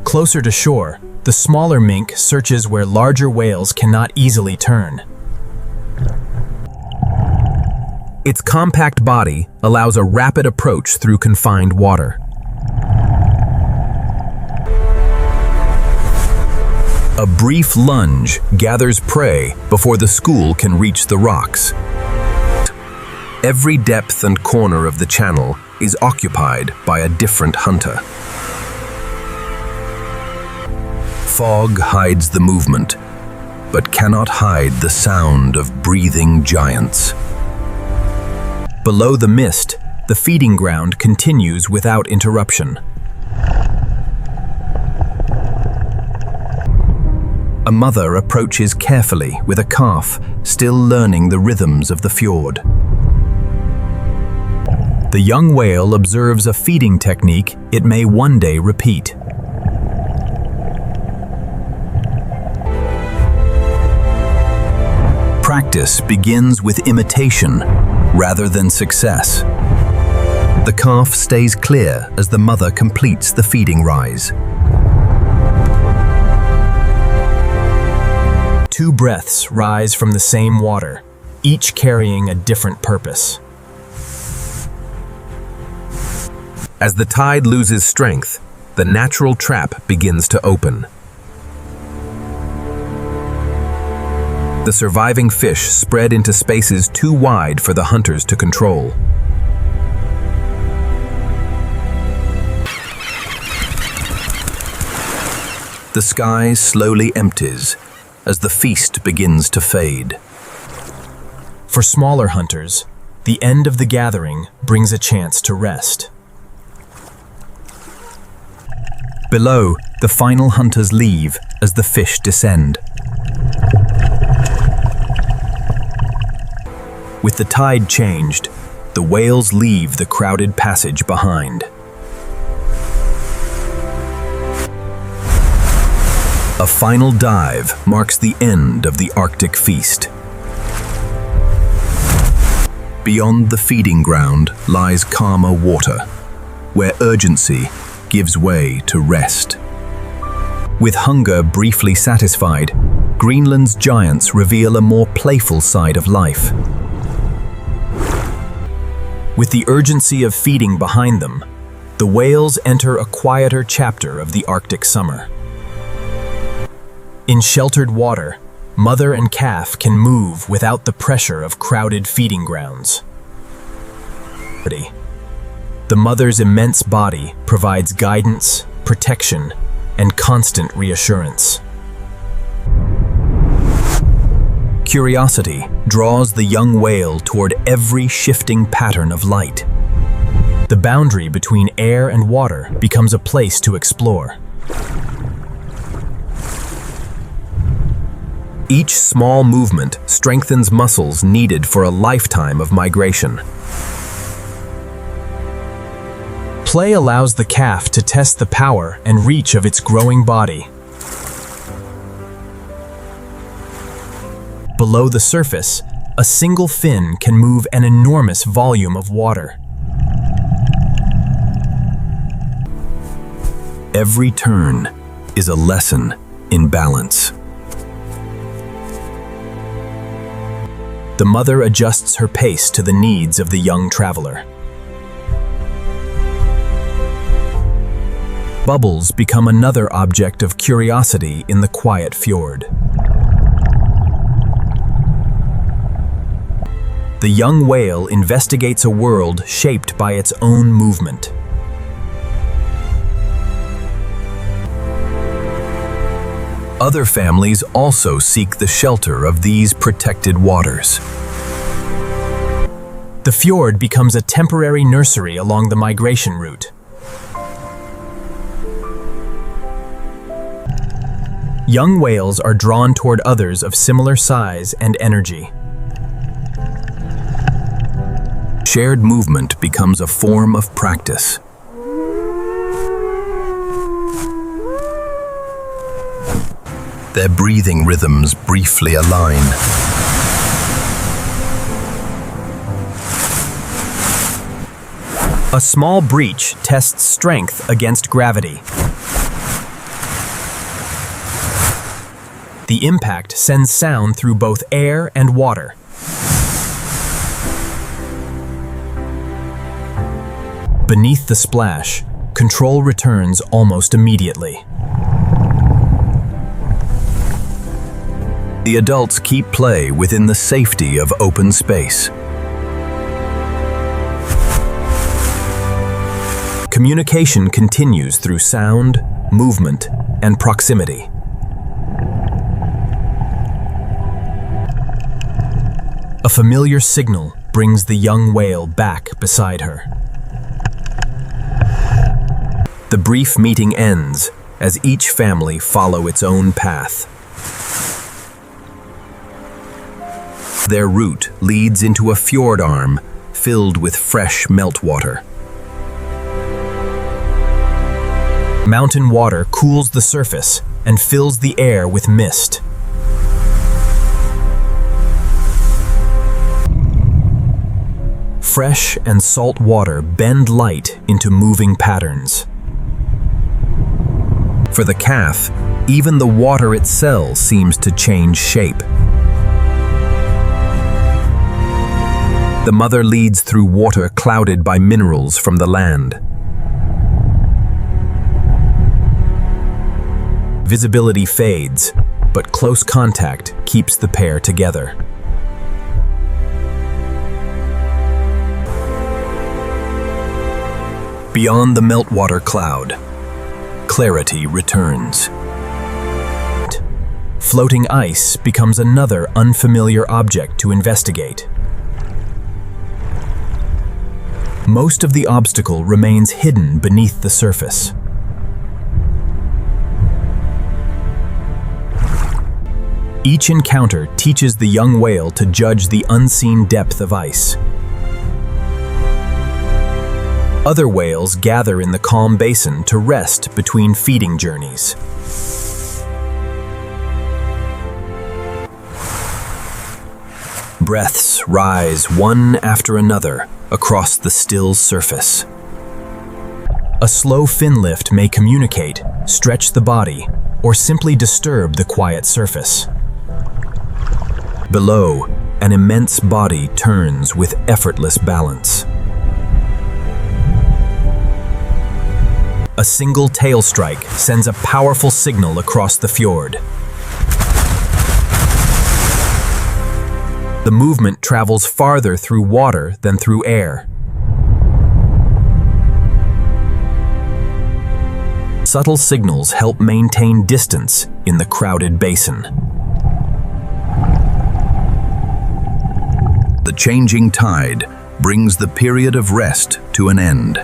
S2: Closer to shore, the smaller mink searches where larger whales cannot easily turn.
S8: Its compact body allows a rapid approach through confined water.
S2: A brief lunge gathers prey before the school can reach the rocks.
S8: Every depth and corner of the channel is occupied by a different hunter.
S2: Fog hides the movement, but cannot hide the sound of breathing giants. Below the mist, the feeding ground continues without interruption. A mother approaches carefully with a calf, still learning the rhythms of the fjord. The young whale observes a feeding technique it may one day repeat. Practice begins with imitation rather than success. The calf stays clear as the mother completes the feeding rise. Two breaths rise from the same water, each carrying a different purpose.
S8: As the tide loses strength, the natural trap begins to open. The surviving fish spread into spaces too wide for the hunters to control.
S2: The sky slowly empties as the feast begins to fade. For smaller hunters, the end of the gathering brings a chance to rest. Below, the final hunters leave as the fish descend. With the tide changed, the whales leave the crowded passage behind. A final dive marks the end of the Arctic feast. Beyond the feeding ground lies calmer water, where urgency gives way to rest. With hunger briefly satisfied, Greenland's giants reveal a more playful side of life. With the urgency of feeding behind them, the whales enter a quieter chapter of the Arctic summer. In sheltered water, mother and calf can move without the pressure of crowded feeding grounds. The mother's immense body provides guidance, protection, and constant reassurance. Curiosity draws the young whale toward every shifting pattern of light. The boundary between air and water becomes a place to explore. Each small movement strengthens muscles needed for a lifetime of migration. Play allows the calf to test the power and reach of its growing body. Below the surface, a single fin can move an enormous volume of water. Every turn is a lesson in balance. The mother adjusts her pace to the needs of the young traveler. Bubbles become another object of curiosity in the quiet fjord. The young whale investigates a world shaped by its own movement. Other families also seek the shelter of these protected waters. The fjord becomes a temporary nursery along the migration route. Young whales are drawn toward others of similar size and energy. Shared movement becomes a form of practice. Their breathing rhythms briefly align. A small breach tests strength against gravity. The impact sends sound through both air and water. Beneath the splash, control returns almost immediately. The adults keep play within the safety of open space. Communication continues through sound, movement, and proximity. A familiar signal brings the young whale back beside her. The brief meeting ends as each family follow its own path. Their route leads into a fjord arm filled with fresh meltwater. Mountain water cools the surface and fills the air with mist. Fresh and salt water bend light into moving patterns. For the calf, even the water itself seems to change shape. The mother leads through water clouded by minerals from the land. Visibility fades, but close contact keeps the pair together. Beyond the meltwater cloud, clarity returns. Floating ice becomes another unfamiliar object to investigate. Most of the obstacle remains hidden beneath the surface.
S1: Each encounter teaches the young whale to judge the unseen depth of ice. Other whales gather in the calm basin to rest between feeding journeys. Breaths rise one after another across the still surface. A slow fin lift may communicate, stretch the body, or simply disturb the quiet surface. Below, an immense body turns with effortless balance. A single tail strike sends a powerful signal across the fjord. The movement travels farther through water than through air. Subtle signals help maintain distance in the crowded basin.
S2: The changing tide brings the period of rest to an end.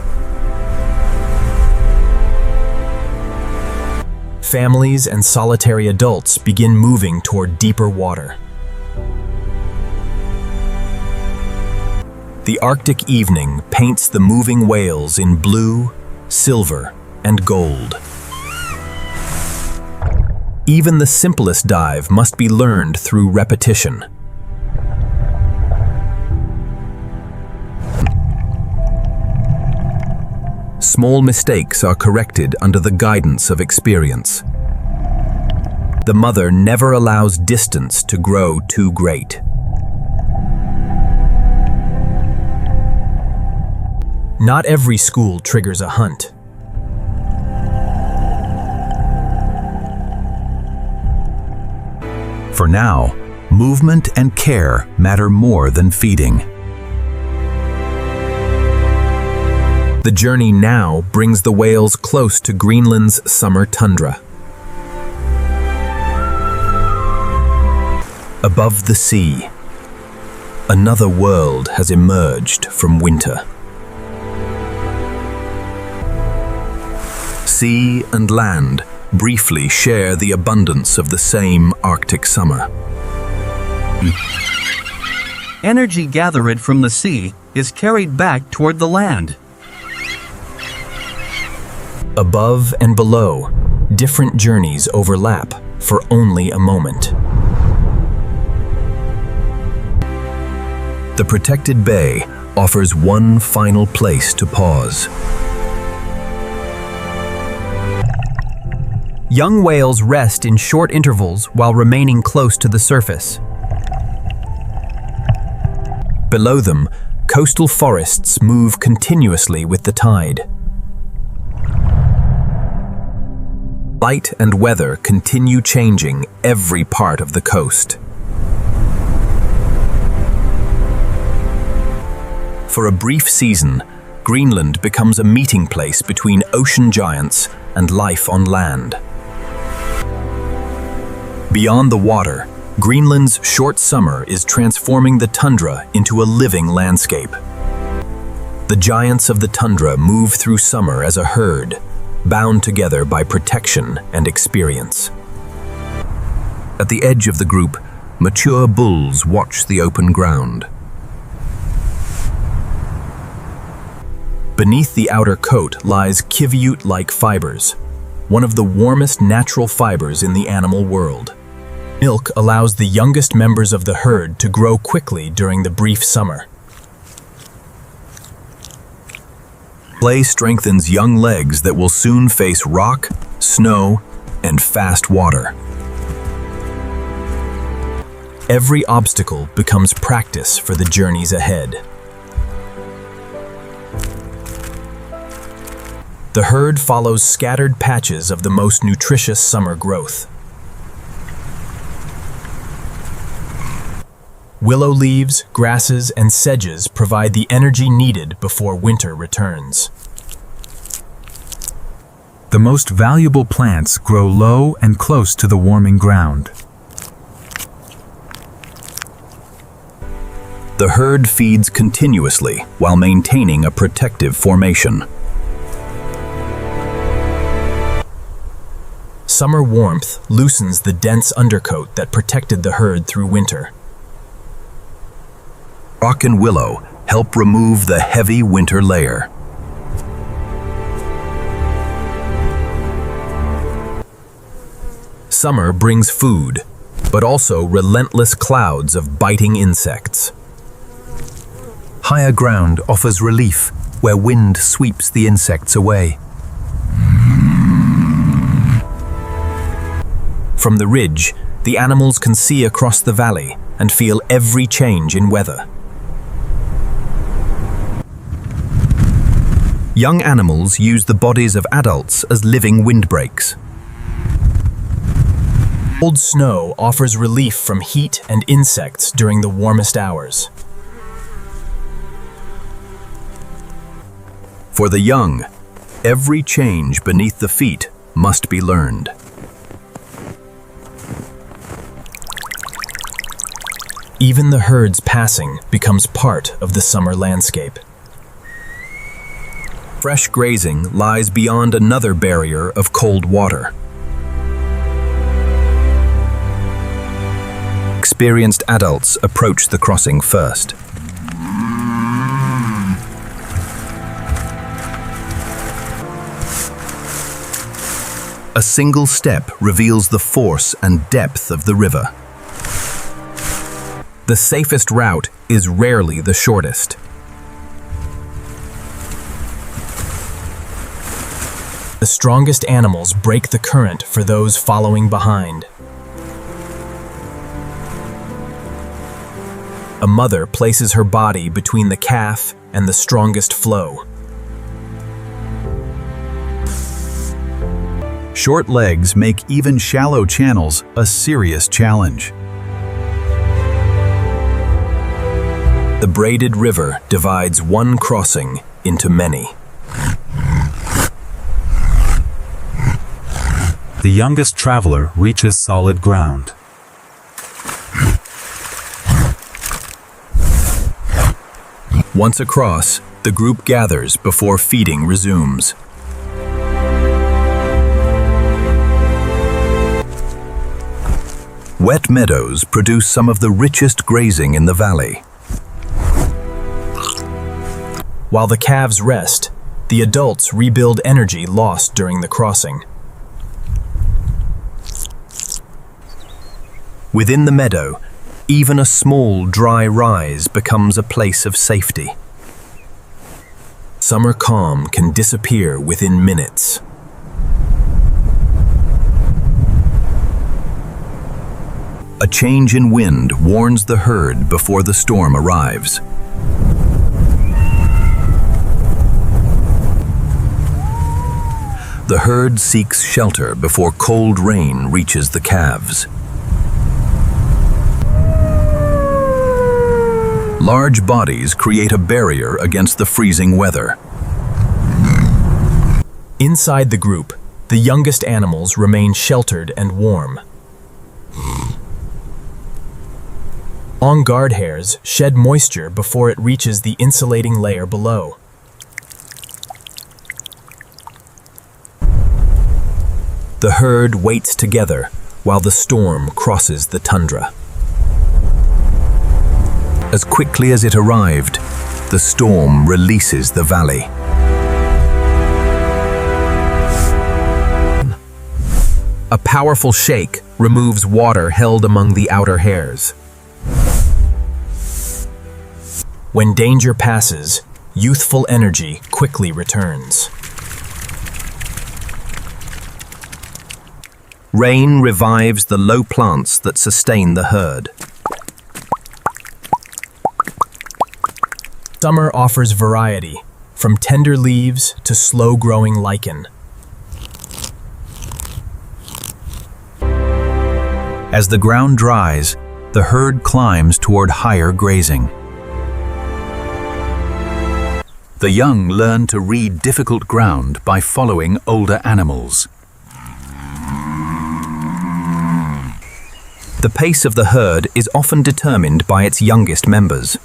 S1: Families and solitary adults begin moving toward deeper water. The Arctic evening paints the moving whales in blue, silver, and gold. Even the simplest dive must be learned through repetition.
S2: Small mistakes are corrected under the guidance of experience.
S1: The mother never allows distance to grow too great. Not every school triggers a hunt.
S2: For now, movement and care matter more than feeding.
S1: The journey now brings the whales close to Greenland's summer tundra. Above the sea, another world has emerged from winter.
S2: Sea and land briefly share the abundance of the same Arctic summer.
S3: Energy gathered from the sea is carried back toward the land.
S1: Above and below, different journeys overlap for only a moment.
S2: The protected bay offers one final place to pause.
S1: Young whales rest in short intervals while remaining close to the surface. Below them, coastal forests move continuously with the tide. Light and weather continue changing every part of the coast. For a brief season, Greenland becomes a meeting place between ocean giants and life on land. Beyond the water, Greenland's short summer is transforming the tundra into a living landscape. The giants of the tundra move through summer as a herd, bound together by protection and experience. At the edge of the group, mature bulls watch the open ground. Beneath the outer coat lies kiviute-like fibers, one of the warmest natural fibers in the animal world. Milk allows the youngest members of the herd to grow quickly during the brief summer. Play strengthens young legs that will soon face rock, snow, and fast water. Every obstacle becomes practice for the journeys ahead. The herd follows scattered patches of the most nutritious summer growth. Willow leaves, grasses, and sedges provide the energy needed before winter returns.
S5: The most valuable plants grow low and close to the warming ground.
S2: The herd feeds continuously while maintaining a protective formation.
S1: summer warmth loosens the dense undercoat that protected the herd through winter.
S2: Rock and willow help remove the heavy winter layer.
S1: Summer brings food, but also relentless clouds of biting insects.
S10: Higher ground offers relief where wind sweeps the insects away.
S1: From the ridge, the animals can see across the valley and feel every change in weather.
S2: Young animals use the bodies of adults as living windbreaks.
S1: Cold snow offers relief from heat and insects during the warmest hours.
S2: For the young, every change beneath the feet must be learned.
S1: Even the herd's passing becomes part of the summer landscape.
S2: Fresh grazing lies beyond another barrier of cold water. Experienced adults approach the crossing first. A single step reveals the force and depth of the river.
S1: The safest route is rarely the shortest. The strongest animals break the current for those following behind. A mother places her body between the calf and the strongest flow.
S10: Short legs make even shallow channels a serious challenge.
S1: The braided river divides one crossing into many.
S5: The youngest traveler reaches solid ground.
S1: Once across, the group gathers before feeding resumes.
S2: Wet meadows produce some of the richest grazing in the valley.
S1: While the calves rest, the adults rebuild energy lost during the crossing.
S2: Within the meadow, even a small dry rise becomes a place of safety.
S1: Summer calm can disappear within minutes.
S2: A change in wind warns the herd before the storm arrives. The herd seeks shelter before cold rain reaches the calves. Large bodies create a barrier against the freezing weather.
S1: Inside the group, the youngest animals remain sheltered and warm. Long guard hairs shed moisture before it reaches the insulating layer below. The herd waits together while the storm crosses the tundra.
S2: As quickly as it arrived, the storm releases the valley.
S1: A powerful shake removes water held among the outer hairs. When danger passes, youthful energy quickly returns.
S2: Rain revives the low plants that sustain the herd.
S1: Summer offers variety, from tender leaves to slow-growing lichen.
S10: As the ground dries, the herd climbs toward higher grazing. The young learn to read difficult ground by following older animals.
S2: The pace of the herd is often determined by its youngest members.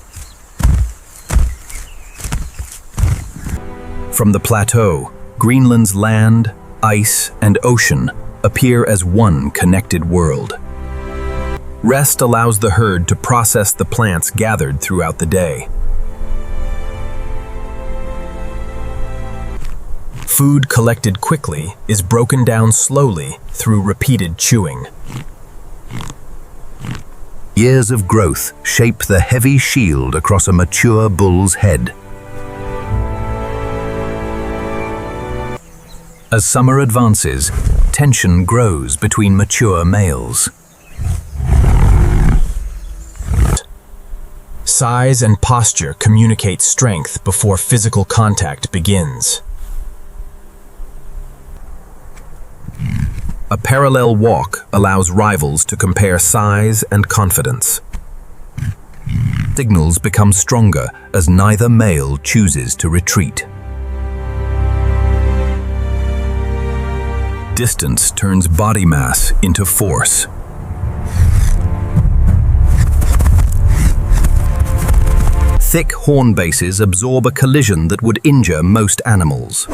S2: From the plateau, Greenland's land, ice, and ocean appear as one connected world. Rest allows the herd to process the plants gathered throughout the day. Food collected quickly is broken down slowly through repeated chewing.
S12: Years of growth shape the heavy shield across a mature bull's head. As summer advances, tension grows between mature males.
S2: Size and posture communicate strength before physical contact begins.
S12: A parallel walk allows rivals to compare size and confidence. Signals become stronger as neither male chooses to retreat. Distance turns body mass into force. Thick horn bases absorb a collision that would injure most animals.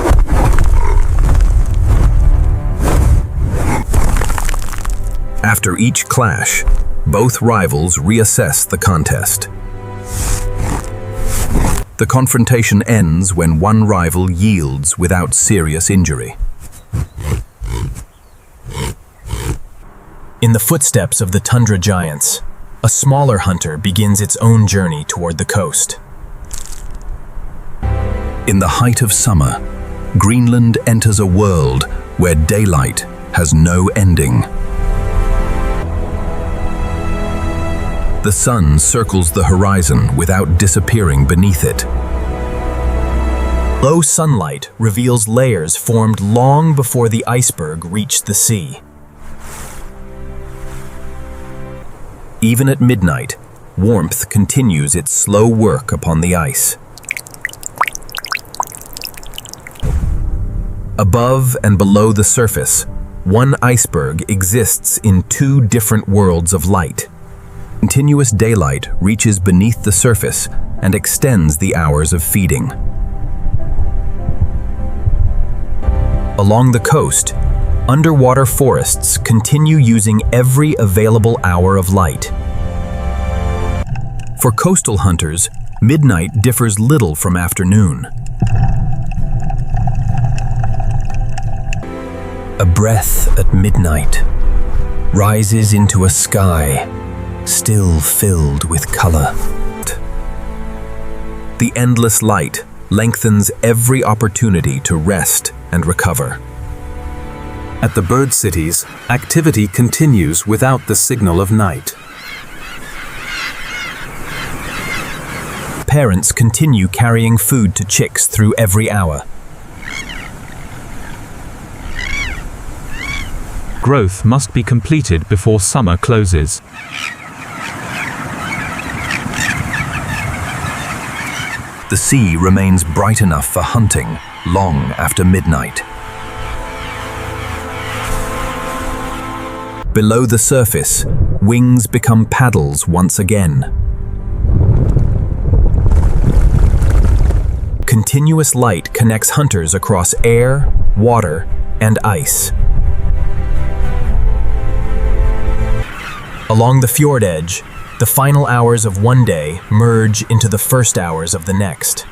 S12: After each clash, both rivals reassess the contest. The confrontation ends when one rival yields without serious injury.
S2: In the footsteps of the tundra giants, a smaller hunter begins its own journey toward the coast.
S12: In the height of summer, Greenland enters a world where daylight has no ending. The sun circles the horizon without disappearing beneath it.
S2: Low sunlight reveals layers formed long before the iceberg reached the sea.
S12: Even at midnight, warmth continues its slow work upon the ice. Above and below the surface, one iceberg exists in two different worlds of light. Continuous daylight reaches beneath the surface and extends the hours of feeding. Along the coast, underwater forests continue using every available hour of light. For coastal hunters, midnight differs little from afternoon. A breath at midnight rises into a sky still filled with color. The endless light lengthens every opportunity to rest and recover.
S10: At the bird cities, activity continues without the signal of night.
S2: Parents continue carrying food to chicks through every hour.
S5: Growth must be completed before summer closes.
S12: The sea remains bright enough for hunting long after midnight. Below the surface, wings become paddles once again. Continuous light connects hunters across air, water, and ice. Along the fjord edge, the final hours of one day merge into the first hours of the next.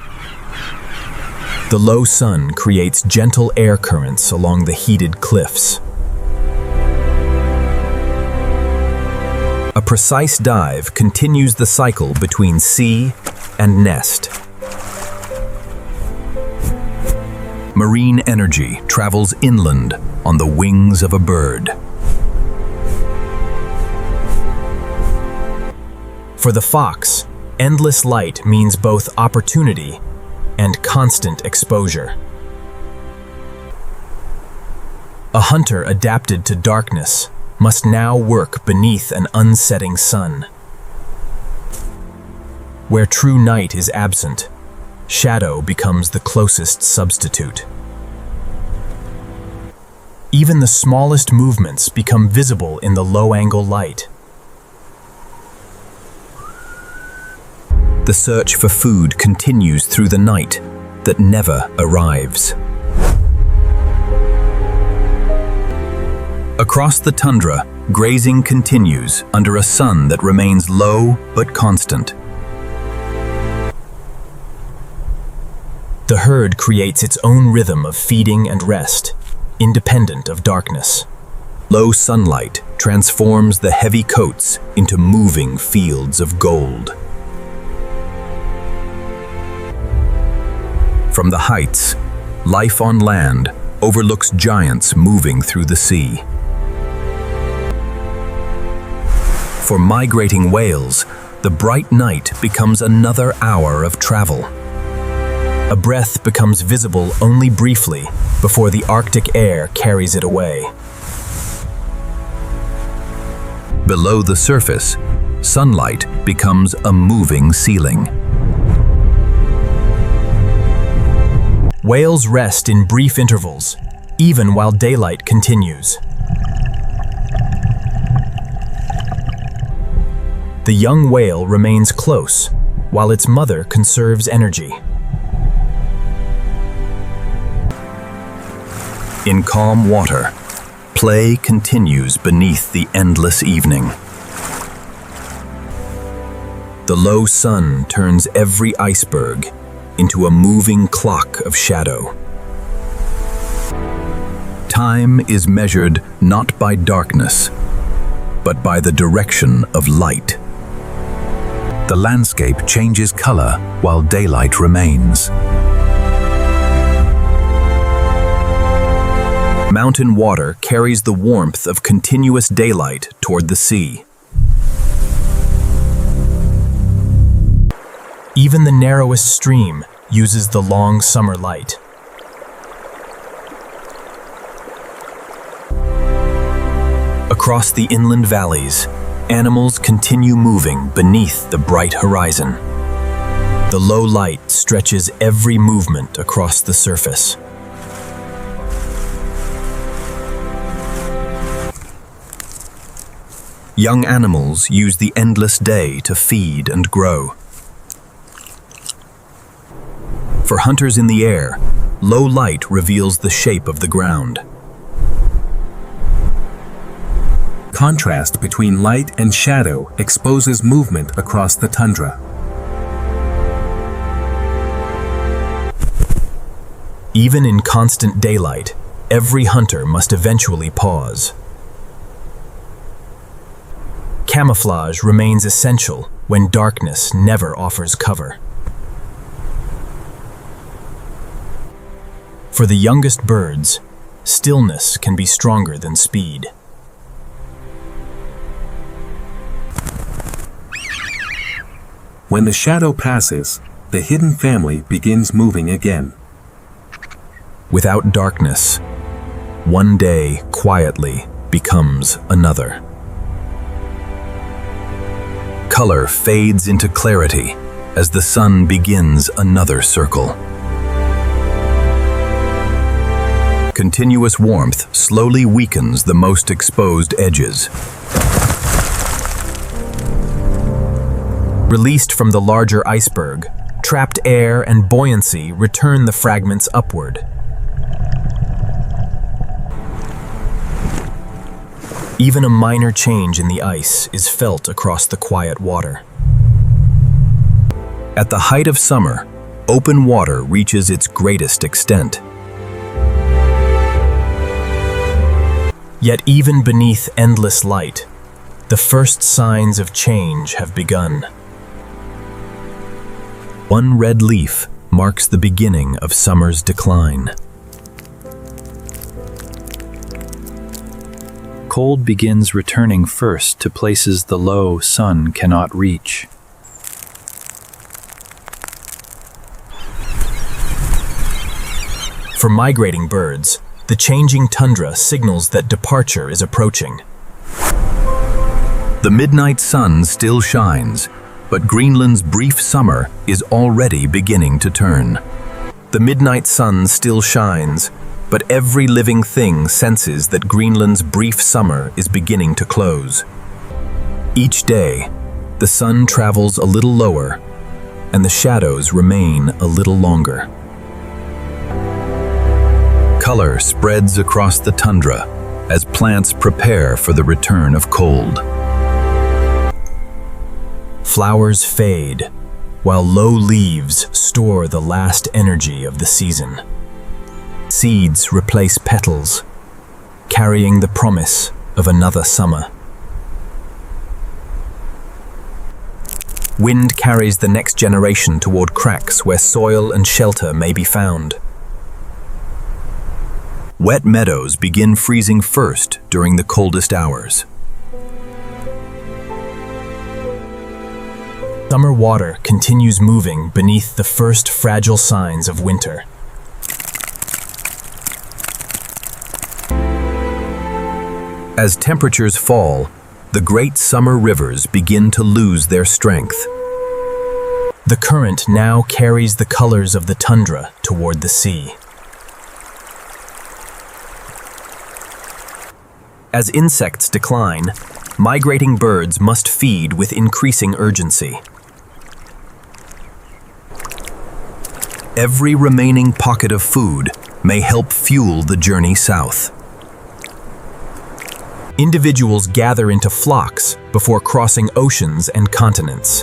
S12: The low sun creates gentle air currents along the heated cliffs. A precise dive continues the cycle between sea and nest. Marine energy travels inland on the wings of a bird.
S2: For the fox, endless light means both opportunity and constant exposure. A hunter adapted to darkness must now work beneath an unsetting sun. Where true night is absent, shadow becomes the closest substitute. Even the smallest movements become visible in the low-angle light.
S12: The search for food continues through the night that never arrives. Across the tundra, grazing continues under a sun that remains low but constant.
S1: The herd creates its own rhythm of feeding and rest, independent of darkness.
S12: Low sunlight transforms the heavy coats into moving fields of gold. From the heights, life on land overlooks giants moving through the sea. For migrating whales, the bright night becomes another hour of travel. A breath becomes visible only briefly before the Arctic air carries it away. Below the surface, sunlight becomes a moving ceiling.
S1: Whales rest in brief intervals, even while daylight continues. The young whale remains close, while its mother conserves energy.
S12: In calm water, play continues beneath the endless evening. The low sun turns every iceberg into a moving clock of shadow. Time is measured not by darkness, but by the direction of light. The landscape changes color while daylight remains. Mountain water carries the warmth of continuous daylight toward the sea.
S1: Even the narrowest stream uses the long summer light.
S12: Across the inland valleys, animals continue moving beneath the bright horizon.
S1: The low light stretches every movement across the surface.
S12: Young animals use the endless day to feed and grow. For hunters in the air, low light reveals the shape of the ground.
S4: Contrast between light and shadow exposes movement across the tundra.
S1: Even in constant daylight, every hunter must eventually pause. Camouflage remains essential when darkness never offers cover. For the youngest birds, stillness can be stronger than speed.
S4: When the shadow passes, the hidden family begins moving again.
S12: Without darkness, one day quietly becomes another. Color fades into clarity as the sun begins another circle. Continuous warmth slowly weakens the most exposed edges.
S1: Released from the larger iceberg, trapped air and buoyancy return the fragments upward. Even a minor change in the ice is felt across the quiet water.
S12: At the height of summer, open water reaches its greatest extent.
S1: Yet even beneath endless light, the first signs of change have begun.
S12: One red leaf marks the beginning of summer's decline.
S10: Cold begins returning first to places the low sun cannot reach.
S1: For migrating birds, the changing tundra signals that departure is approaching.
S12: The midnight sun still shines, but Greenland's brief summer is already beginning to turn.
S1: The midnight sun still shines, but every living thing senses that Greenland's brief summer is beginning to close.
S12: Each day, the sun travels a little lower, and the shadows remain a little longer. Color spreads across the tundra, as plants prepare for the return of cold.
S1: Flowers fade, while low leaves store the last energy of the season. Seeds replace petals, carrying the promise of another summer. Wind carries the next generation toward cracks where soil and shelter may be found.
S12: Wet meadows begin freezing first during the coldest hours.
S1: Summer water continues moving beneath the first fragile signs of winter.
S12: As temperatures fall, the great summer rivers begin to lose their strength.
S1: The current now carries the colors of the tundra toward the sea.
S12: As insects decline, migrating birds must feed with increasing urgency. Every remaining pocket of food may help fuel the journey south.
S1: Individuals gather into flocks before crossing oceans and continents.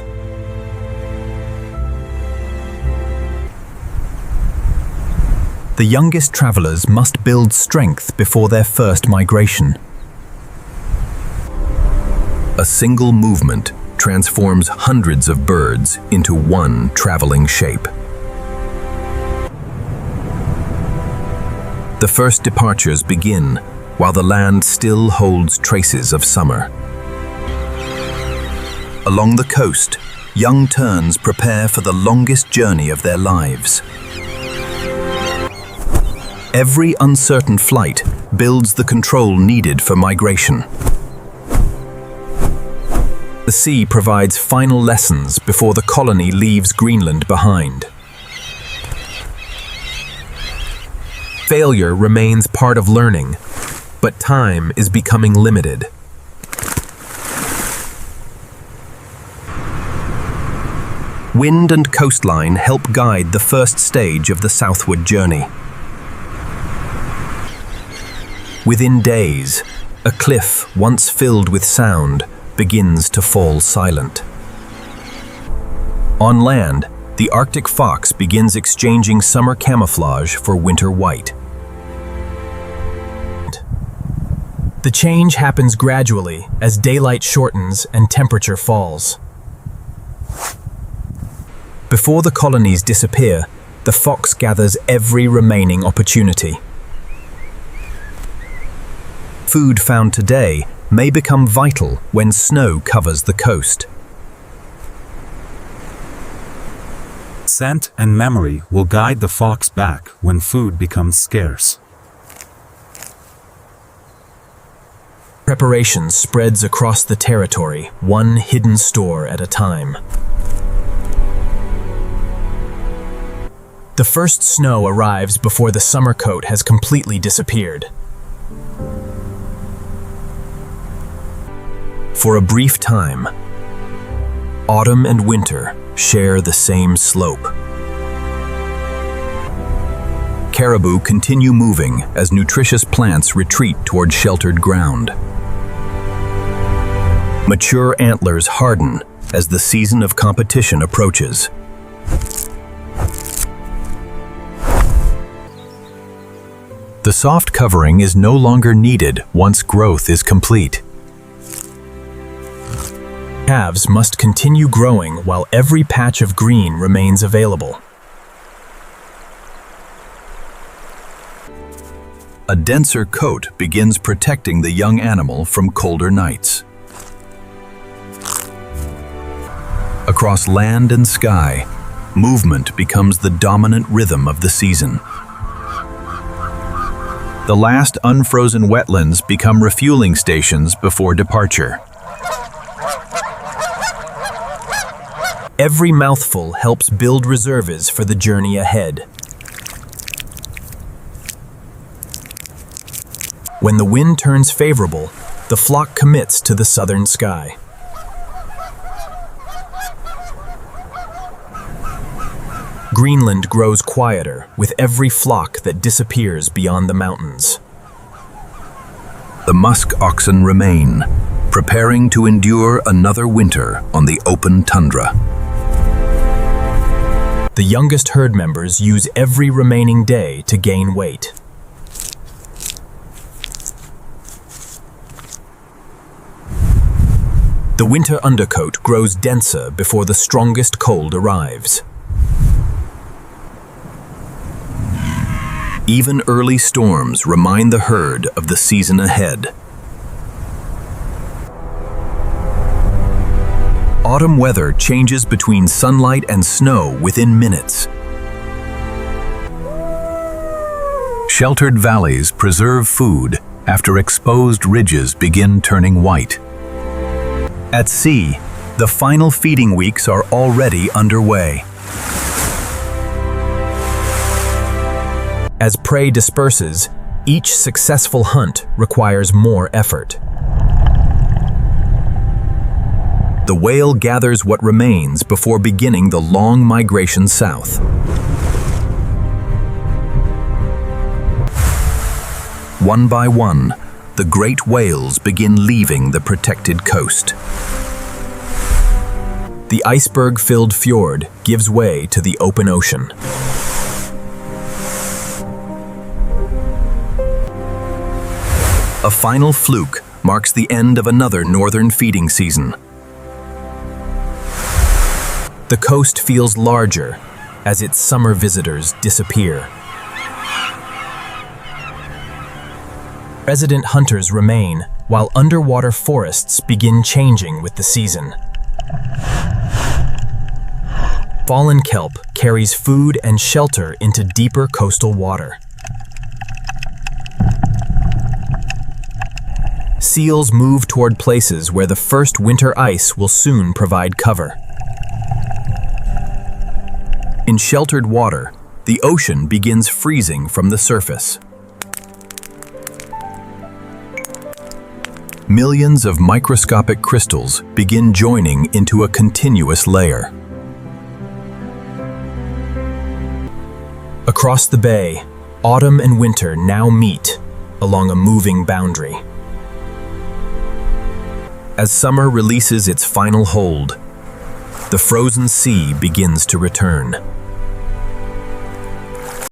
S12: The youngest travelers must build strength before their first migration. A single movement transforms hundreds of birds into one traveling shape. The first departures begin while the land still holds traces of summer. Along the coast, young terns prepare for the longest journey of their lives. Every uncertain flight builds the control needed for migration. The sea provides final lessons before the colony leaves Greenland behind. Failure remains part of learning, but time is becoming limited. Wind and coastline help guide the first stage of the southward journey. Within days, a cliff once filled with sound begins to fall silent. On land, the Arctic fox begins exchanging summer camouflage for winter white.
S1: The change happens gradually as daylight shortens and temperature falls.
S12: Before the colonies disappear, the fox gathers every remaining opportunity. Food found today may become vital when snow covers the coast.
S5: Scent and memory will guide the fox back when food becomes scarce.
S1: Preparation spreads across the territory, one hidden store at a time. The first snow arrives before the summer coat has completely disappeared.
S12: For a brief time, autumn and winter share the same slope. Caribou continue moving as nutritious plants retreat toward sheltered ground. Mature antlers harden as the season of competition approaches. The soft covering is no longer needed once growth is complete.
S1: Calves must continue growing while every patch of green remains available.
S12: A denser coat begins protecting the young animal from colder nights. Across land and sky, movement becomes the dominant rhythm of the season. The last unfrozen wetlands become refueling stations before departure.
S1: Every mouthful helps build reserves for the journey ahead. When the wind turns favorable, the flock commits to the southern sky. Greenland grows quieter with every flock that disappears beyond the mountains.
S12: The Musk oxen remain, preparing to endure another winter on the open tundra.
S1: The youngest herd members use every remaining day to gain weight. The winter undercoat grows denser before the strongest cold arrives.
S12: Even early storms remind the herd of the season ahead. Autumn weather changes between sunlight and snow within minutes. Sheltered valleys preserve food after exposed ridges begin turning white. At sea, the final feeding weeks are already underway.
S1: As prey disperses, each successful hunt requires more effort.
S12: The whale gathers what remains before beginning the long migration south. One by one, the great whales begin leaving the protected coast.
S1: The iceberg-filled fjord gives way to the open ocean.
S12: A final fluke marks the end of another northern feeding season.
S1: The coast feels larger as its summer visitors disappear. Resident hunters remain, while underwater forests begin changing with the season. Fallen kelp carries food and shelter into deeper coastal water. Seals move toward places where the first winter ice will soon provide cover.
S12: In sheltered water, the ocean begins freezing from the surface. Millions of microscopic crystals begin joining into a continuous layer.
S1: Across the bay, autumn and winter now meet along a moving boundary.
S12: As summer releases its final hold, the frozen sea begins to return.